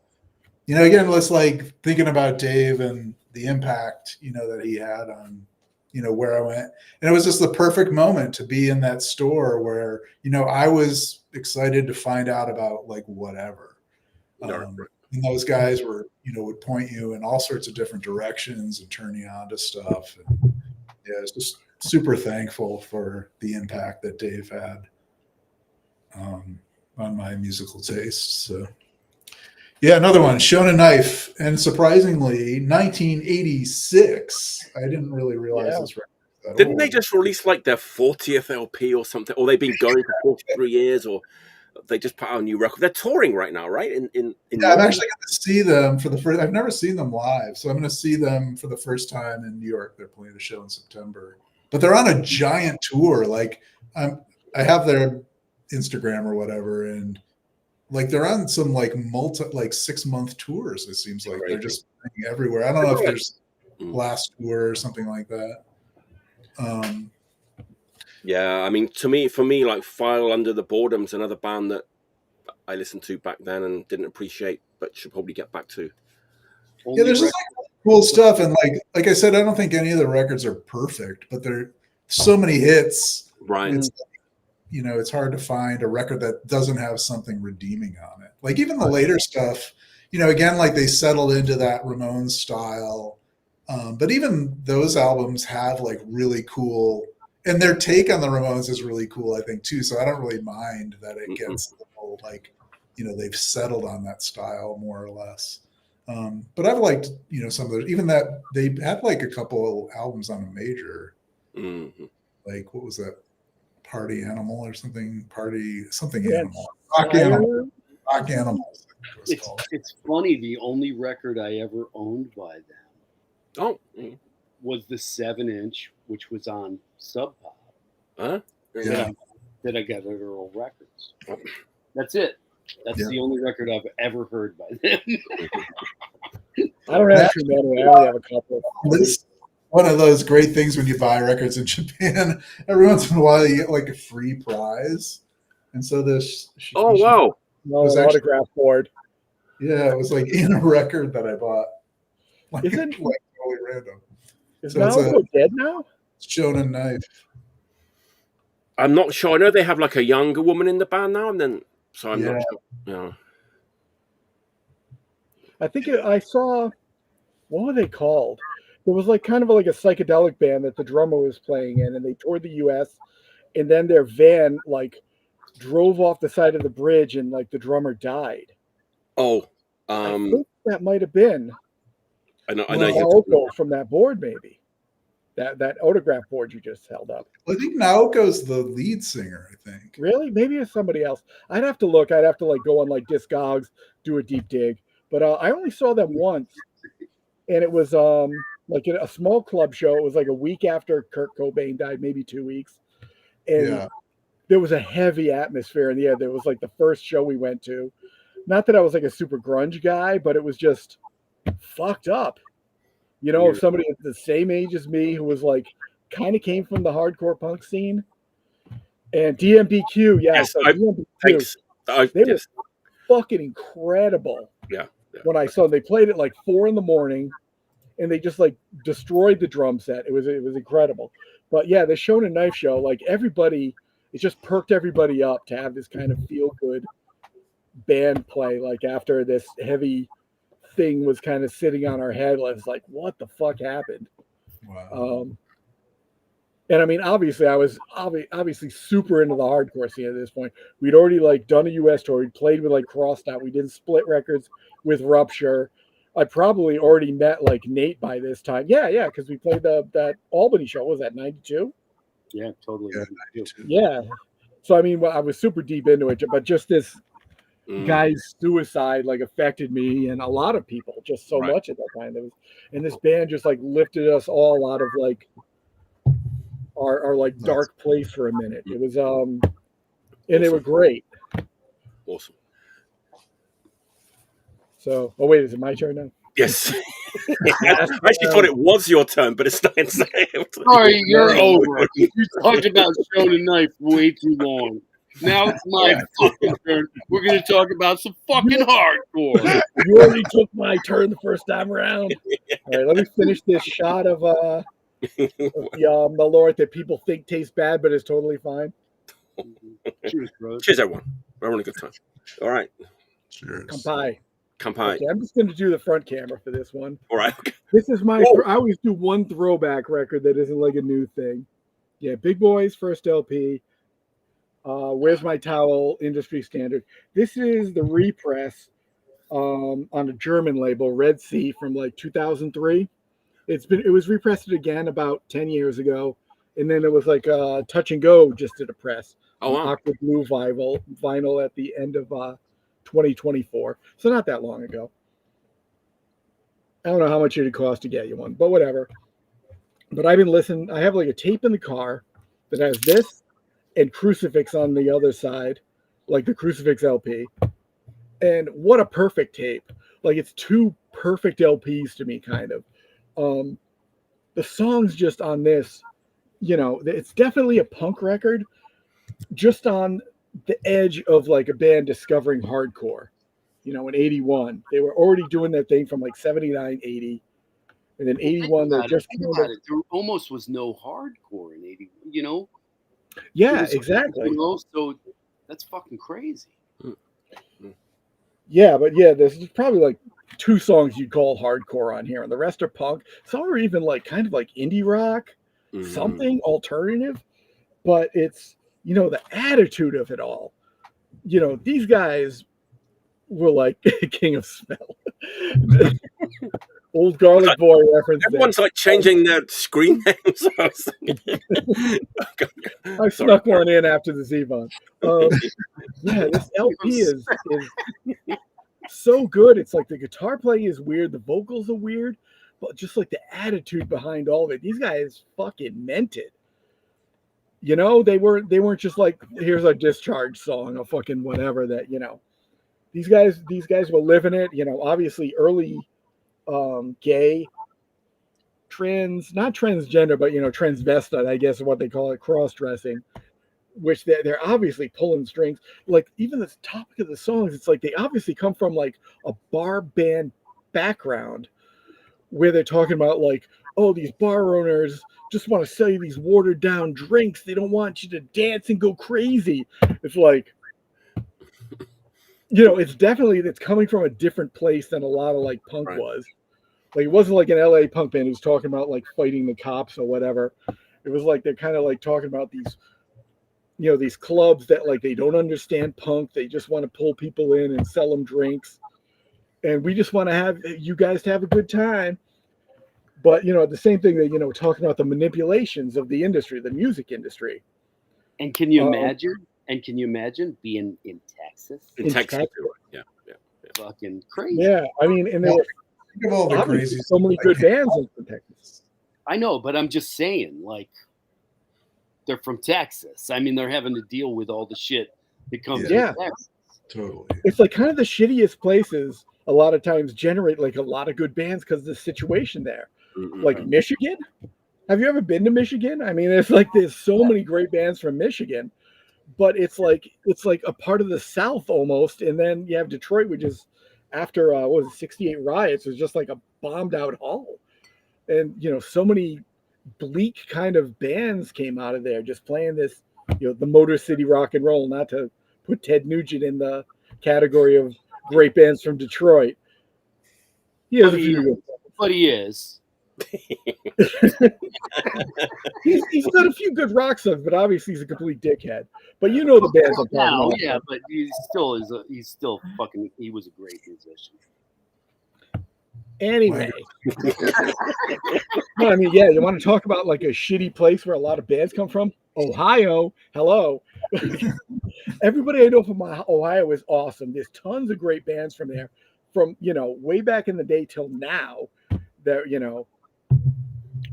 Again, let's like thinking about Dave and the impact, that he had on, where I went. And it was just the perfect moment to be in that store where, I was excited to find out about like whatever. And those guys were, would point you in all sorts of different directions and turn you on to stuff. And yeah, it's just super thankful for the impact that Dave had on my musical tastes. So, yeah, another one, Shonen Knife, and surprisingly, 1986. I didn't really realize this record. Didn't they just release like their 40th LP or something? Or they've been going for 43 years, or they just put out a new record? They're touring right now, right? Yeah, I'm actually going to see them for the first. I've never seen them live, so I'm going to see them for the first time in New York. They're playing a show in September. But they're on a giant tour. Like I have their Instagram or whatever, and like they're on some like 6-month tours. It seems like they're just playing everywhere. I don't know if there's last tour or something like that. Yeah, I mean, for me, like File Under the Boredom's another band that I listened to back then and didn't appreciate, but should probably get back to. Yeah, there's just like cool stuff, and like I said, I don't think any of the records are perfect, but there are so many hits. Right. It's hard to find a record that doesn't have something redeeming on it. Like even the later stuff, again, like they settled into that Ramones style. But even those albums have like really cool, and their take on the Ramones is really cool, I think, too. So I don't really mind that it gets the whole, like, they've settled on that style more or less. But I've liked, some of those, even that they had like a couple of albums on a major, like what was that? Party Animal or something? Animal. Rock Animal. It's funny. The only record I ever owned by them was the 7-inch, which was on Sub Pop. That I got at Earl Records. That's it. That's the only record I've ever heard by them. I don't have too many. I only have a couple. This one of those great things when you buy records in Japan. Every once in a while, you get like a free prize, and so this. Wow! Was autograph board. Yeah, it was like in a record that I bought. Like, Isn't like totally random? Is Naoko dead now? It's Shonen Knife. I'm not sure. I know they have like a younger woman in the band now, and then so I'm not sure. Yeah. I think I saw. What were they called? There was like kind of like a psychedelic band that the drummer was playing in, and they toured the U.S. and then their van like drove off the side of the bridge, and like the drummer died. Oh, I think that might have been. I know. Naoko from that board, maybe. That autograph board you just held up. Well, I think Naoko's the lead singer, I think. Really? Maybe it's somebody else. I'd have to look. I'd have to like go on like Discogs, do a deep dig. But I only saw them once, and it was like a small club show. It was like a week after Kurt Cobain died, maybe 2 weeks, and there was a heavy atmosphere in the air. There was like the first show we went to. Not that I was like a super grunge guy, but it was just fucked up. Somebody at the same age as me who was like kind of came from the hardcore punk scene. And DMBQ, thanks. They were fucking incredible. Yeah. When I saw them, they played at like 4 a.m, and they just like destroyed the drum set. It was incredible. But yeah, the Shonen Knife show, like everybody, it just perked everybody up to have this kind of feel good band play. Like after this heavy thing was kind of sitting on our head, I was like, what the fuck happened? Wow. And I mean, obviously, I was obviously super into the hardcore scene at this point. We'd already like done a U.S. tour. We'd played with like Crossed Out. We did split records with Rupture. I probably already met like Nate by this time. Yeah, because we played that Albany show. What was that 92? Yeah, totally. Yeah. So I mean, I was super deep into it, but just this guy's suicide like affected me and a lot of people just so much at that time. And this band just like lifted us all out of like our like dark place for a minute. It was and they were great. Awesome. So, oh wait, is it my turn now? Yes. I actually thought it was your turn, but it's not. Sorry, you're over. You talked about Shonen Knife way too long. Now it's my fucking turn. We're going to talk about some fucking hardcore. You already took my turn the first time around. All right, let me finish this shot of the Malort that people think tastes bad, but is totally fine. Cheers, bro. Cheers, everyone. We're having a good time. All right. Cheers. Kampai. Okay, I'm just going to do the front camera for this one. All right. This is my. I always do one throwback record that isn't like a new thing. Yeah, Big Boy's first LP. Where's My Towel? Industry standard. This is the repress on a German label, Red Sea, from like 2003. It was repressed again about 10 years ago, and then it was like Touch and Go just did a press. Oh wow. Aqua Blue vinyl at the end of 2024, so not that long ago. I don't know how much it'd cost to get you one, but whatever. But I've been listening. I have like a tape in the car that has this and Crucifix on the other side, like the Crucifix LP. And what a perfect tape. Like it's two perfect LPs to me, kind of. The songs just on this, it's definitely a punk record, just on the edge of like a band discovering hardcore, in 81. They were already doing that thing from like 79, 80. And then 81, they just there almost was no hardcore in 81, Yeah, exactly. So that's fucking crazy. Yeah, but yeah, there's probably like two songs you'd call hardcore on here, and the rest are punk. Some are even like kind of like indie rock, something alternative, but it's the attitude of it all. These guys were like King of Smell. Old Garlic Boy reference. Everyone's like changing their screen names. I snuck one in after the Zevon. Yeah, this LP is so good. It's like the guitar playing is weird, the vocals are weird, but just like the attitude behind all of it. These guys fucking meant it. They weren't just like, here's a Discharge song or fucking whatever that, These guys were living it, obviously early gay, not transgender, but transvestite, I guess is what they call it, cross-dressing, which they're obviously pulling strings. Like even the topic of the songs, it's like they obviously come from like a bar band background where they're talking about like, oh, these bar owners just want to sell you these watered down drinks. They don't want you to dance and go crazy. It's like, it's coming from a different place than a lot of like punk was. Like it wasn't like an LA punk band who's talking about like fighting the cops or whatever. It was like they're kind of like talking about these, these clubs that like they don't understand punk. They just want to pull people in and sell them drinks. And we just want to have you guys to have a good time. But, the same thing that, talking about the manipulations of the industry, the music industry. And can you imagine? And can you imagine being in Texas? In Texas. Yeah. Fucking crazy. Yeah. I mean, and there think of all the crazy so many good bands in Texas. I know, but I'm just saying, like, they're from Texas. I mean, they're having to deal with all the shit that comes from Texas. Totally. It's like kind of the shittiest places a lot of times generate like a lot of good bands because of the situation there. Like Michigan. Have you ever been to Michigan? I mean, it's like there's so many great bands from Michigan, but it's like a part of the South almost. And then you have Detroit, which is after 68 riots, was just like a bombed out hall. And so many bleak kind of bands came out of there just playing this, the Motor City rock and roll, not to put Ted Nugent in the category of great bands from Detroit. He has a few, but he is. he's got a few good rock songs, but obviously he's a complete dickhead. But the bands I'm talking about. Yeah, but he was a great musician. Anyway. No, I mean, you want to talk about like a shitty place where a lot of bands come from? Ohio. Hello. Everybody I know from Ohio is awesome. There's tons of great bands from there, from way back in the day till now. That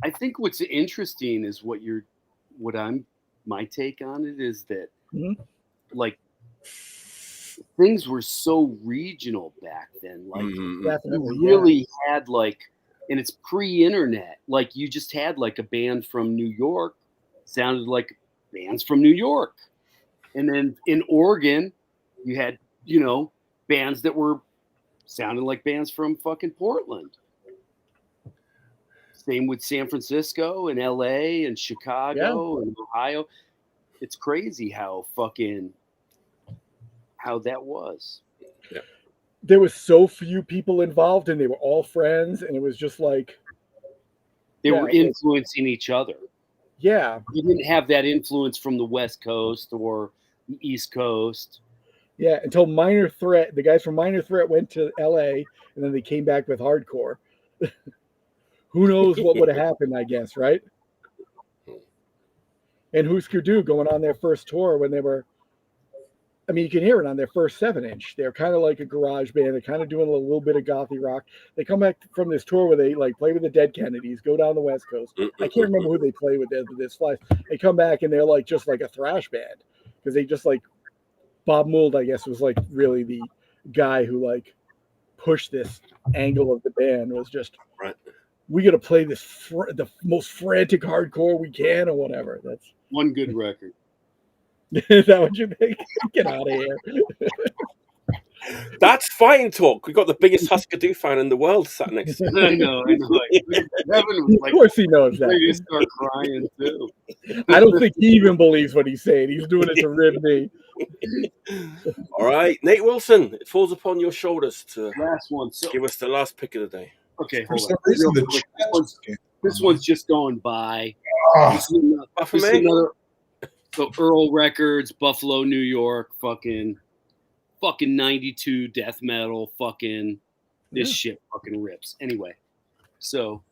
I think what's interesting is my take on it is that like things were so regional back then. Like Definitely, you really had like, and it's pre-internet. Like you just had like a band from New York, sounded like bands from New York, and then in Oregon, you had bands that were sounding like bands from fucking Portland. Same with San Francisco and LA and Chicago and Ohio. It's crazy how that was. Yeah. There was so few people involved and they were all friends, and it was just like they were influencing each other. Yeah. You didn't have that influence from the West Coast or the East Coast. Yeah, until Minor Threat, the guys from Minor Threat went to LA and then they came back with hardcore. Who knows what would have happened, I guess, right? And Husker Du going on their first tour when they were, I mean, you can hear it on their first 7-inch. They're kind of like a garage band. They're kind of doing a little bit of gothy rock. They come back from this tour where they like play with the Dead Kennedys, go down the West Coast. I can't remember who they play with this flash. They come back and they're like just like a thrash band because they just like Bob Mould, I guess, was like really the guy who like pushed this angle of the band. Was just right. We got to play this the most frantic hardcore we can or whatever. That's one good record. Is that what you think? Get out of here. That's fine talk. We got the biggest Husker Du fan in the world sat next to I know. Devon was like, of course he knows that. Ready to start crying too. I don't think he even believes what he's saying. He's doing it to rib me. All right, Nate Wilson, it falls upon your shoulders to last one. So, give us the last pick of the day. Okay, for some reason this one's just going by. This is another. So Earl Records, Buffalo, New York, fucking 92 death metal, this shit fucking rips. Anyway, so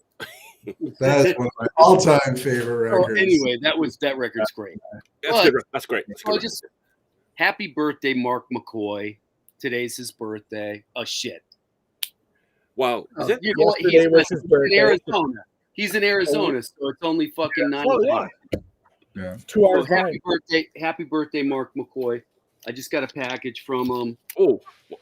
that's one of my all-time favorite records. Anyway, that record's great. That's great. Happy birthday, Mark McCoy. Today's his birthday. Oh shit. Wow. Is it? Yesterday was his birthday. In Arizona. He's in Arizona, so it's only fucking 9 o'clock. Yeah. 2 hours. Happy birthday, Mark McCoy. I just got a package from him. Oh,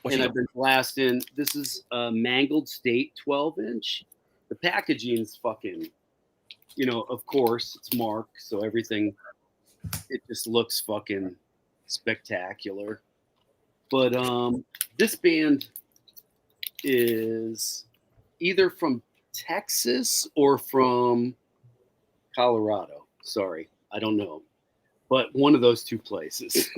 and I've been blasting. This is a Mangled State 12-inch. The packaging's fucking, of course, it's Mark, so everything, it just looks fucking spectacular. But this band is either from Texas or from Colorado. Sorry, I don't know. But one of those two places.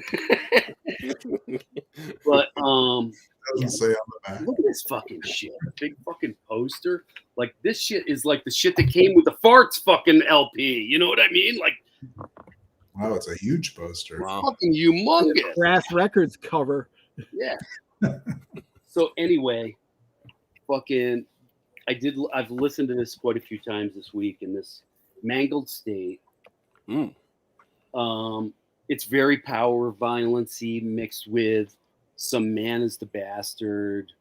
But doesn't say on the back. Look at this fucking shit. Big fucking poster. Like this shit is like the shit that came with the Farts fucking LP. You know what I mean? Like, wow, it's a huge poster. Wow. Fucking humongous. Grass Records cover. Yeah. So anyway, I've listened to this quite a few times this week in this Mangled State. It's very power violence-y mixed with some Man is the Bastard,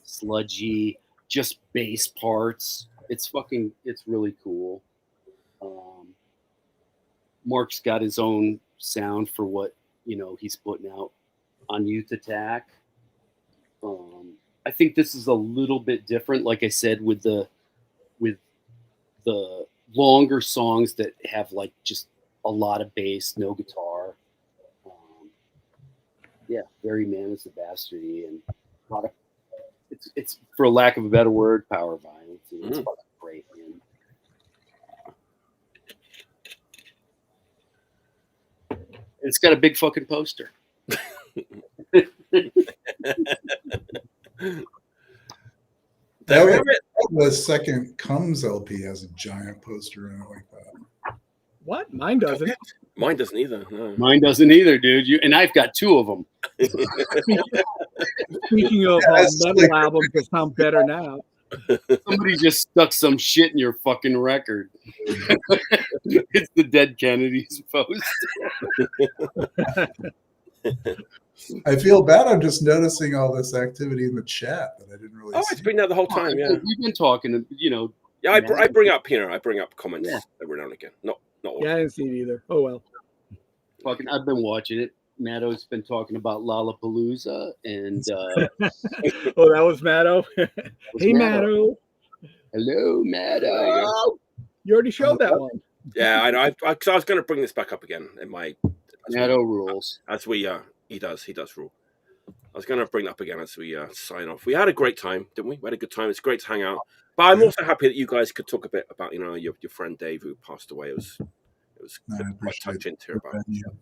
sludgy, just bass parts. It's really cool. Mark's got his own sound for what, he's putting out on Youth Attack. I think this is a little bit different, like I said, with the longer songs that have like just a lot of bass, no guitar. Very Man is the Bastardy, and a lot of it's for lack of a better word, power violence. It's fucking great, man. It's got a big fucking poster. The second Comes LP has a giant poster in it like that. What? Mine doesn't. Mine doesn't either. No. Mine doesn't either, dude. And I've got 2 of them. Speaking of metal albums that sound better now. Somebody just stuck some shit in your fucking record. It's the Dead Kennedys post. I feel bad. I'm just noticing all this activity in the chat that I didn't really see. It's been there the whole time, yeah. We've been talking, Yeah, I bring up, I bring up comments every now and again. Not all. Yeah, I didn't see it either. Oh, well. Fucking, I've been watching it. Matto's been talking about Lollapalooza, and oh, that was Matto. Hey, Matto. Hello, Matto. You already showed that one. Yeah, I know. I was going to bring this back up again in my Matto rules. As we he does rule. I was going to bring that up again as we sign off. We had a great time, didn't we? We had a good time. It's great to hang out. But I'm also happy that you guys could talk a bit about your friend Dave who passed away. It was quite touching to hear about your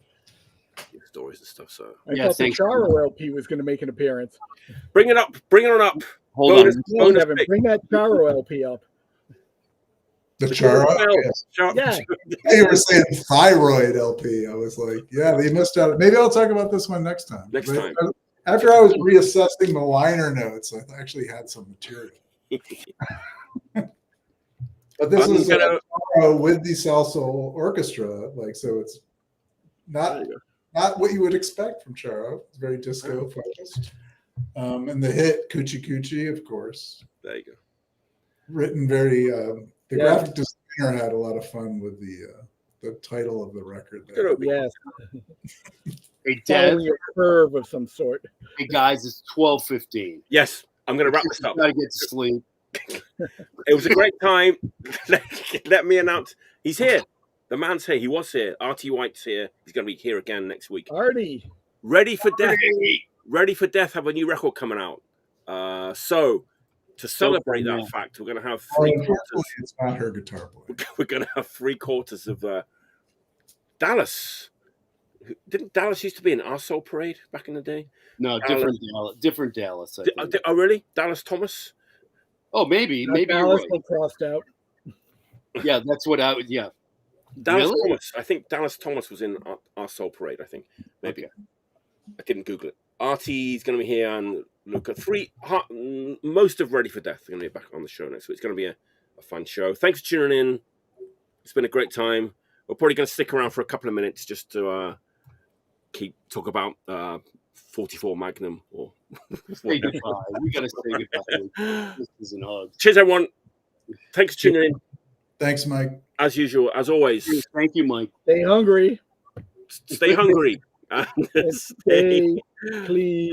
stories and stuff. So I thought the Charo LP was going to make an appearance. Bring it up. Bring it on up. Hold on. Devin, bring that Charo LP up. The Charo? Yeah. You were saying thyroid LP. I was like, yeah, they missed out. Maybe I'll talk about this one next time. After I was reassessing the liner notes, I actually had some material. But this is with the Salsoul Orchestra, so it's not what you would expect from Charo. It's very disco focused. And the hit Coochie Coochie, of course. There you go. Written very the graphic designer had a lot of fun with the title of the record there. Yes. Hey, Dev, a curve of some sort. Hey guys, it's 12:15. Yes, I'm going to wrap this up. Gotta get to sleep. It was a great time. Let me announce he's here. The man's here. He was here. R.T. White's here. He's going to be here again next week. Artie. Ready for Death. Ready for Death have a new record coming out. So to celebrate that fact, we're going to have three quarters. It's not her guitar boy. We're going to have 3/4 of Dallas. Didn't Dallas used to be an Arsehole Parade back in the day? No, different Dallas. Oh, really? Dallas Thomas? Oh, maybe Dallas right. crossed out. Yeah, that's what I would. Yeah, Dallas Thomas. I think Dallas Thomas was in Arsehole Parade. I think maybe. Okay. I didn't Google it. RT's going to be here and look at most of Ready for Death are going to be back on the show next week. It's going to be a fun show. Thanks for tuning in. It's been a great time. We're probably going to stick around for a couple of minutes just to talk about 44 Magnum or say goodbye. We got to say goodbye. This is an hug. Cheers, everyone. Thanks for tuning in. Thanks, Mike. As usual, as always. Thank you, Mike. Stay hungry. Stay hungry. And stay clean.